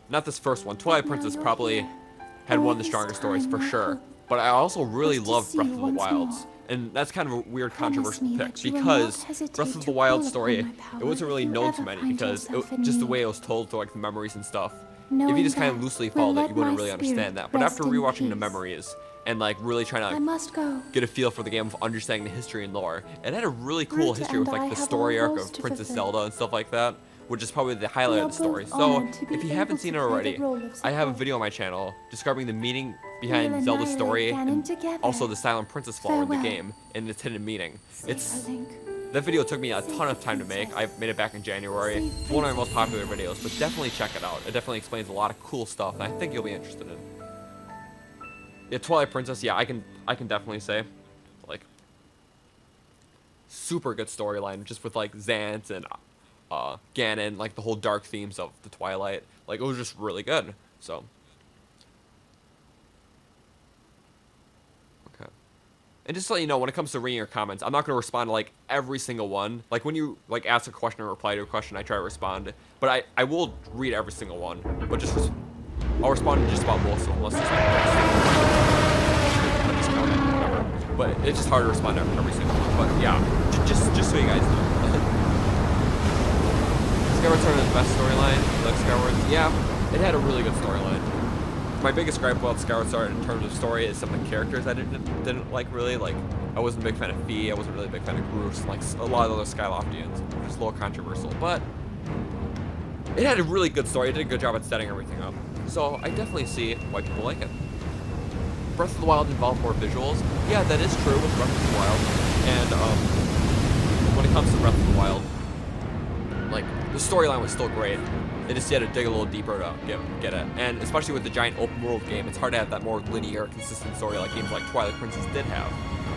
not this first one. Twilight Princess probably had one of the stronger stories for sure. But I also really love Breath of the Wilds. And that's kind of a weird controversial pick because Breath of the Wild story, it wasn't really known to many because just the way it was told to like the memories and stuff. If you just kind of loosely followed it, you wouldn't really understand that. But after rewatching the memories and like really trying to get a feel for the game of understanding the history and lore, it had a really cool history with like the story arc of Princess Zelda and stuff like that, which is probably the highlight of the story. So if you haven't seen it already, I have a video on my channel describing the meaning behind Zelda's story and also the Silent Princess flower in the game and its hidden meaning. That video took me a ton of time to make. I made it back in January. It's one of my most popular videos, but definitely check it out. It definitely explains a lot of cool stuff that I think you'll be interested in. Yeah, Twilight Princess, yeah, I can definitely say, like, super good storyline, just with like Zant and Ganon, like the whole dark themes of the Twilight. Like, it was just really good. So, okay. And just to let you know, when it comes to reading your comments, I'm not going to respond to, like, every single one. Like, when you, like, ask a question or reply to a question, I try to respond. But I will read every single one. But I'll respond to just about most of them, unless there's, like, whatever. But it's just hard to respond to every single one. But, yeah, just so you guys know. Skyward Sword had the best storyline. Like, Skyward, yeah, it had a really good storyline. My biggest gripe about Skyward Sword in terms of story is some of the characters I didn't like really. Like, I wasn't a big fan of Fee, I wasn't really a big fan of Groose, like a lot of other Skyloftians, which is a little controversial. But it had a really good story. It did a good job at setting everything up. So I definitely see why people like it. Breath of the Wild involved more visuals. Yeah, that is true with Breath of the Wild. And when it comes to Breath of the Wild, like, the storyline was still great. They just had to dig a little deeper to get it. And especially with the giant open world game, it's hard to have that more linear, consistent story like games like Twilight Princess did have.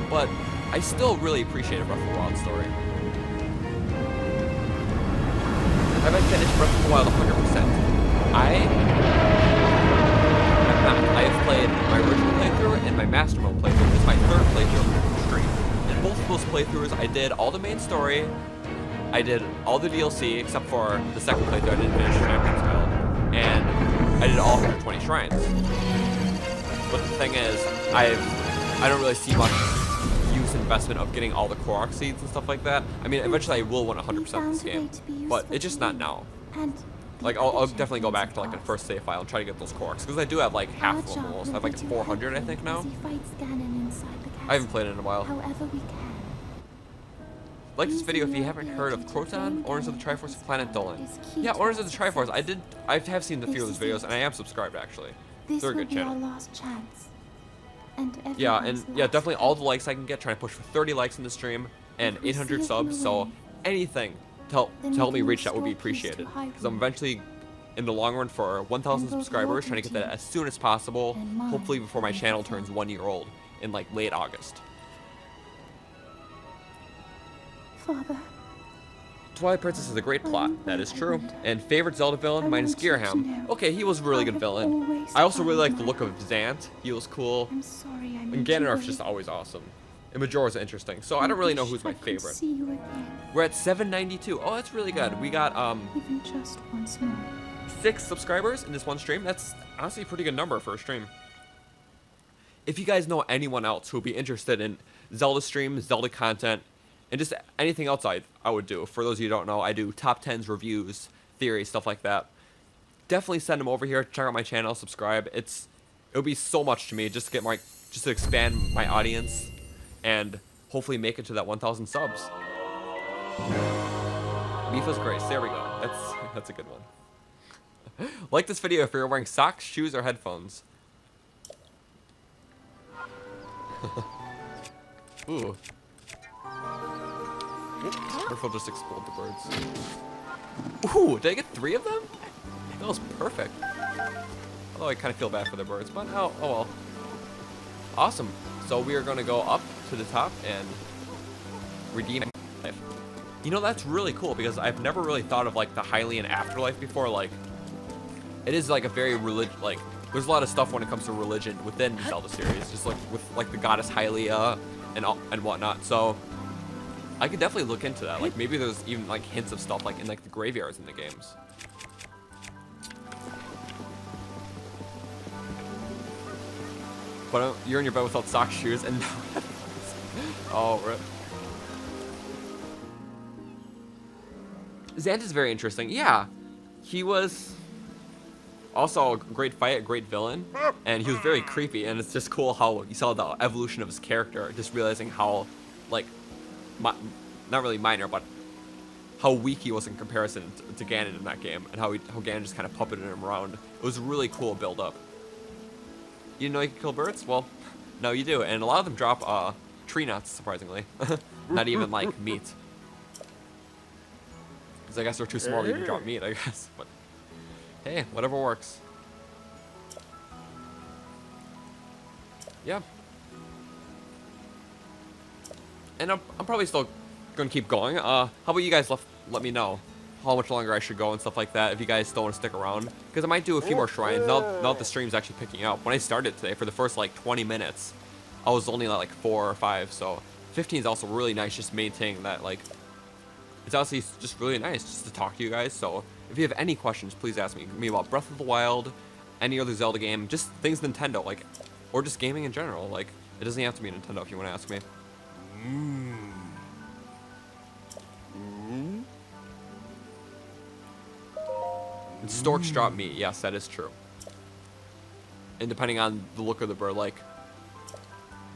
But I still really appreciate a Breath of the Wild story. Have I finished Breath of the Wild 100%? I have not. I have played my original playthrough and my Master Mode playthrough. It's my third playthrough stream. In both of those playthroughs, I did all the main story. I did all the DLC except for the second playthrough. I didn't finish Champion's Guild, and I did all 120 shrines. But the thing is, I don't really see much use investment of getting all the Korok seeds and stuff like that. I mean, eventually I will want 100% this game, but it's just not now. Like, I'll definitely go back to like a first save file and try to get those Koroks, because I do have like half of them almost. I have like 400, I think now. I haven't played it in a while. Like this video if you haven't heard of Croton, Owners of the Triforce of Planet Dolan. Yeah, Owners of the Triforce. I have seen a few of those videos, and I am subscribed actually. They're a good channel. Yeah, and yeah, definitely all the likes I can get. Trying to push for 30 likes in the stream and 800 subs. So anything to help me reach that would be appreciated. Because I'm eventually, in the long run, for 1,000 subscribers, trying to get that as soon as possible. Hopefully before my channel turns 1 year old in like late August. Father. Twilight Princess is a great plot, that is true. And favorite Zelda villain, mine is Girahim. Okay, he was a really good villain. I also really like the look of Zant. He was cool. I'm sorry, And Ganondorf's just always awesome. And Majora's interesting. So I don't really know who's my favorite. We're at 792. Oh, that's really good. We got even just once more. 6 subscribers in this one stream. That's honestly a pretty good number for a stream. If you guys know anyone else who would be interested in Zelda streams, Zelda content, and just anything else I would do. For those of you who don't know, I do top 10s, reviews, theories, stuff like that. Definitely send them over here. Check out my channel, subscribe. It would be so much to me just to expand my audience and hopefully make it to that 1,000 subs. Mifa's Grace. There we go. That's a good one. Like this video if you're wearing socks, shoes, or headphones. Ooh. What if I'll just explode the birds? Ooh, did I get 3 of them? That was perfect. Although I kind of feel bad for the birds, but oh well. Awesome. So we are going to go up to the top and redeem life. You know, that's really cool because I've never really thought of like the Hylian afterlife before. Like, it is like a very there's a lot of stuff when it comes to religion within the Zelda series, just like with like the goddess Hylia and whatnot. So I could definitely look into that. Like maybe there's even like hints of stuff like in like the graveyards in the games. But you're in your bed without socks, shoes, and no headphones. Oh, rip. Zant is very interesting. Yeah, he was also a great fight, a great villain, and he was very creepy. And it's just cool how you saw the evolution of his character, just realizing how, like, not really minor, but how weak he was in comparison to Ganon in that game, and how Ganon just kind of puppeted him around. It was a really cool build-up. You didn't know you could kill birds? Well, no, you do, and a lot of them drop tree nuts, surprisingly. Not even like meat. Because I guess they're too small to even drop meat, I guess. But hey, whatever works. Yeah. And I'm probably still gonna keep going. How about you guys let me know how much longer I should go and stuff like that, if you guys still want to stick around. Because I might do a few more shrines now that the stream's actually picking up. When I started today, for the first like 20 minutes, I was only like 4 or 5, so 15 is also really nice, just maintaining that, like, it's honestly just really nice just to talk to you guys. So if you have any questions, please ask me about Breath of the Wild, any other Zelda game, just things Nintendo, like, or just gaming in general. Like, it doesn't have to be Nintendo if you want to ask me. And storks drop meat. Yes, that is true. And depending on the look of the bird, like,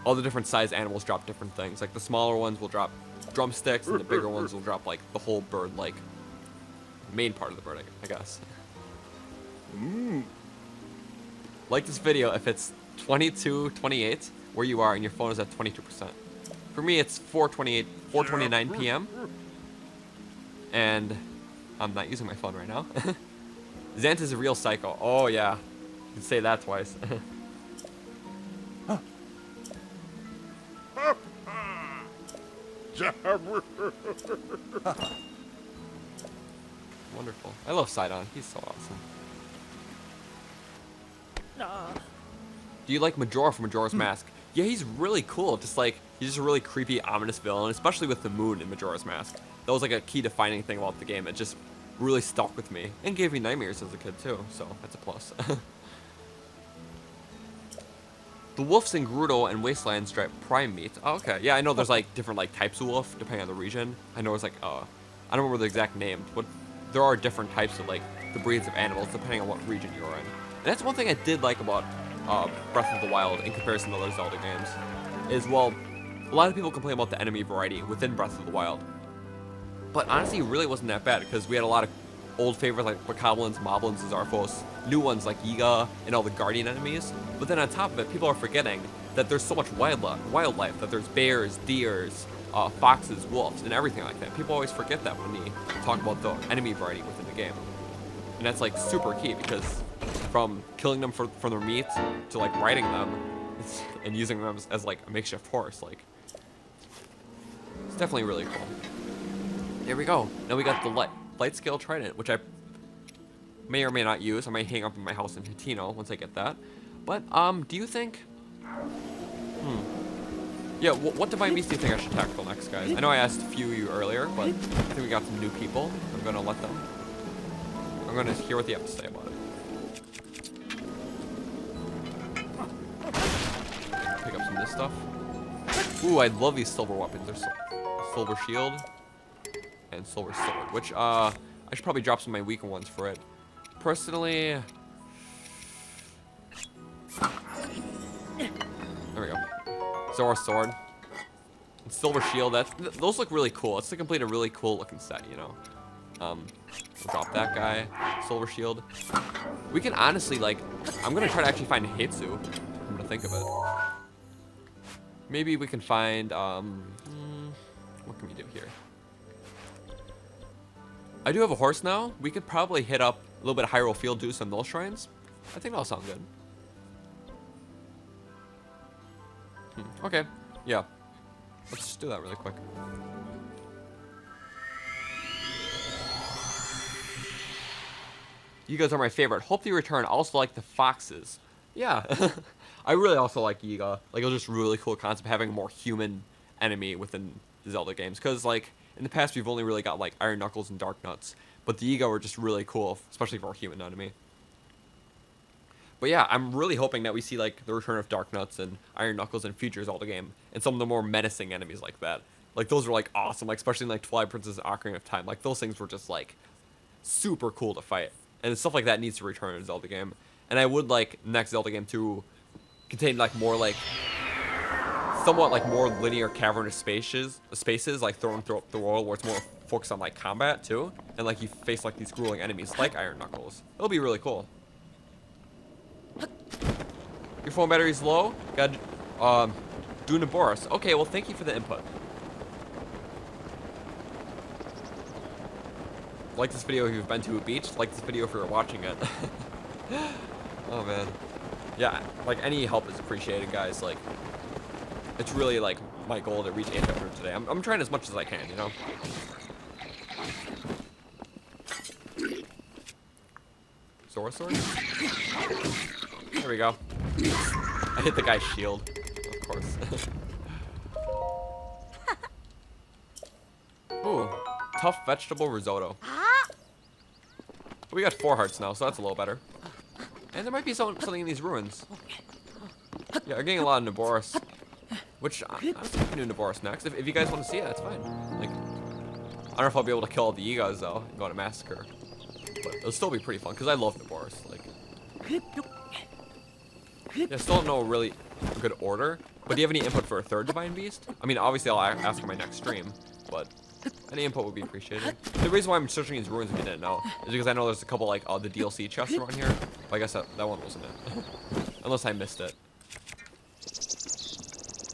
all the different size animals drop different things. Like, the smaller ones will drop drumsticks, and the bigger ones will drop, like, the whole bird, like, main part of the bird, I guess. Like this video if it's 22:28 where you are and your phone is at 22%. For me, it's 4:29 p.m. and I'm not using my phone right now. Zant is a real psycho. Oh yeah, you can say that twice. Wonderful. I love Sidon. He's so awesome. Do you like Majora from Majora's Mask? Yeah, he's really cool. Just like, he's just a really creepy, ominous villain, especially with the moon in Majora's Mask. That was like a key defining thing about the game. It just really stuck with me and gave me nightmares as a kid too, so that's a plus. The wolves in Gerudo and Wastelands drop prime meat. Oh, okay. Yeah, I know there's like different like types of wolf depending on the region. I know it's like I don't remember the exact name, but there are different types of like the breeds of animals depending on what region you're in. And that's one thing I did like about Breath of the Wild in comparison to other Zelda games. Is, well, a lot of people complain about the enemy variety within Breath of the Wild. But honestly, it really wasn't that bad because we had a lot of old favorites like Bokoblins, Moblins, and Zarfos, new ones like Yiga, and all the guardian enemies. But then on top of it, people are forgetting that there's so much wildlife, that there's bears, deers, foxes, wolves, and everything like that. People always forget that when we talk about the enemy variety within the game. And that's like super key because from killing them for their meat to like riding them and using them as like a makeshift horse, like it's definitely really cool. There we go. Now we got the light scale trident, which I may or may not use. I might hang up in my house in Hitino once I get that. But do you think? Yeah, what divine beast do you think I should tackle next, guys? I know I asked a few of you earlier, but I think we got some new people. I'm gonna let them. I'm gonna hear what they have to say about it. Pick up some of this stuff. Ooh, I love these silver weapons. There's silver shield and silver sword, which I should probably drop some of my weaker ones for it. Personally, there we go. Zoras sword and silver shield. Those look really cool. It's to complete a really cool looking set, you know. We'll drop that guy. Silver shield. We can honestly, like, I'm gonna try to actually find Hitsu. I'm gonna think of it. Maybe we can find what can we do here? I do have a horse now. We could probably hit up a little bit of Hyrule Field, do some those shrines. I think that'll sound good. Okay, yeah. Let's just do that really quick. You guys are my favorite. Hope they return. Also like the foxes. Yeah. I really also like Yiga. Like, it was just a really cool concept having a more human enemy within the Zelda games. Because, like, in the past we've only really got, like, Iron Knuckles and Dark Nuts. But the Yiga were just really cool, especially for a human enemy. But yeah, I'm really hoping that we see, like, the return of Dark Nuts and Iron Knuckles in future Zelda game. And some of the more menacing enemies like that. Like, those were, like, awesome. Like, especially in, like, Twilight Princess and Ocarina of Time. Like, those things were just, like, super cool to fight. And stuff like that needs to return in a Zelda game. And I would like next Zelda game to contain like more like somewhat like more linear cavernous spaces like thrown throughout the world where it's more focused on like combat too. And like you face like these grueling enemies like Iron Knuckles. It'll be really cool. Your phone battery's low? Got Dunaboris. Okay, well thank you for the input. Like this video if you've been to a beach. Like this video if you're watching it. Oh man. Yeah, like any help is appreciated, guys. Like, it's really like my goal to reach 800 today. I'm trying as much as I can, you know? Zoras sword? There we go. I hit the guy's shield, of course. Ooh, tough vegetable risotto. We got 4 hearts now, so that's a little better. And there might be something in these ruins. Yeah, we're getting a lot of Naboris. Which, honestly, I can do Naboris next. If you guys want to see it, that's fine. Like, I don't know if I'll be able to kill all the Egas, though, and go on a massacre. But it'll still be pretty fun, because I love Naboris. Like, yeah, I still don't know a really good order. But do you have any input for a 3rd Divine Beast? I mean, obviously I'll ask for my next stream, but any input would be appreciated. The reason why I'm searching these ruins, if you didn't know, is because I know there's a couple, like, the DLC chests around here. But I guess that one wasn't it. Unless I missed it.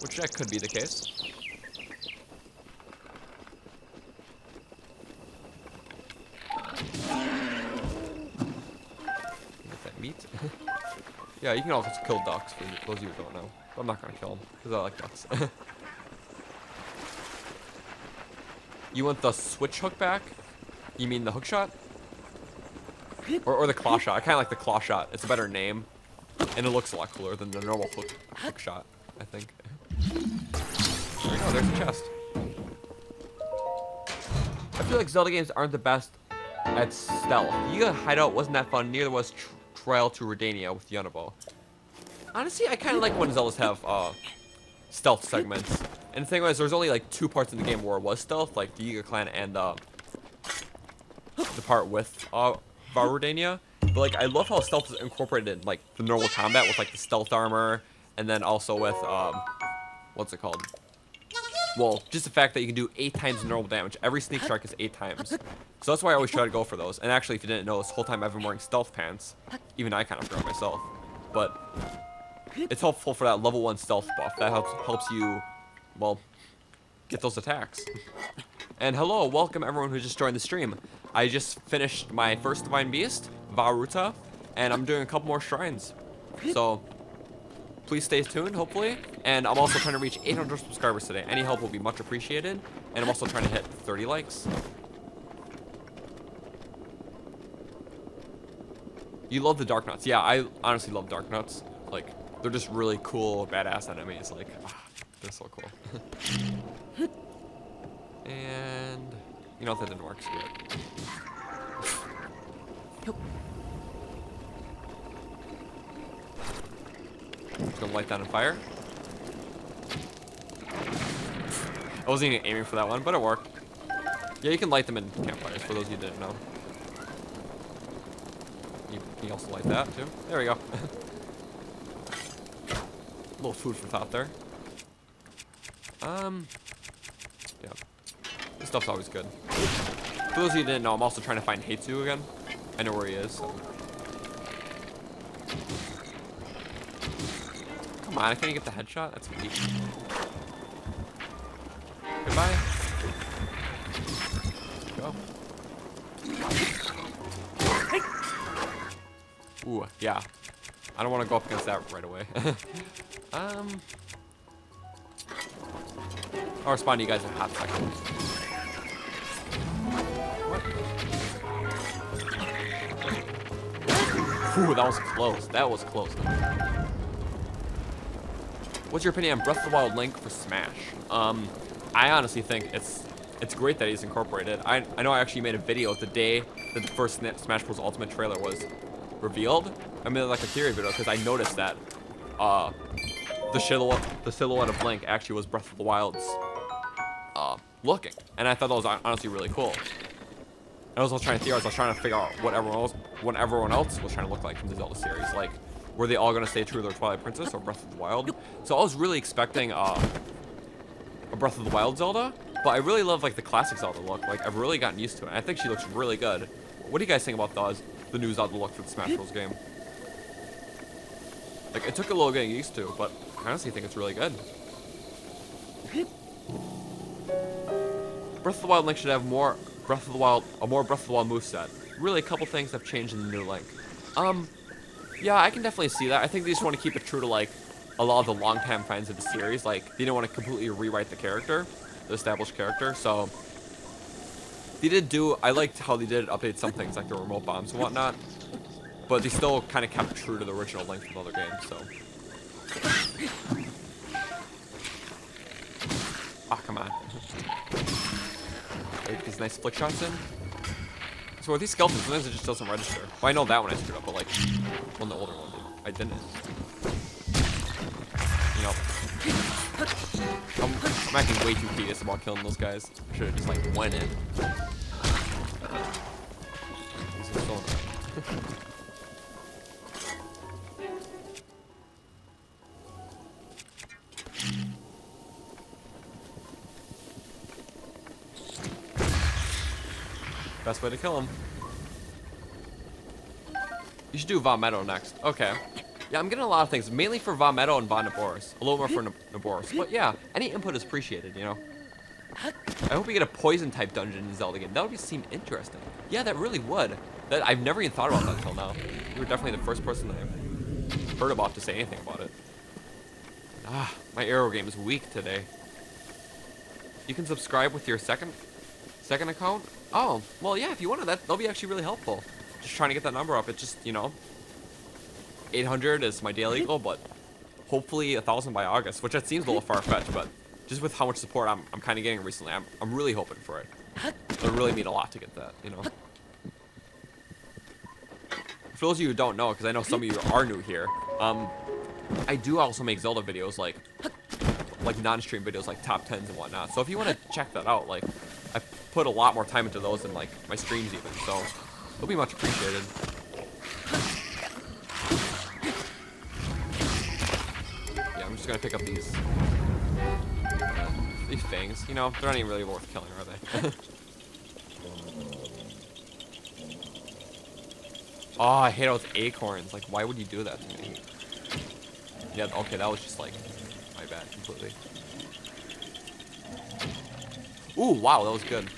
Which that could be the case. Get that meat. Yeah, you can also kill ducks for those of you who don't know. But I'm not gonna kill them because I like ducks. You want the switch hook back? You mean the hook shot? Or the claw shot? I kind of like the claw shot. It's a better name, and it looks a lot cooler than the normal hook shot, I think. There we go. There's a chest. I feel like Zelda games aren't the best at stealth. Yiga Hideout wasn't that fun. Neither was Trial to Redania with Yunobo. Honestly, I kind of like when Zeldas have stealth segments. And the thing was, there's only like 2 parts in the game where it was stealth, like the Yiga Clan and the part with Varudania. But like, I love how stealth is incorporated in like the normal combat with like the stealth armor, and then also with what's it called? Well, just the fact that you can do 8 times the normal damage. Every sneak strike is 8 times. So that's why I always try to go for those. And actually, if you didn't know, this whole time I've been wearing stealth pants. Even I kind of forgot myself. But it's helpful for that level 1 stealth buff. That helps you, well, get those attacks. And hello, welcome everyone who just joined the stream. I just finished my first Divine Beast, Varuta, and I'm doing a couple more shrines. So please stay tuned, hopefully. And I'm also trying to reach 800 subscribers today. Any help will be much appreciated. And I'm also trying to hit 30 likes. You love the Dark Nuts. Yeah, I honestly love Dark Nuts. Like, they're just really cool, badass enemies. Like, they're so cool. And you know what, that didn't work. Screw it. Just gonna light that on fire. I wasn't even aiming for that one, but it worked. Yeah, you can light them in campfires, for those of you who didn't know. You can also light that, too. There we go. A little food for thought there. Yeah. This stuff's always good. For those of you who didn't know, I'm also trying to find Heitsu again. I know where he is, so. Come on, can you get the headshot? That's weak. Goodbye. Go. Ooh, yeah. I don't want to go up against that right away. I'll respond to you guys in a hot second. What? Ooh, that was close. That was close. What's your opinion on Breath of the Wild Link for Smash? I honestly think it's great that he's incorporated. I know I actually made a video the day that the first Smash Bros. Ultimate trailer was revealed. I made like a theory video because I noticed that the silhouette of Link actually was Breath of the Wild's looking, and I thought that was honestly really cool. I was also trying to theorize. I was trying to figure out what everyone else was trying to look like from the Zelda series. Like, were they all going to stay true to their Twilight Princess or Breath of the Wild? So I was really expecting a Breath of the Wild Zelda, but I really love like the classic Zelda look. Like, I've really gotten used to it. And I think she looks really good. What do you guys think about the new Zelda look for the Smash Bros. Game? Like, it took a little getting used to, but I honestly think it's really good. Breath of the Wild Link should have a more Breath of the Wild moveset. Really, a couple things have changed in the new Link. Yeah, I can definitely see that. I think they just want to keep it true to like a lot of the longtime fans of the series. Like, they didn't want to completely rewrite the character, the established character. So they did do. I liked how they did update some things like the remote bombs and whatnot, but they still kind of kept true to the original Link from other games. So nice flick shots in. So with these skeletons, sometimes it just doesn't register. Well, I know that one I screwed up, but like, one the older one did. I didn't. You know, I'm acting way too tedious about killing those guys. I should have just like went in. This is so annoying. Best way to kill him. You should do Von Meadow next. Okay. Yeah, I'm getting a lot of things, mainly for Von Meadow and Von Naboris. A little more for Naboris. But yeah, any input is appreciated, you know? I hope we get a poison type dungeon in Zelda game. That would seem interesting. Yeah, that really would. I've never even thought about that until now. You were definitely the first person I've heard about to say anything about it. Ah, my arrow game is weak today. You can subscribe with your second account? Oh, well, yeah, if you want to, that'll be actually really helpful. Just trying to get that number up. It's just, you know, 800 is my daily goal, but hopefully 1,000 by August, which that seems a little far-fetched, but just with how much support I'm kind of getting recently, I'm really hoping for it. It would really mean a lot to get that, you know. For those of you who don't know, because I know some of you are new here, I do also make Zelda videos, like non-stream videos, like top 10s and whatnot. So if you want to check that out, like, I put a lot more time into those than like my streams even, so it'll be much appreciated. Yeah, I'm just gonna pick up these fangs. You know, they're not even really worth killing, are they? Oh, I hate those acorns. Like, why would you do that to me? Yeah, okay, that was just like my bad completely. Ooh, wow, that was good.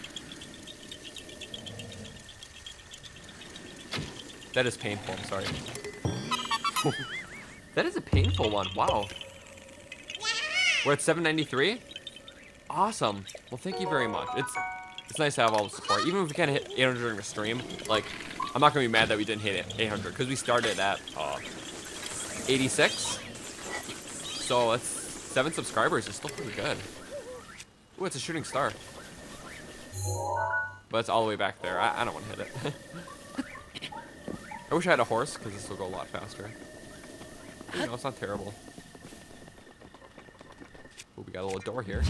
That is painful, I'm sorry. That is a painful one, wow. We're at 793? Awesome. Well, thank you very much. It's nice to have all the support. Even if we can't hit 800 during the stream, like, I'm not going to be mad that we didn't hit 800, because we started at 86. So that's 7 subscribers is still pretty good. Ooh, it's a shooting star. But it's all the way back there. I don't want to hit it. I wish I had a horse, because this will go a lot faster. You know, it's not terrible. Ooh, we got a little door here.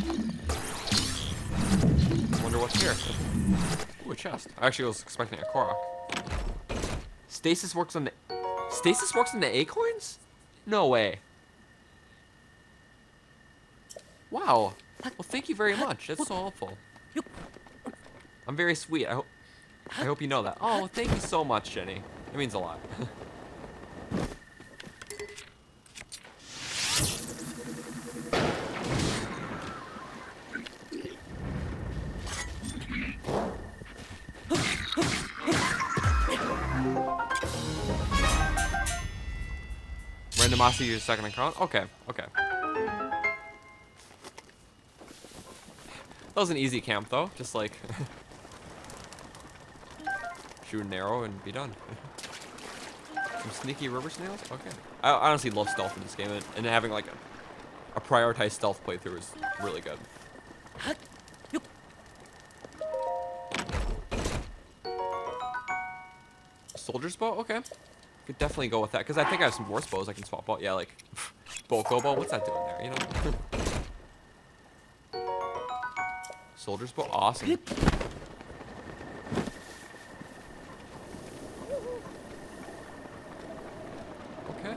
Wonder what's here. Ooh, a chest. I actually was expecting a Korok. Stasis works on the acorns? No way. Wow. Well, thank you very much. That's so helpful. I'm very sweet. I hope you know that. Oh, thank you so much, Jenny. It means a lot. Randomosity your second account? Okay, okay. That was an easy camp though, just like shoot an arrow and be done. Some sneaky river snails? Okay. I honestly love stealth in this game, and having like a prioritized stealth playthrough is really good. Soldier's bow? Okay. Could definitely go with that, because I think I have some horse bows I can swap out. Yeah, like Boko bow. What's that doing there, you know? Soldier's bow, awesome. Okay,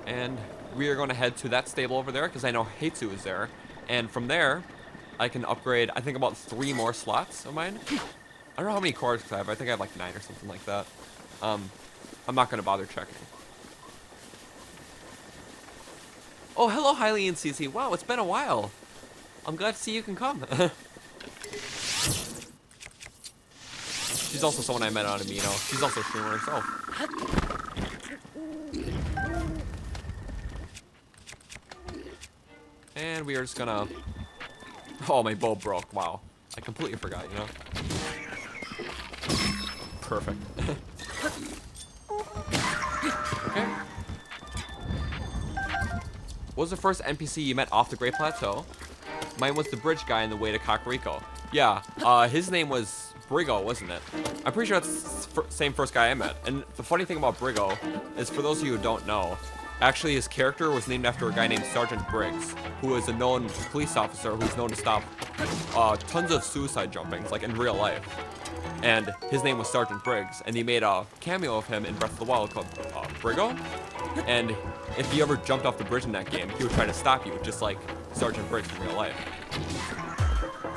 and we are going to head to that stable over there, because I know Heitsu is there. And from there, I can upgrade, I think, about 3 more slots of mine. I don't know how many cores I have. I think I have like 9 or something like that. I'm not going to bother checking. Oh, hello, Hylian CC. Wow, it's been a while. I'm glad to see you can come. She's also someone I met on Amino. She's also a streamer herself. And we are just gonna... Oh, my bow broke. Wow. I completely forgot, you know? Perfect. Okay. What was the first NPC you met off the Great Plateau? Mine was the bridge guy on the way to Kakariko. Yeah, his name was Brigo, wasn't it? I'm pretty sure that's the same first guy I met. And the funny thing about Brigo is, for those of you who don't know, actually his character was named after a guy named Sergeant Briggs, who is a known police officer who's known to stop tons of suicide jumpings, like in real life. And his name was Sergeant Briggs, and he made a cameo of him in Breath of the Wild called Brigo. And if you ever jumped off the bridge in that game, he would try to stop you, just like Sergeant Briggs in real life.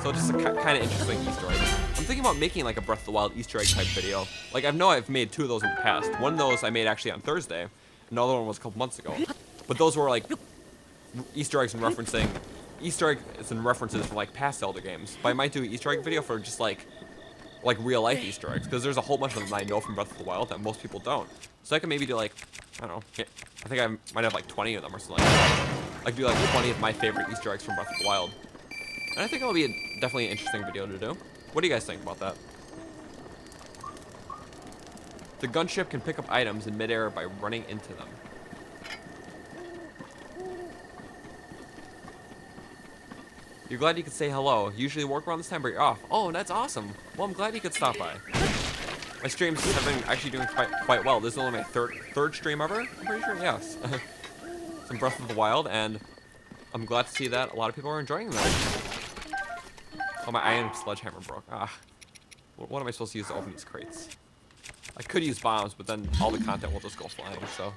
So just a kind of interesting Easter egg. I'm thinking about making like a Breath of the Wild Easter egg type video. Like I know I've made 2 of those in the past. One of those I made actually on Thursday. Another one was a couple months ago. But those were like Easter eggs and referencing Easter eggs and references from like past Zelda games. But I might do an Easter egg video for just like real life Easter eggs, because there's a whole bunch of them I know from Breath of the Wild that most people don't. So I could maybe do like, I don't know, I think I might have like 20 of them or something. I could do like 20 of my favorite Easter eggs from Breath of the Wild. And I think it'll be definitely an interesting video to do. What do you guys think about that? The gunship can pick up items in midair by running into them. You're glad you could say hello. Usually work around this time, but you're off. Oh, that's awesome. Well, I'm glad you could stop by. My streams have been actually doing quite well. This is only my third stream ever. I'm pretty sure, yes. Some Breath of the Wild, and I'm glad to see that a lot of people are enjoying them. Oh, my iron sledgehammer broke. Ah. What am I supposed to use to open these crates? I could use bombs, but then all the content will just go flying, so.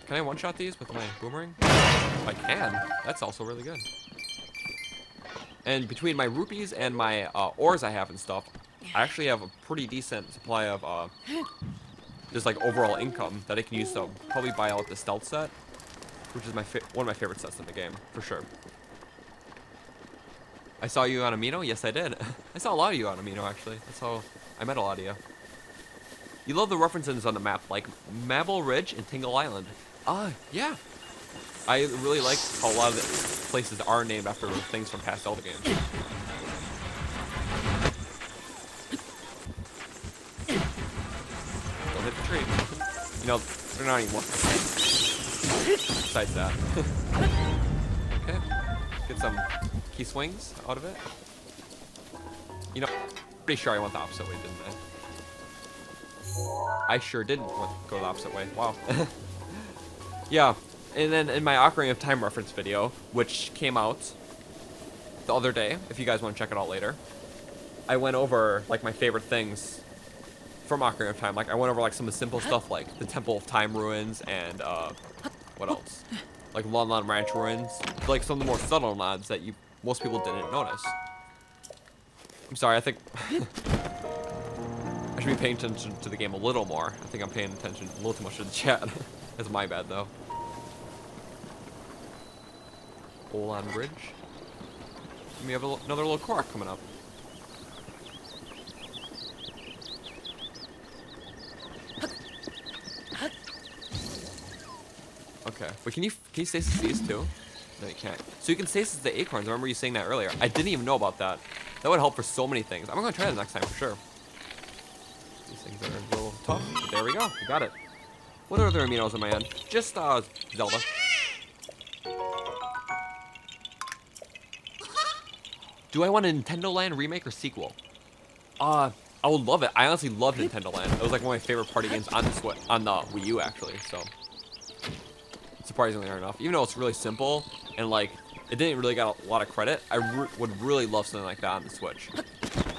Can I one-shot these with my boomerang? I can. That's also really good. And between my rupees and my ores I have and stuff, I actually have a pretty decent supply of just like overall income that I can use to probably buy out the stealth set, which is one of my favorite sets in the game, for sure. I saw you on Amino? Yes, I did. I saw a lot of you on Amino, actually. That's how I met a lot of you. You love the references on the map, like Mabel Ridge and Tingle Island. Yeah. I really like how a lot of the places are named after things from past Zelda games. Don't hit the tree. You know, they're not even working. Besides that. Okay. Get some key swings out of it. You know, pretty sure I went the opposite way, didn't I? I sure didn't go the opposite way. Wow. Yeah. And then in my Ocarina of Time reference video, which came out the other day, if you guys want to check it out later, I went over like my favorite things from Ocarina of Time. Like I went over like some of the simple stuff like the Temple of Time ruins and what else? Like Lon Lon Ranch ruins. Like some of the more subtle nods that most people didn't notice. I'm sorry, I think I should be paying attention to the game a little more. I think I'm paying attention a little too much to the chat. That's my bad though. Olon Bridge. And we have another little Korok coming up. Okay, but can you stasis these too? No, you can't. So you can stasis the acorns. I remember you saying that earlier. I didn't even know about that. That would help for so many things. I'm gonna try that next time for sure. These things are a little tough, but there we go. We got it. What other aminos am I on? Just Zelda. Do I want a Nintendo Land remake or sequel? I would love it. I honestly love Nintendo Land. It was like one of my favorite party games on the Wii U actually. So surprisingly enough, even though it's really simple and like it didn't really get a lot of credit, I would really love something like that on the Switch.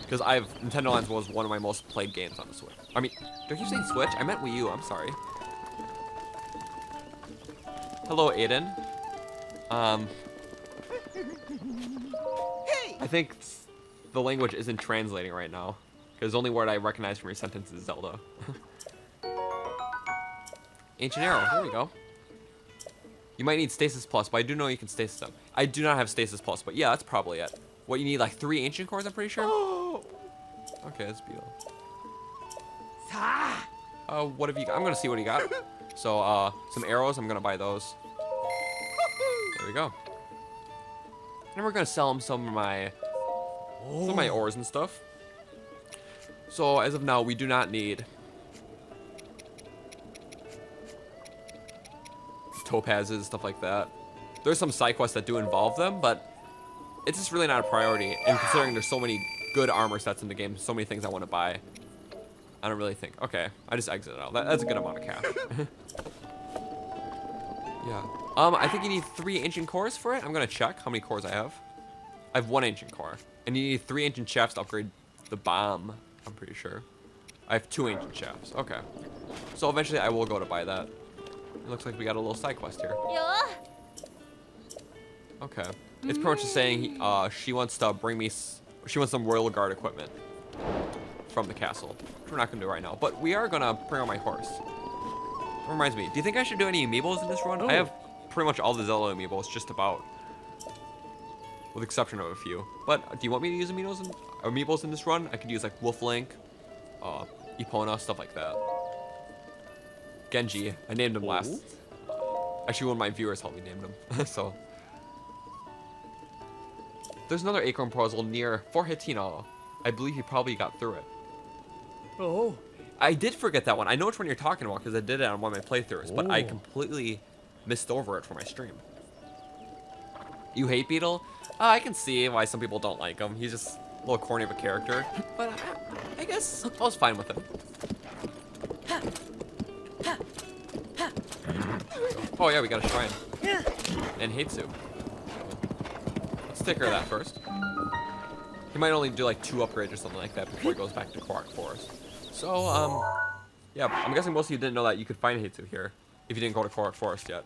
Because Nintendo Land was one of my most played games on the Switch. I mean, do I keep saying Switch? I meant Wii U. I'm sorry. Hello, Aiden. I think the language isn't translating right now, because the only word I recognize from your sentence is Zelda. Ancient Arrow, there we go. You might need Stasis Plus, but I do know you can Stasis them. I do not have Stasis Plus, but yeah, that's probably it. What, you need like 3 Ancient Cores, I'm pretty sure? Okay, that's beautiful. What have you got? I'm gonna see what he got. So, some arrows, I'm gonna buy those. There we go. And we're gonna sell him some of my ores and stuff. So as of now, we do not need topazes, stuff like that. There's some side quests that do involve them, but it's just really not a priority. And considering there's so many good armor sets in the game, so many things I want to buy, I don't really think. Okay, I just exited out. That's a good amount of cash. Yeah. I think you need 3 ancient cores for it. I'm gonna check how many cores I have. I have 1 ancient core, and you need 3 ancient shafts to upgrade the bomb. I'm pretty sure. I have 2 ancient shafts. Okay. So eventually I will go to buy that. It looks like we got a little side quest here. Yeah. Okay. It's pretty much just saying she wants to bring me. She wants some royal guard equipment from the castle, which we're not gonna do right now. But we are gonna bring on my horse. That reminds me. Do you think I should do any amiibos in this run? I have pretty much all the Zelda amiibos, just about, with the exception of a few. But do you want me to use amiibos in this run? I could use like Wolf Link, Epona, stuff like that. Genji, I named him last. Actually, one of my viewers helped me name him. So there's another acorn puzzle near Fort Hitino. I believe you probably got through it. Oh. I did forget that one. I know which one you're talking about because I did it on one of my playthroughs, but I completely missed over it for my stream. You hate Beetle? I can see why some people don't like him. He's just a little corny of a character, but I guess I was fine with him. Oh yeah, we got a shrine. And Hitsu. Let's take care of that first. He might only do like 2 upgrades or something like that before he goes back to Quark Forest. So, yeah, I'm guessing most of you didn't know that you could find Hitsu here if you didn't go to Quark Forest yet.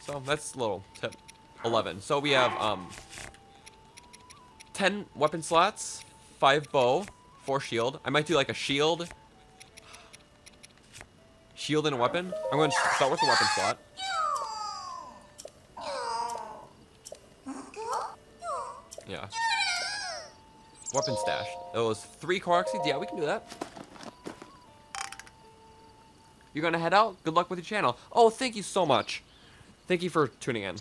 So that's a little tip. 11. So we have 10 weapon slots, 5 bow, 4 shield. I might do like a shield and a weapon. I'm going to start with the weapon slot. Yeah. Weapon stash. It was 3 Korok seeds. Yeah, we can do that. You're gonna head out? Good luck with your channel. Oh, thank you so much. Thank you for tuning in.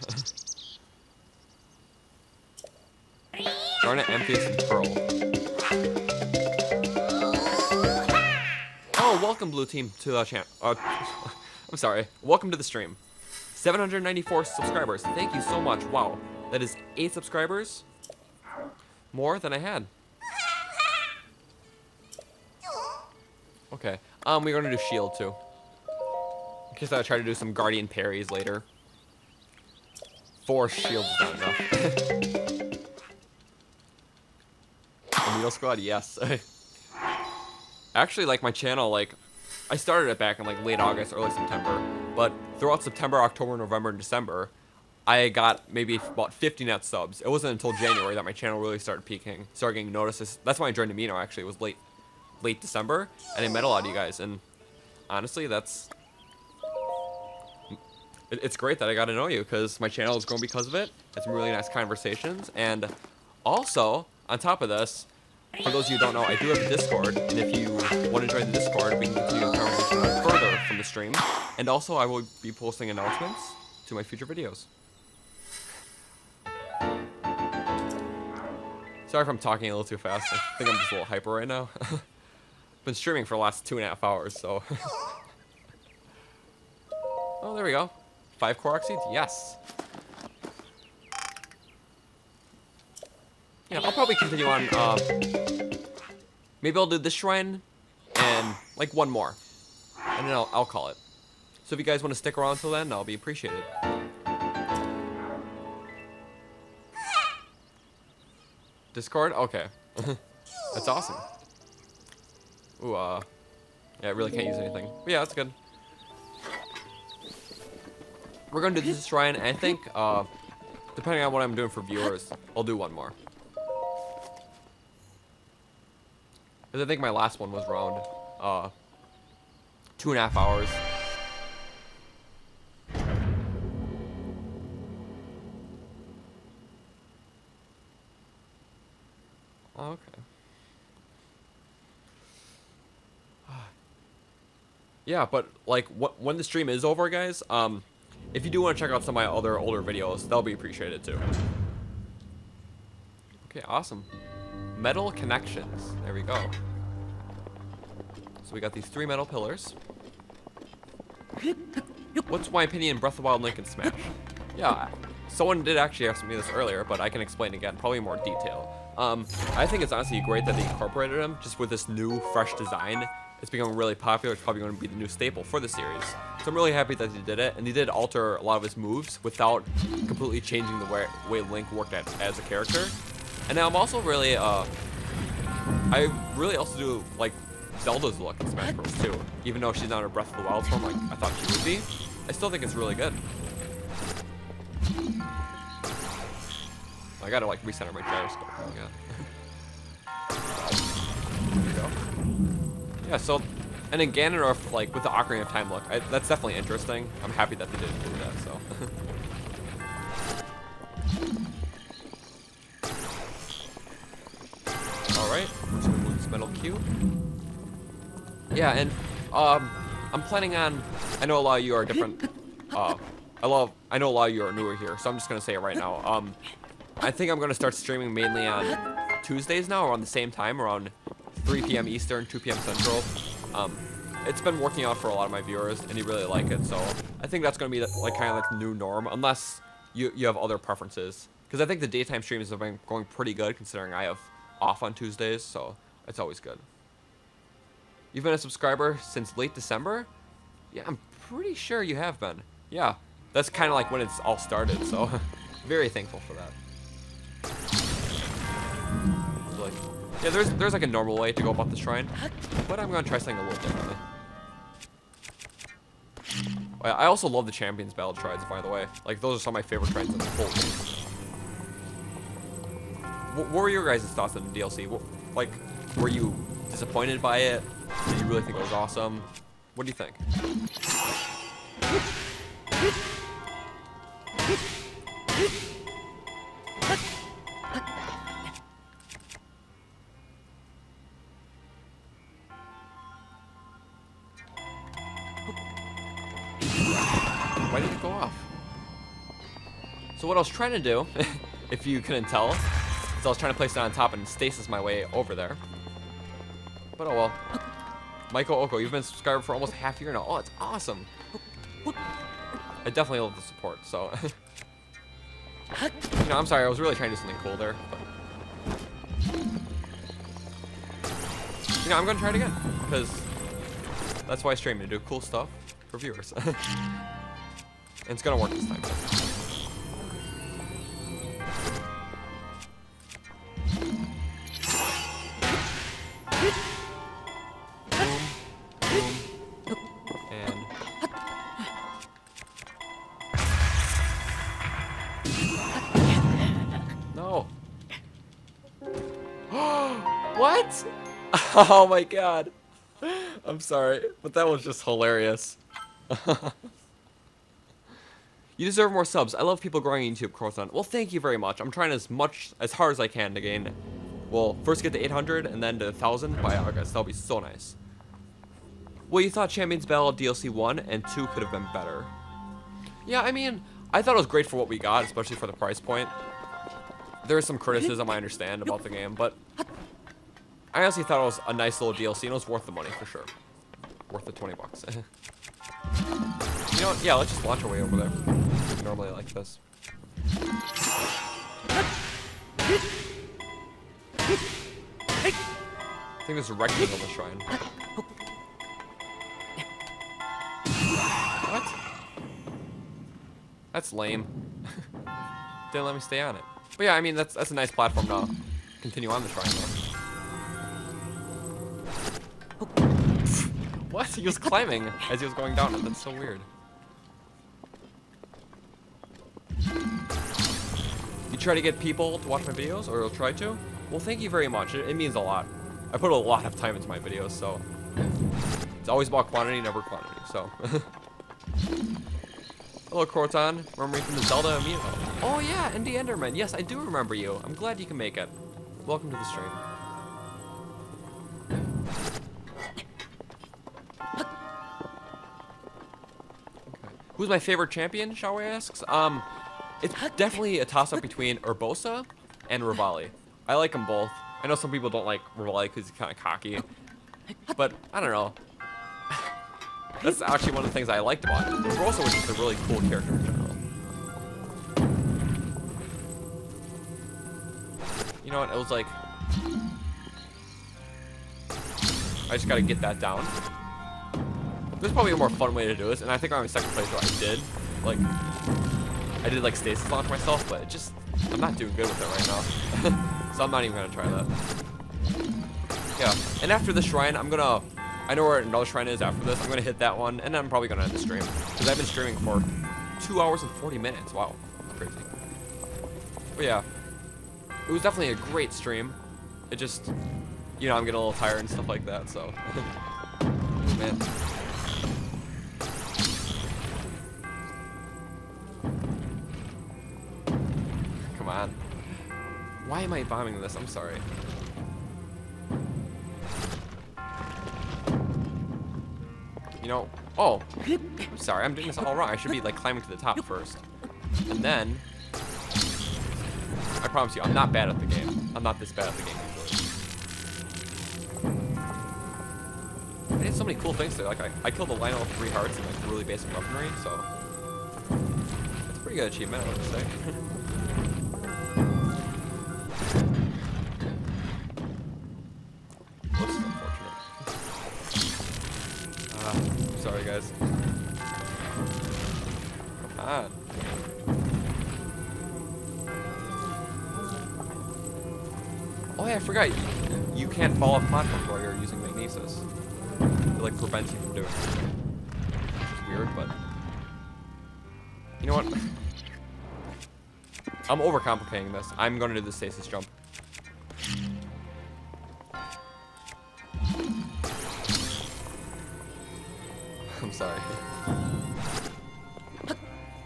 Garnet, Amethyst, and Pearl. Oh, welcome, Blue Team, to the channel. I'm sorry. Welcome to the stream. 794 subscribers. Thank you so much. Wow. That is 8 subscribers. More than I had. Okay. We're gonna do shield too. In case I try to do some guardian parries later. 4 shields is not enough. Amiibo Squad, yes. Actually, like my channel, like I started it back in like late August, early September. But throughout September, October, November, and December, I got maybe about 50 net subs. It wasn't until January that my channel really started peaking, started getting notices. That's why I joined Amino. Actually, it was late December, and I met a lot of you guys. And honestly, it's great that I got to know you because my channel is growing because of it. It's some really nice conversations, and also on top of this, for those of you who don't know, I do have a Discord, and if you want to join the Discord, we can continue the conversation further from the stream. And also, I will be posting announcements to my future videos. Sorry if I'm talking a little too fast. I think I'm just a little hyper right now. Been streaming for the last 2.5 hours, so. Oh, there we go. 5 Korok seeds? Yes. Yeah, I'll probably continue on. Maybe I'll do this shrine and like 1 more. And then I'll call it. So if you guys want to stick around until then, I'll be appreciated. Discord? Okay. That's awesome. Ooh, yeah, I really can't use anything. But yeah, that's good. We're gonna do this shrine, and I think, depending on what I'm doing for viewers, I'll do 1 more. Because I think my last one was around, 2.5 hours. Okay. Yeah, but like when the stream is over, guys, if you do want to check out some of my other older videos, they'll be appreciated too. Okay, awesome. Metal connections. There we go. So we got these 3 metal pillars. What's my opinion, Breath of the Wild Link and Smash? Yeah, someone did actually ask me this earlier, but I can explain again, probably in more detail. I think it's honestly great that they incorporated him just with this new, fresh design. It's becoming really popular. It's probably going to be the new staple for the series. So I'm really happy that they did it, and they did alter a lot of his moves without completely changing the way Link worked as a character. And now I'm also really, I really also do like Zelda's look in Smash Bros. Too. Even though she's not in her Breath of the Wild form like I thought she would be, I still think it's really good. I gotta like recenter my gyroscope. There we go. Yeah, so, and in Ganondorf, like, with the Ocarina of Time look, that's definitely interesting. I'm happy that they did do that, so. Alright, we're just gonna move this metal cube. Yeah, and, I'm planning on, I know a lot of you are different, I know a lot of you are newer here, so I'm just gonna say it right now. I think I'm gonna start streaming mainly on Tuesdays now, around the same time, around 3 p.m. Eastern, 2 p.m. Central. It's been working out for a lot of my viewers, and you really like it, so I think that's going to be like kind of like the new norm, unless you have other preferences. Because I think the daytime streams have been going pretty good, considering I have off on Tuesdays, so it's always good. You've been a subscriber since late December? Yeah, I'm pretty sure you have been. Yeah, that's kind of like when it's all started, so very thankful for that. Like, yeah, there's like a normal way to go about the shrine, but I'm gonna try something a little differently. I also love the Champions Battle shrines, by the way. Like, those are some of my favorite shrines in the whole game. What were your guys' thoughts on the DLC? Like, were you disappointed by it? Did you really think it was awesome? What do you think? Why did it go off? So what I was trying to do, if you couldn't tell, is I was trying to place it on top and stasis my way over there. But oh well. Michael Oko, you've been a subscriber for almost half a year now. Oh, it's awesome. I definitely love the support, so. You know, I'm sorry, I was really trying to do something cool there. But... You know, I'm gonna try it again, because that's why I stream, to do cool stuff for viewers. And it's gonna work this time. Boom, boom, and no. What? Oh my god. I'm sorry, but that was just hilarious. You deserve more subs. I love people growing YouTube, Croton. Well, thank you very much. I'm trying as hard as I can to gain. Well, first get to 800 and then to 1,000 by August. That'll be so nice. Well, you thought Champions Battle DLC 1 and 2 could have been better. Yeah, I mean, I thought it was great for what we got, especially for the price point. There is some criticism I understand about the game, but I honestly thought it was a nice little DLC and it was worth the money for sure. Worth the 20 bucks. You know what? Yeah, let's just launch our way over there. Normally like this. I think there's a rectangle on the shrine. What? That's lame. Didn't let me stay on it. But yeah, I mean, that's a nice platform to continue on the shrine though. What? He was climbing as he was going down it. That's so weird. You try to get people to watch my videos, or you'll try to? Well, thank you very much. It means a lot. I put a lot of time into my videos, so it's always about quantity, never quantity. So, hello, Croton. Remember me from the Zelda amiibo? Oh yeah, Indy Enderman. Yes, I do remember you. I'm glad you can make it. Welcome to the stream. Who's my favorite champion, Shawe asks? It's definitely a toss-up between Urbosa and Revali. I like them both. I know some people don't like Revali because he's kind of cocky, but I don't know. That's actually one of the things I liked about it. Urbosa was just a really cool character in general. You know what? It was like, I just gotta get that down. There's probably a more fun way to do this, and I think on my second playthrough I did like stasis launch myself, but it just, I'm not doing good with it right now. So I'm not even gonna try that. Yeah, and after the shrine, I know where another shrine is after this. I'm gonna hit that one, and then I'm probably gonna end the stream. Because I've been streaming for 2 hours and 40 minutes. Wow, crazy. But yeah, it was definitely a great stream. It just, you know, I'm getting a little tired and stuff like that, so. Man. Come on. Why am I bombing this? I'm sorry. You know, oh, I'm sorry, I'm doing this all wrong. I should be like climbing to the top first. And then, I promise you, I'm not bad at the game. I'm not this bad at the game usually. I did so many cool things today. Like, I killed a Lionel with 3 hearts and like really basic weaponry, so. It's a pretty good achievement, I would say. Sorry, guys. Come on. Oh yeah, I forgot. You can't fall off platforms while you're using magnesis. It like prevents you from doing it. Which is weird, but you know what? I'm overcomplicating this. I'm gonna do the stasis jump. I'm sorry. I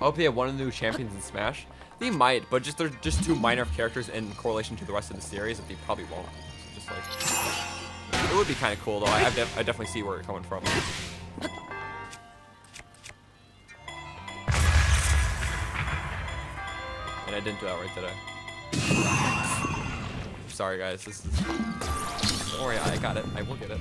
hope they have one of the new champions in Smash. They might, but they're just 2 minor characters in correlation to the rest of the series that they probably won't. So just like, it would be kind of cool though. I definitely see where you're coming from. And I didn't do that right, did I? Sorry guys, this is. Don't worry, I got it. I will get it.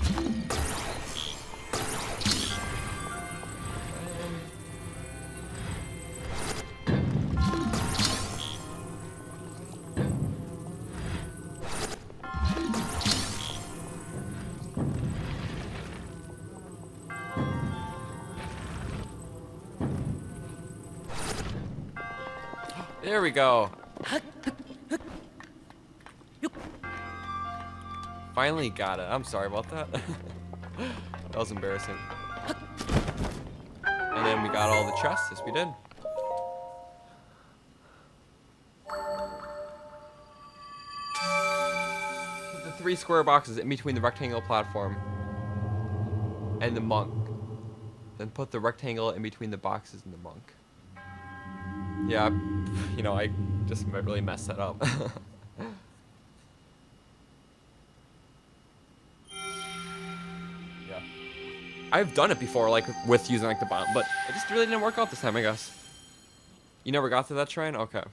There we go. Finally got it. I'm sorry about that. That was embarrassing. And then we got all the chests. Yes, we did. The 3 square boxes in between the rectangle platform and the monk. Then put the rectangle in between the boxes and the monk. Yeah, you know, I just really messed that up. Yeah. I've done it before, like, with using, like, the bomb, but it just really didn't work out this time, I guess. You never got to that shrine? Okay.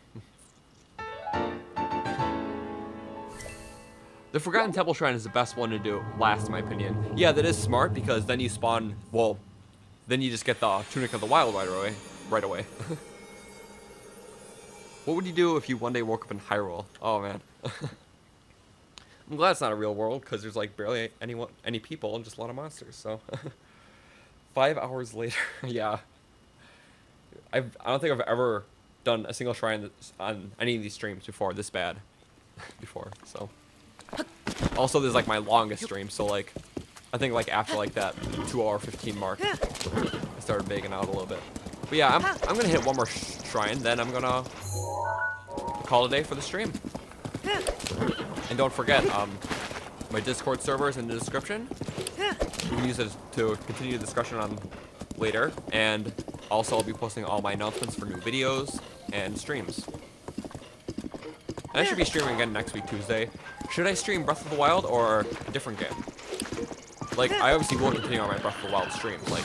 The Forgotten Temple Shrine is the best one to do last, in my opinion. Yeah, that is smart, because then you spawn, well, then you just get the Tunic of the Wild right away. What would you do if you one day woke up in Hyrule? Oh man. I'm glad it's not a real world because there's like barely any people and just a lot of monsters. So 5 hours later, yeah. I don't think I've ever done a single shrine on any of these streams before this bad. Before, so. Also, this is like my longest stream, so like, I think like after like that 2-hour 15 mark, I started bagging out a little bit. But yeah, I'm gonna hit one more shrine, then I'm gonna call it a day for the stream. And don't forget, my Discord server is in the description. You can use it to continue the discussion on later, and also I'll be posting all my announcements for new videos and streams. And I should be streaming again next week, Tuesday. Should I stream Breath of the Wild or a different game? Like, I obviously will continue on my Breath of the Wild streams. Like,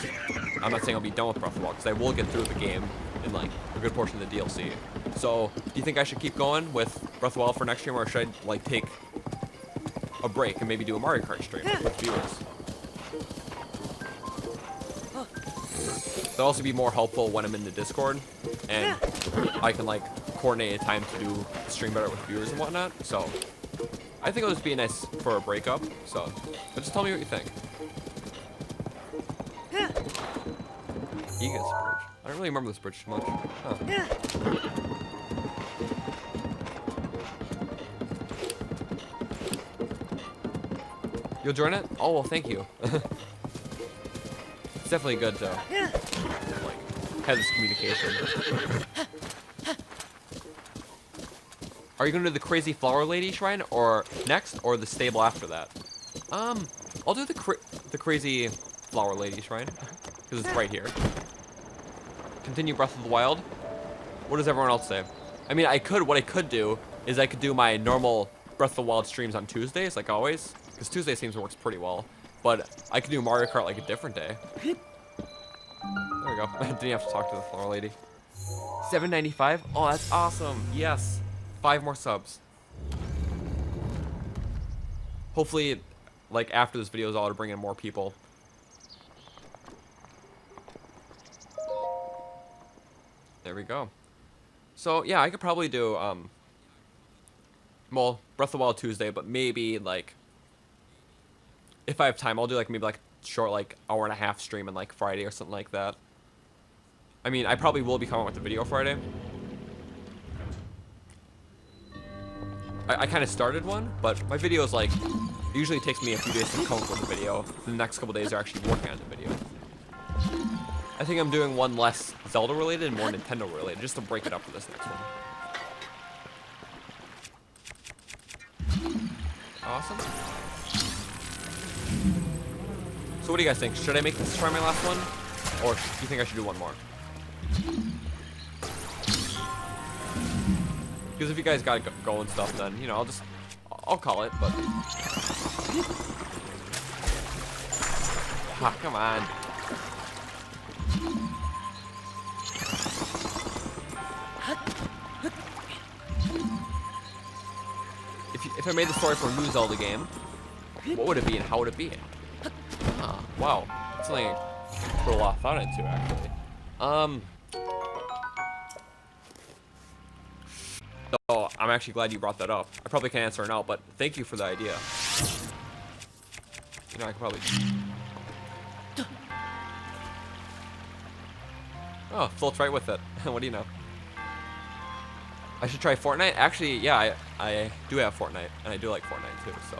I'm not saying I'll be done with Breath of the Wild, because I will get through the game in, like, a good portion of the DLC. So, do you think I should keep going with Breath of the Wild for next stream, or should I, like, take a break and maybe do a Mario Kart stream with viewers? That'll also be more helpful when I'm in the Discord, and I can, like, coordinate a time to do the stream better with viewers and whatnot. So, I think it'll just be nice for a breakup. So, but just tell me what you think. Egus Bridge. I don't really remember this bridge too much. Huh. You'll join it? Oh, well, thank you. It's definitely good to like have this communication. Are you gonna do the crazy flower lady shrine or next, or the stable after that? I'll do the crazy flower lady shrine because it's right here. Continue Breath of the Wild. What does everyone else say? I mean, what I could do is I could do my normal Breath of the Wild streams on Tuesdays, like always, because Tuesday seems to works pretty well. But I could do Mario Kart like a different day. There we go. Didn't have to talk to the flower lady. 7.95. Oh, that's awesome. Yes. 5 more subs. Hopefully, like after this video is all to bring in more people. There we go. So yeah, I could probably do well, Breath of the Wild Tuesday, but maybe like if I have time, I'll do like maybe like short like hour and a half stream on like Friday or something like that. I mean, I probably will be coming with the video Friday. I kind of started one, but my videos like it usually takes me a few days to come up with a video. The next couple days are actually working on the video. I think I'm doing one less Zelda related and more Nintendo related, just to break it up for this next one. Awesome. So what do you guys think? Should I make this try my last one? Or do you think I should do one more? Because if you guys gotta go and stuff, then, you know, I'll call it, but... Ah, come on. If I made the story for a new Zelda game, what would it be and how would it be? Ah, wow. That's something I put a lot of thought into, actually. So, I'm actually glad you brought that up. I probably can't answer it now, but thank you for the idea. You know, I could probably... Oh, floats right with it. What do you know? I should try Fortnite? Actually, yeah, I do have Fortnite, and I do like Fortnite too, so...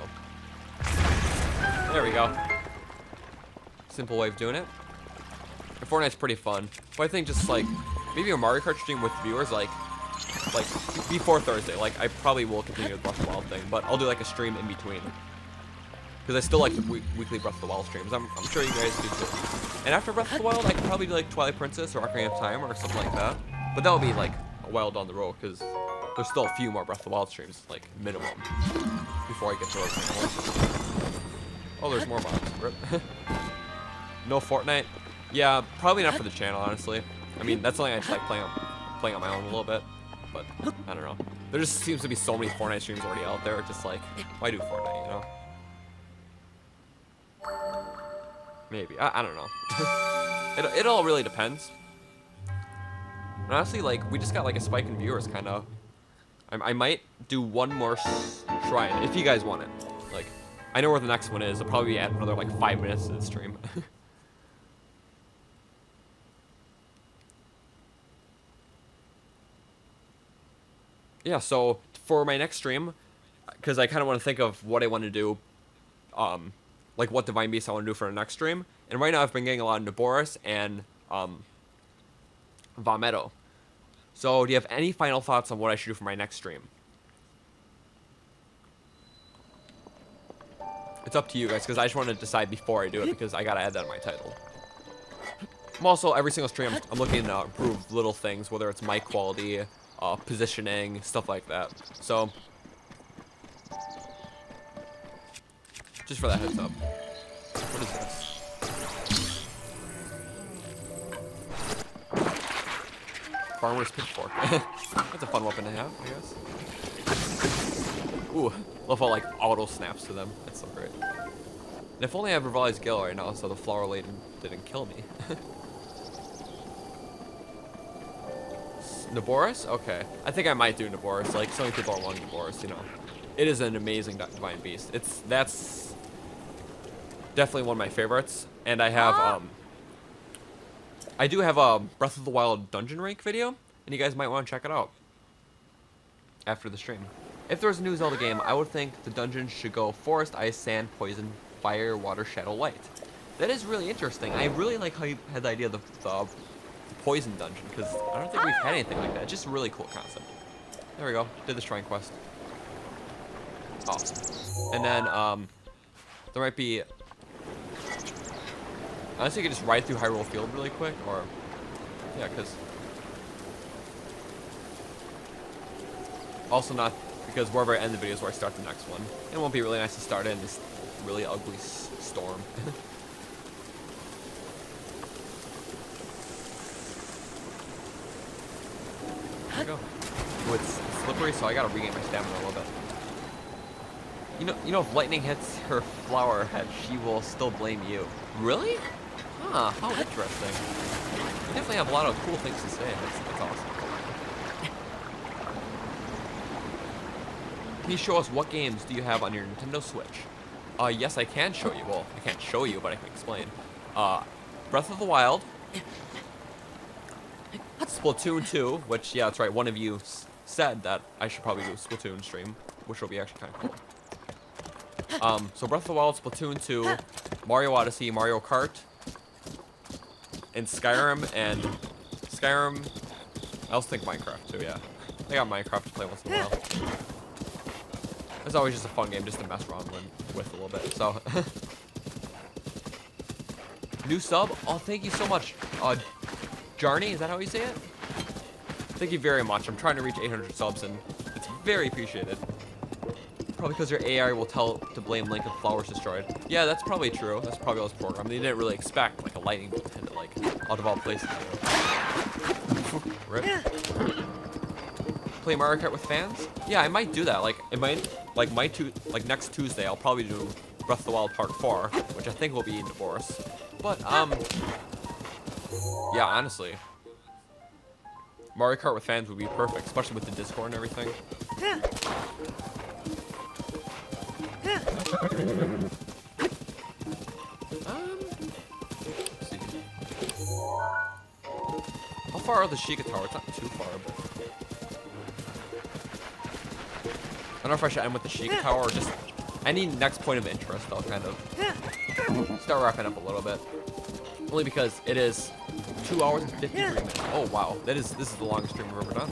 There we go. Simple way of doing it. And Fortnite's pretty fun. But I think just, like, maybe a Mario Kart stream with viewers, like before Thursday. Like, I probably will continue the Breath of the Wild thing, but I'll do, like, a stream in between. Because I still like the weekly Breath of the Wild streams. I'm sure you guys do too. And after Breath of the Wild, I could probably do, like, Twilight Princess or Ocarina of Time or something like that. But that would be, like, a while down the road, because there's still a few more Breath of the Wild streams, like, minimum, before I get to those more. Oh, there's more mobs. No Fortnite? Yeah, probably not for the channel, honestly. I mean, that's something I just like playing on my own a little bit. But, I don't know. There just seems to be so many Fortnite streams already out there, just like, why do Fortnite, you know? Maybe. I don't know. It all really depends. And honestly, like, we just got, like, a spike in viewers, kind of. I might do one more shrine, if you guys want it. Like, I know where the next one is. I'll probably add another, like, 5 minutes to the stream. Yeah, so for my next stream, because I kind of want to think of what I want to do, like what Divine Beast I want to do for the next stream. And right now I've been getting a lot of Zoras and Vomito. So do you have any final thoughts on what I should do for my next stream? It's up to you guys, because I just want to decide before I do it, because I gotta add that in my title. I'm also, every single stream, I'm looking to improve little things, whether it's mic quality, positioning, stuff like that. So, just for that heads up. What is this? Farmer's pitchfork. That's a fun weapon to have, I guess. Ooh, love how like auto snaps to them. That's so great. And if only I have Revali's Gale right now, so the flower lady didn't kill me. Zoras? Okay. I think I might do Zoras. Like, so many people are wanting Zoras, you know. it is an amazing Divine Beast. That's definitely one of my favorites. And I have I do have a Breath of the Wild dungeon rank video, and you guys might want to check it out after the stream. If there was a new Zelda game, I would think the dungeons should go Forest, Ice, Sand, Poison, Fire, Water, Shadow, Light. That is really interesting. I really like how you had the idea of the Poison dungeon, because I don't think we've had anything like that. It's just a really cool concept. There we go. Did the shrine quest. Awesome. And then there might be. Honestly, you could just ride through Hyrule Field really quick, or yeah, because also not because wherever I end the video is where I start the next one. It won't be really nice to start in this really ugly storm. There we go. Oh, it's slippery, so I gotta regain my stamina a little bit. You know, if lightning hits her flower head, she will still blame you. Really? Huh, how interesting. You definitely have a lot of cool things to say. That's awesome. Can you show us what games do you have on your Nintendo Switch? Yes, I can show you. Well, I can't show you, but I can explain. Breath of the Wild. Splatoon 2, which, yeah, that's right, one of you said that I should probably do a Splatoon stream, which will be actually kind of cool. So Breath of the Wild, Splatoon 2, Mario Odyssey, Mario Kart, and Skyrim. I also think Minecraft too, yeah. I got Minecraft to play once in a while. It's always just a fun game just to mess around with a little bit, so. New sub? Oh, thank you so much. Jarny, is that how you say it? Thank you very much. I'm trying to reach 800 subs, and it's very appreciated. Probably because your AI will tell to blame Link if flowers destroyed. Yeah, that's probably true. That's probably what was programmed. They didn't really expect like a lightning bolt to hit it, like out of all places. Rip. Play Mario Kart with fans? Yeah, I might do that. Like next Tuesday, I'll probably do Breath of the Wild Part 4, which I think will be in Divorce. But yeah, honestly, Mario Kart with fans would be perfect, especially with the Discord and everything. Let's see. How far are the Sheikah Tower? It's not too far, but I don't know if I should end with the Sheikah Tower or just any next point of interest. I'll kind of start wrapping up a little bit, only because it is 2 hours and 53 minutes. Oh wow, this is the longest stream we've ever done.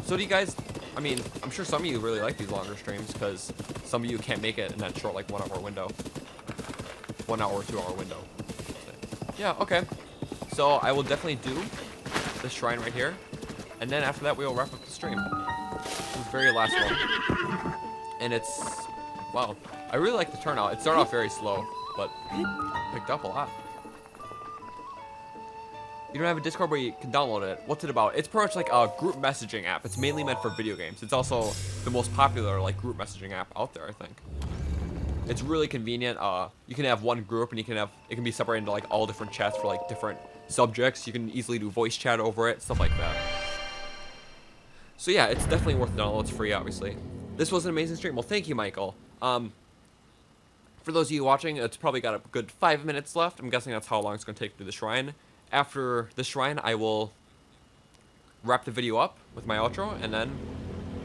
So do you guys? I mean, I'm sure some of you really like these longer streams because some of you can't make it in that short, like 1 hour window. 1 hour or 2 hour window. Yeah, okay. So I will definitely do this shrine right here. And then after that, we will wrap up the stream. This is the very last one. And it's, wow. I really like the turnout. It started off very slow, but picked up a lot. You don't have a Discord where you can download it. What's it about? It's pretty much like a group messaging app. It's mainly meant for video games. It's also the most popular like group messaging app out there, I think. It's really convenient. You can have one group and it can be separated into like all different chats for like different subjects. You can easily do voice chat over it, stuff like that. So yeah, it's definitely worth the download. It's free, obviously. This was an amazing stream. Well, thank you, Michael. For those of you watching, it's probably got a good 5 minutes left. I'm guessing that's how long it's going to take to do the shrine. After the shrine, I will wrap the video up with my outro, and then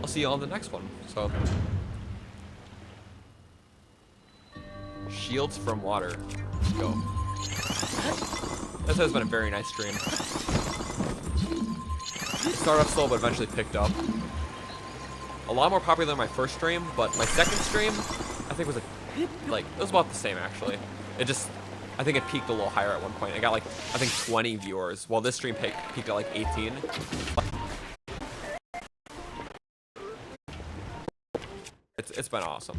I'll see you on the next one. So, shields from water. Let's go. This has been a very nice stream. It started off slow, but eventually picked up. A lot more popular than my first stream, but my second stream, I think was it was about the same actually. I think it peaked a little higher at one point. I got like, I think 20 viewers, while this stream peaked at like 18. It's been awesome.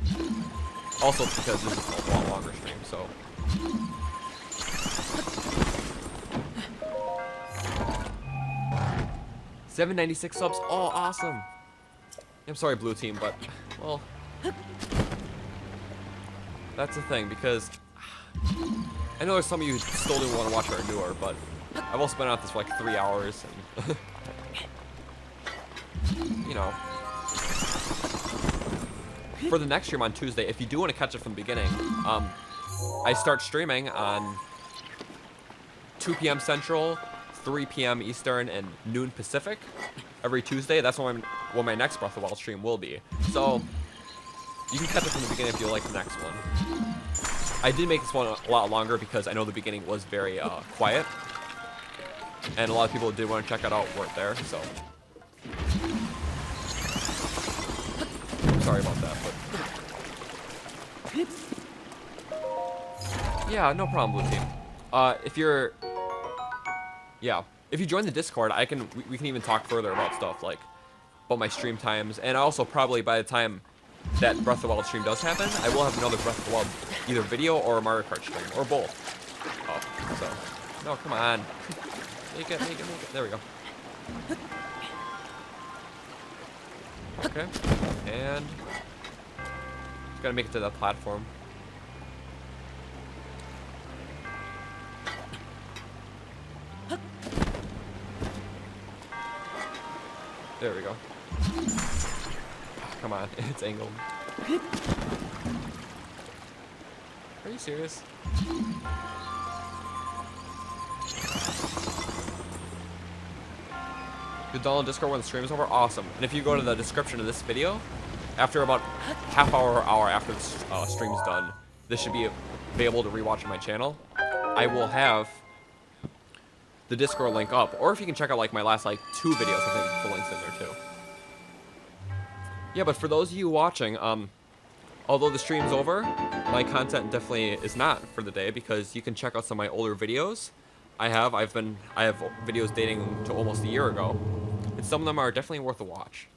Also because this is a lot longer stream, so. $796 subs, oh awesome. I'm sorry Blue Team, but, well. That's the thing, because I know there's some of you who still do want to watch our newer, but I've also been out this for like 3 hours, and you know. for the next stream on Tuesday, if you do want to catch it from the beginning, I start streaming on 2 p.m. Central, 3 p.m. Eastern, and noon Pacific every Tuesday. That's when my next Breath of the Wild stream will be. So you can catch it from the beginning if you like the next one. I did make this one a lot longer because I know the beginning was very quiet, and a lot of people did want to check it out weren't there. So I'm sorry about that, but yeah, no problem, Blue Team. If you join the Discord, we can even talk further about stuff like about my stream times, and also probably by the time that Breath of the Wild stream does happen, I will have another Breath of the Wild either video or a Mario Kart stream or both. Oh, so no, come on, make it. There we go. Okay, and just gotta make it to that platform. There we go. Oh, come on, it's angled. Are you serious? You download Discord when the stream is over? Awesome. And if you go to the description of this video, after about half hour or hour after the stream's done, this should be available to rewatch on my channel. I will have the Discord link up, or if you can check out like my last 2 videos, I think the link's in there too. Yeah, but for those of you watching, although the stream's over, my content definitely is not for the day because you can check out some of my older videos. I have videos dating to almost a year ago, and some of them are definitely worth a watch.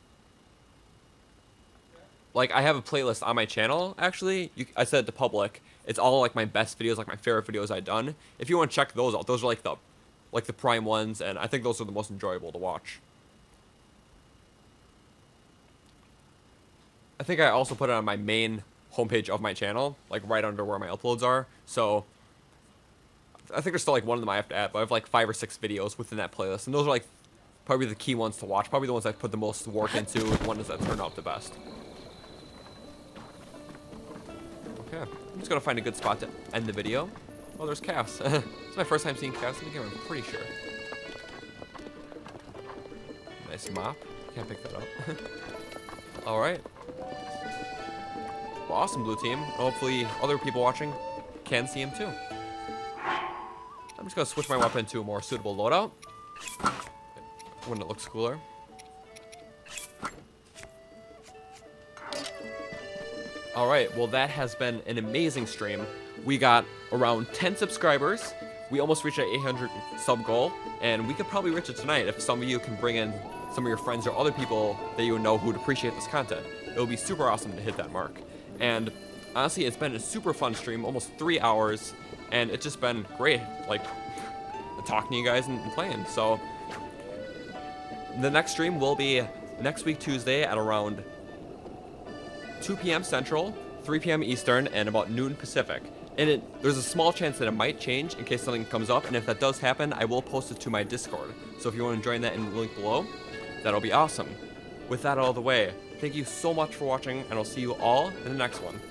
Like, I have a playlist on my channel, actually. I said it to public. It's all like my best videos, like my favorite videos I've done. If you want to check those out, those are like the prime ones, and I think those are the most enjoyable to watch. I think I also put it on my main homepage of my channel, like right under where my uploads are. So I think there's still like one of them I have to add, but I have like 5 or 6 videos within that playlist, and those are like probably the key ones to watch, probably the ones I put the most work into, the ones that turn out the best. Okay, I'm just gonna find a good spot to end the video. Oh, there's calves. It's my first time seeing calves in the game, I'm pretty sure. Nice mop. Can't pick that up. Alright. Well, awesome, Blue Team. Hopefully other people watching can see him too. I'm just gonna switch my weapon to a more suitable loadout when it looks cooler. Alright, well that has been an amazing stream. We got around 10 subscribers. We almost reached our 800 sub goal, and we could probably reach it tonight if some of you can bring in some of your friends or other people that you know who would appreciate this content. It would be super awesome to hit that mark. And honestly, it's been a super fun stream, almost 3 hours, and it's just been great, like, talking to you guys and playing. So the next stream will be next week Tuesday at around 2 p.m. Central, 3 p.m. Eastern, and about noon Pacific. And there's a small chance that it might change in case something comes up, and if that does happen, I will post it to my Discord. So if you want to join that in the link below, that'll be awesome. With that out of the way, thank you so much for watching, and I'll see you all in the next one.